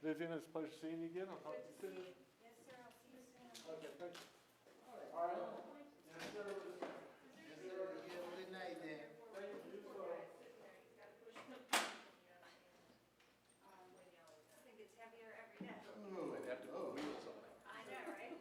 S21: Vivian, it's a pleasure seeing you again. I'll talk to you soon.
S10: Yes, sir, I'll see you soon.
S21: Okay, thank you. All right. Yes, sir.
S7: Good night, then.
S10: This thing gets heavier every day.
S1: Might have to put wheels on it.
S10: I know, right?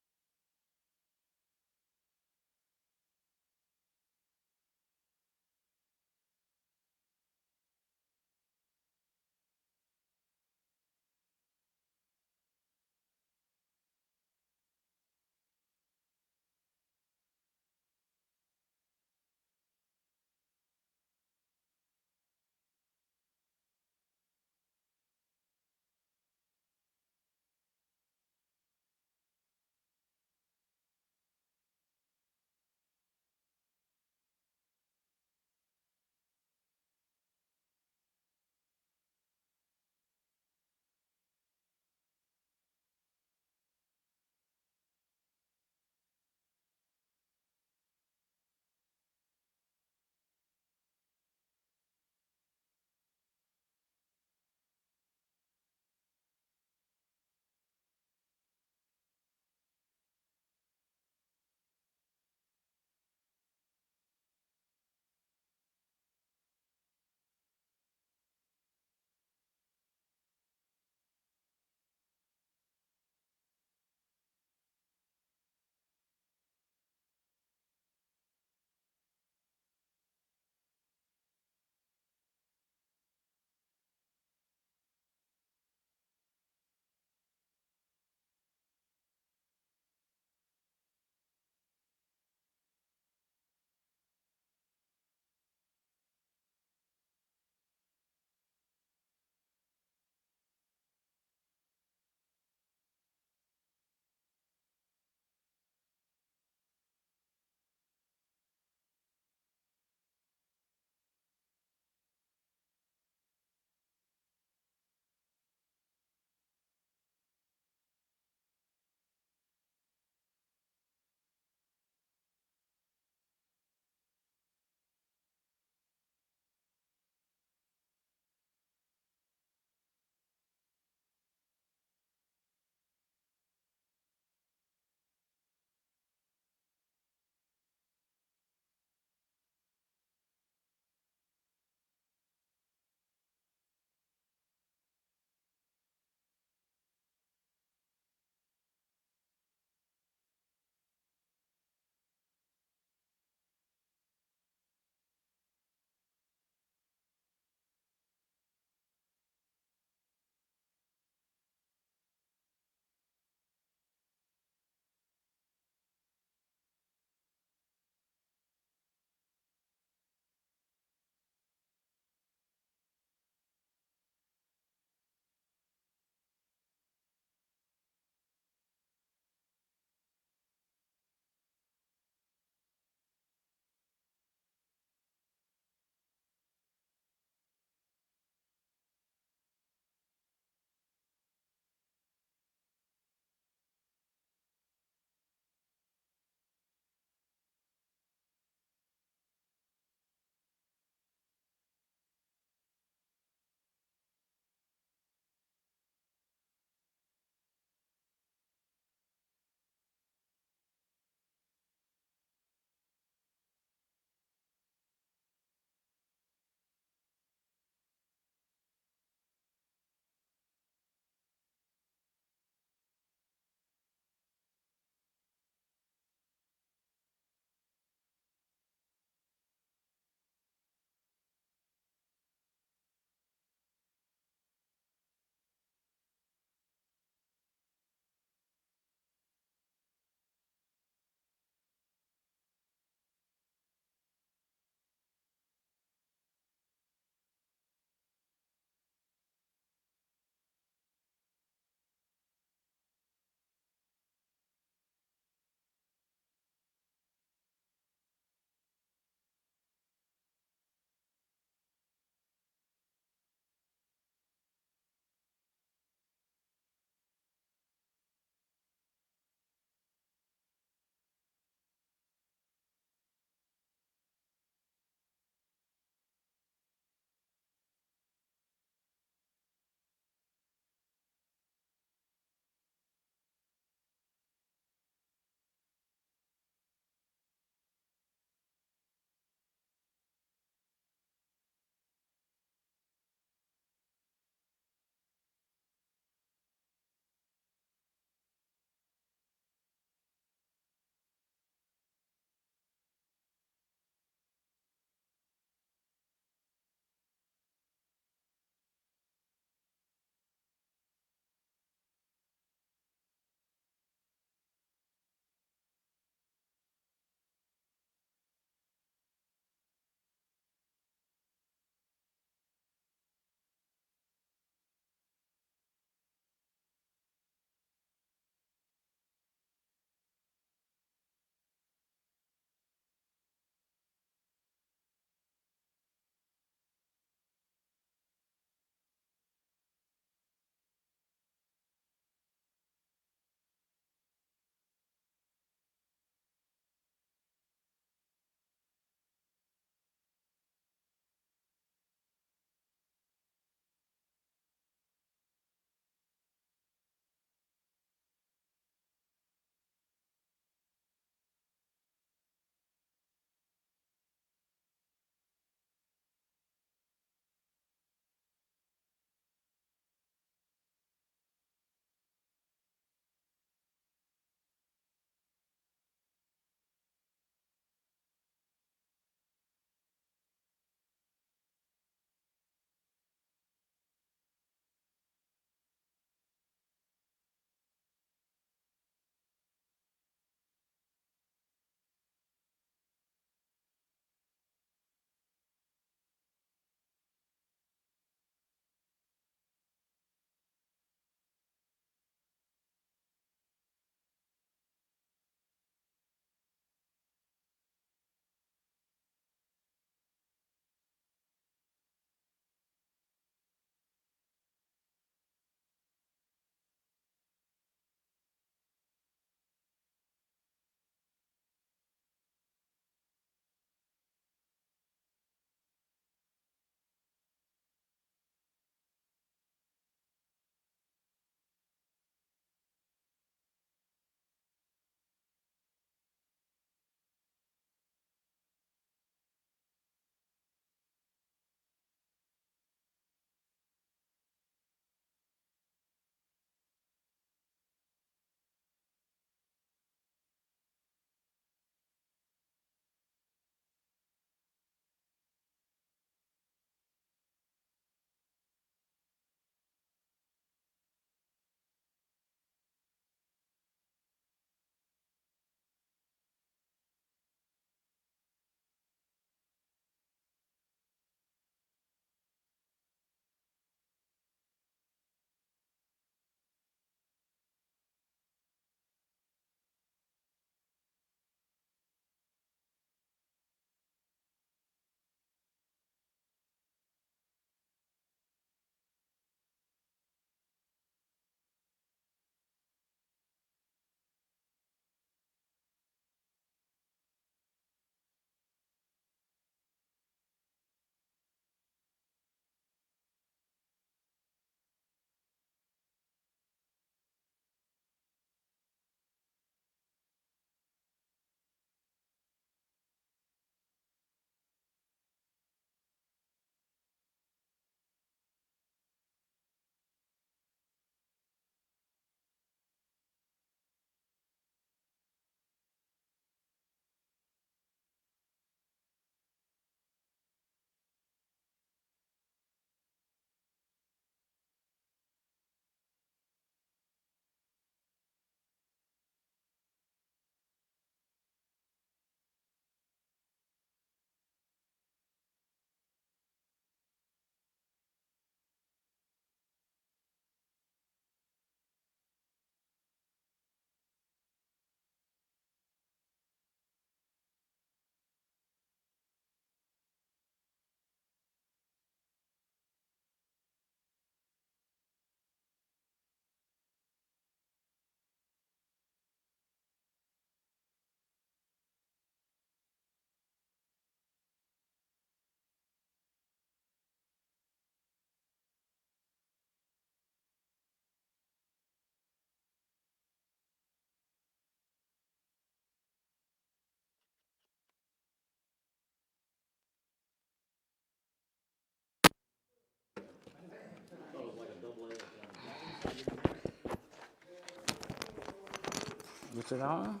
S14: Is it on?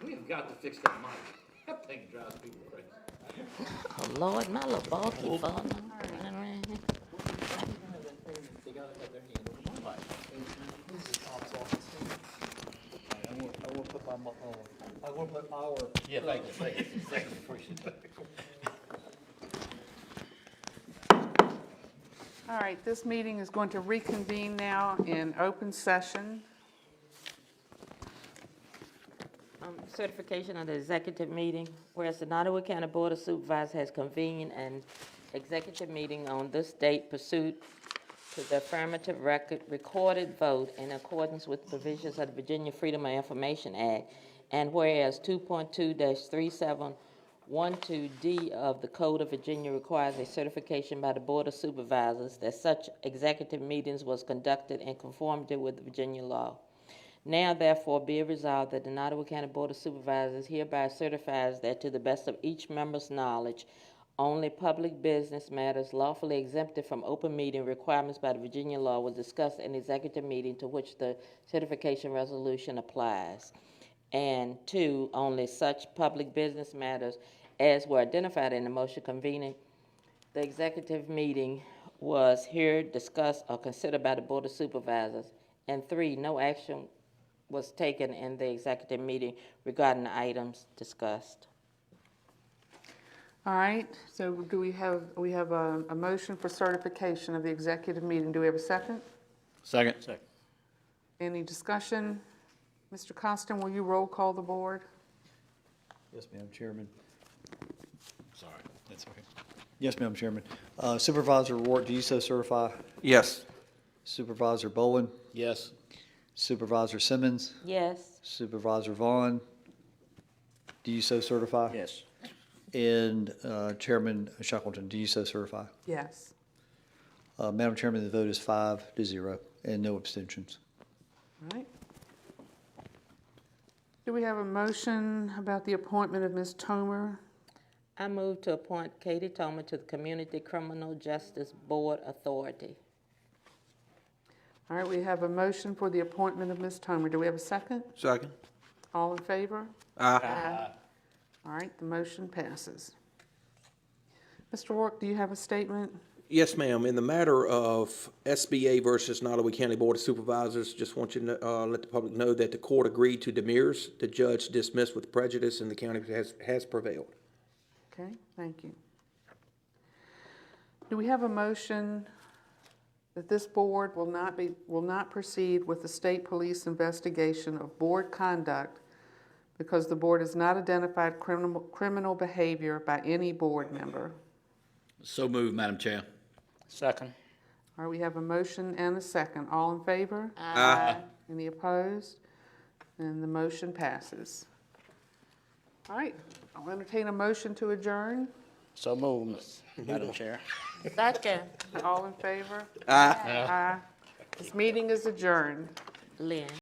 S4: We've got to fix that mic. That thing drives people crazy.
S14: Oh, Lord, my little ball keep falling running around here.
S12: I will put I will put our.
S4: Yeah, thank you, thank you, appreciate that.
S2: All right, this meeting is going to reconvene now in open session.
S16: Certification of the executive meeting. Whereas the Nottaway County Board of Supervisors has convened an executive meeting on this date pursuant to the affirmative recorded vote in accordance with the provisions of the Virginia Freedom of Information Act, and whereas 2.2-3712D of the Code of Virginia requires a certification by the Board of Supervisors that such executive meetings was conducted in conformity with the Virginia law. Now, therefore, be it resolved that the Nottaway County Board of Supervisors hereby certifies that to the best of each member's knowledge, only public business matters lawfully exempted from open meeting requirements by the Virginia law was discussed in executive meeting to which the certification resolution applies. And two, only such public business matters as were identified in the motion convening the executive meeting was here discussed or considered by the Board of Supervisors. And three, no action was taken in the executive meeting regarding the items discussed.
S2: All right, so do we have a motion for certification of the executive meeting. Do we have a second?
S4: Second.
S2: Any discussion? Mr. Costin, will you roll call the board?
S12: Yes, Madam Chairman.
S4: Sorry, that's okay.
S12: Yes, Madam Chairman. Supervisor Ward, do you so certify?
S13: Yes.
S12: Supervisor Bowen?
S4: Yes.
S12: Supervisor Simmons?
S16: Yes.
S12: Supervisor Vaughn? Do you so certify?
S14: Yes.
S12: And Chairman Shackleton, do you so certify?
S2: Yes.
S12: Madam Chairman, the vote is 5-0 and no abstentions.
S2: All right. Do we have a motion about the appointment of Ms. Tomer?
S16: I move to appoint Katie Tomer to the Community Criminal Justice Board Authority.
S2: All right, we have a motion for the appointment of Ms. Tomer. Do we have a second?
S13: Second.
S2: All in favor?
S13: Aye.
S2: All right, the motion passes. Mr. Rourke, do you have a statement?
S13: Yes, ma'am. In the matter of SBA versus Nottaway County Board of Supervisors, just want you to let the public know that the court agreed to demurs. The judge dismissed with prejudice, and the county has prevailed.
S2: Okay, thank you. Do we have a motion that this board will not proceed with the state police investigation of board conduct because the board has not identified criminal behavior by any board member?
S4: So moved, Madam Chair.
S14: Second.
S2: All right, we have a motion and a second. All in favor?
S13: Aye.
S2: Any opposed? And the motion passes. All right, I'll entertain a motion to adjourn.
S14: So moved, Madam Chair.
S16: Second.
S2: All in favor?
S13: Aye.
S2: Aye. This meeting is adjourned.
S16: Lynn.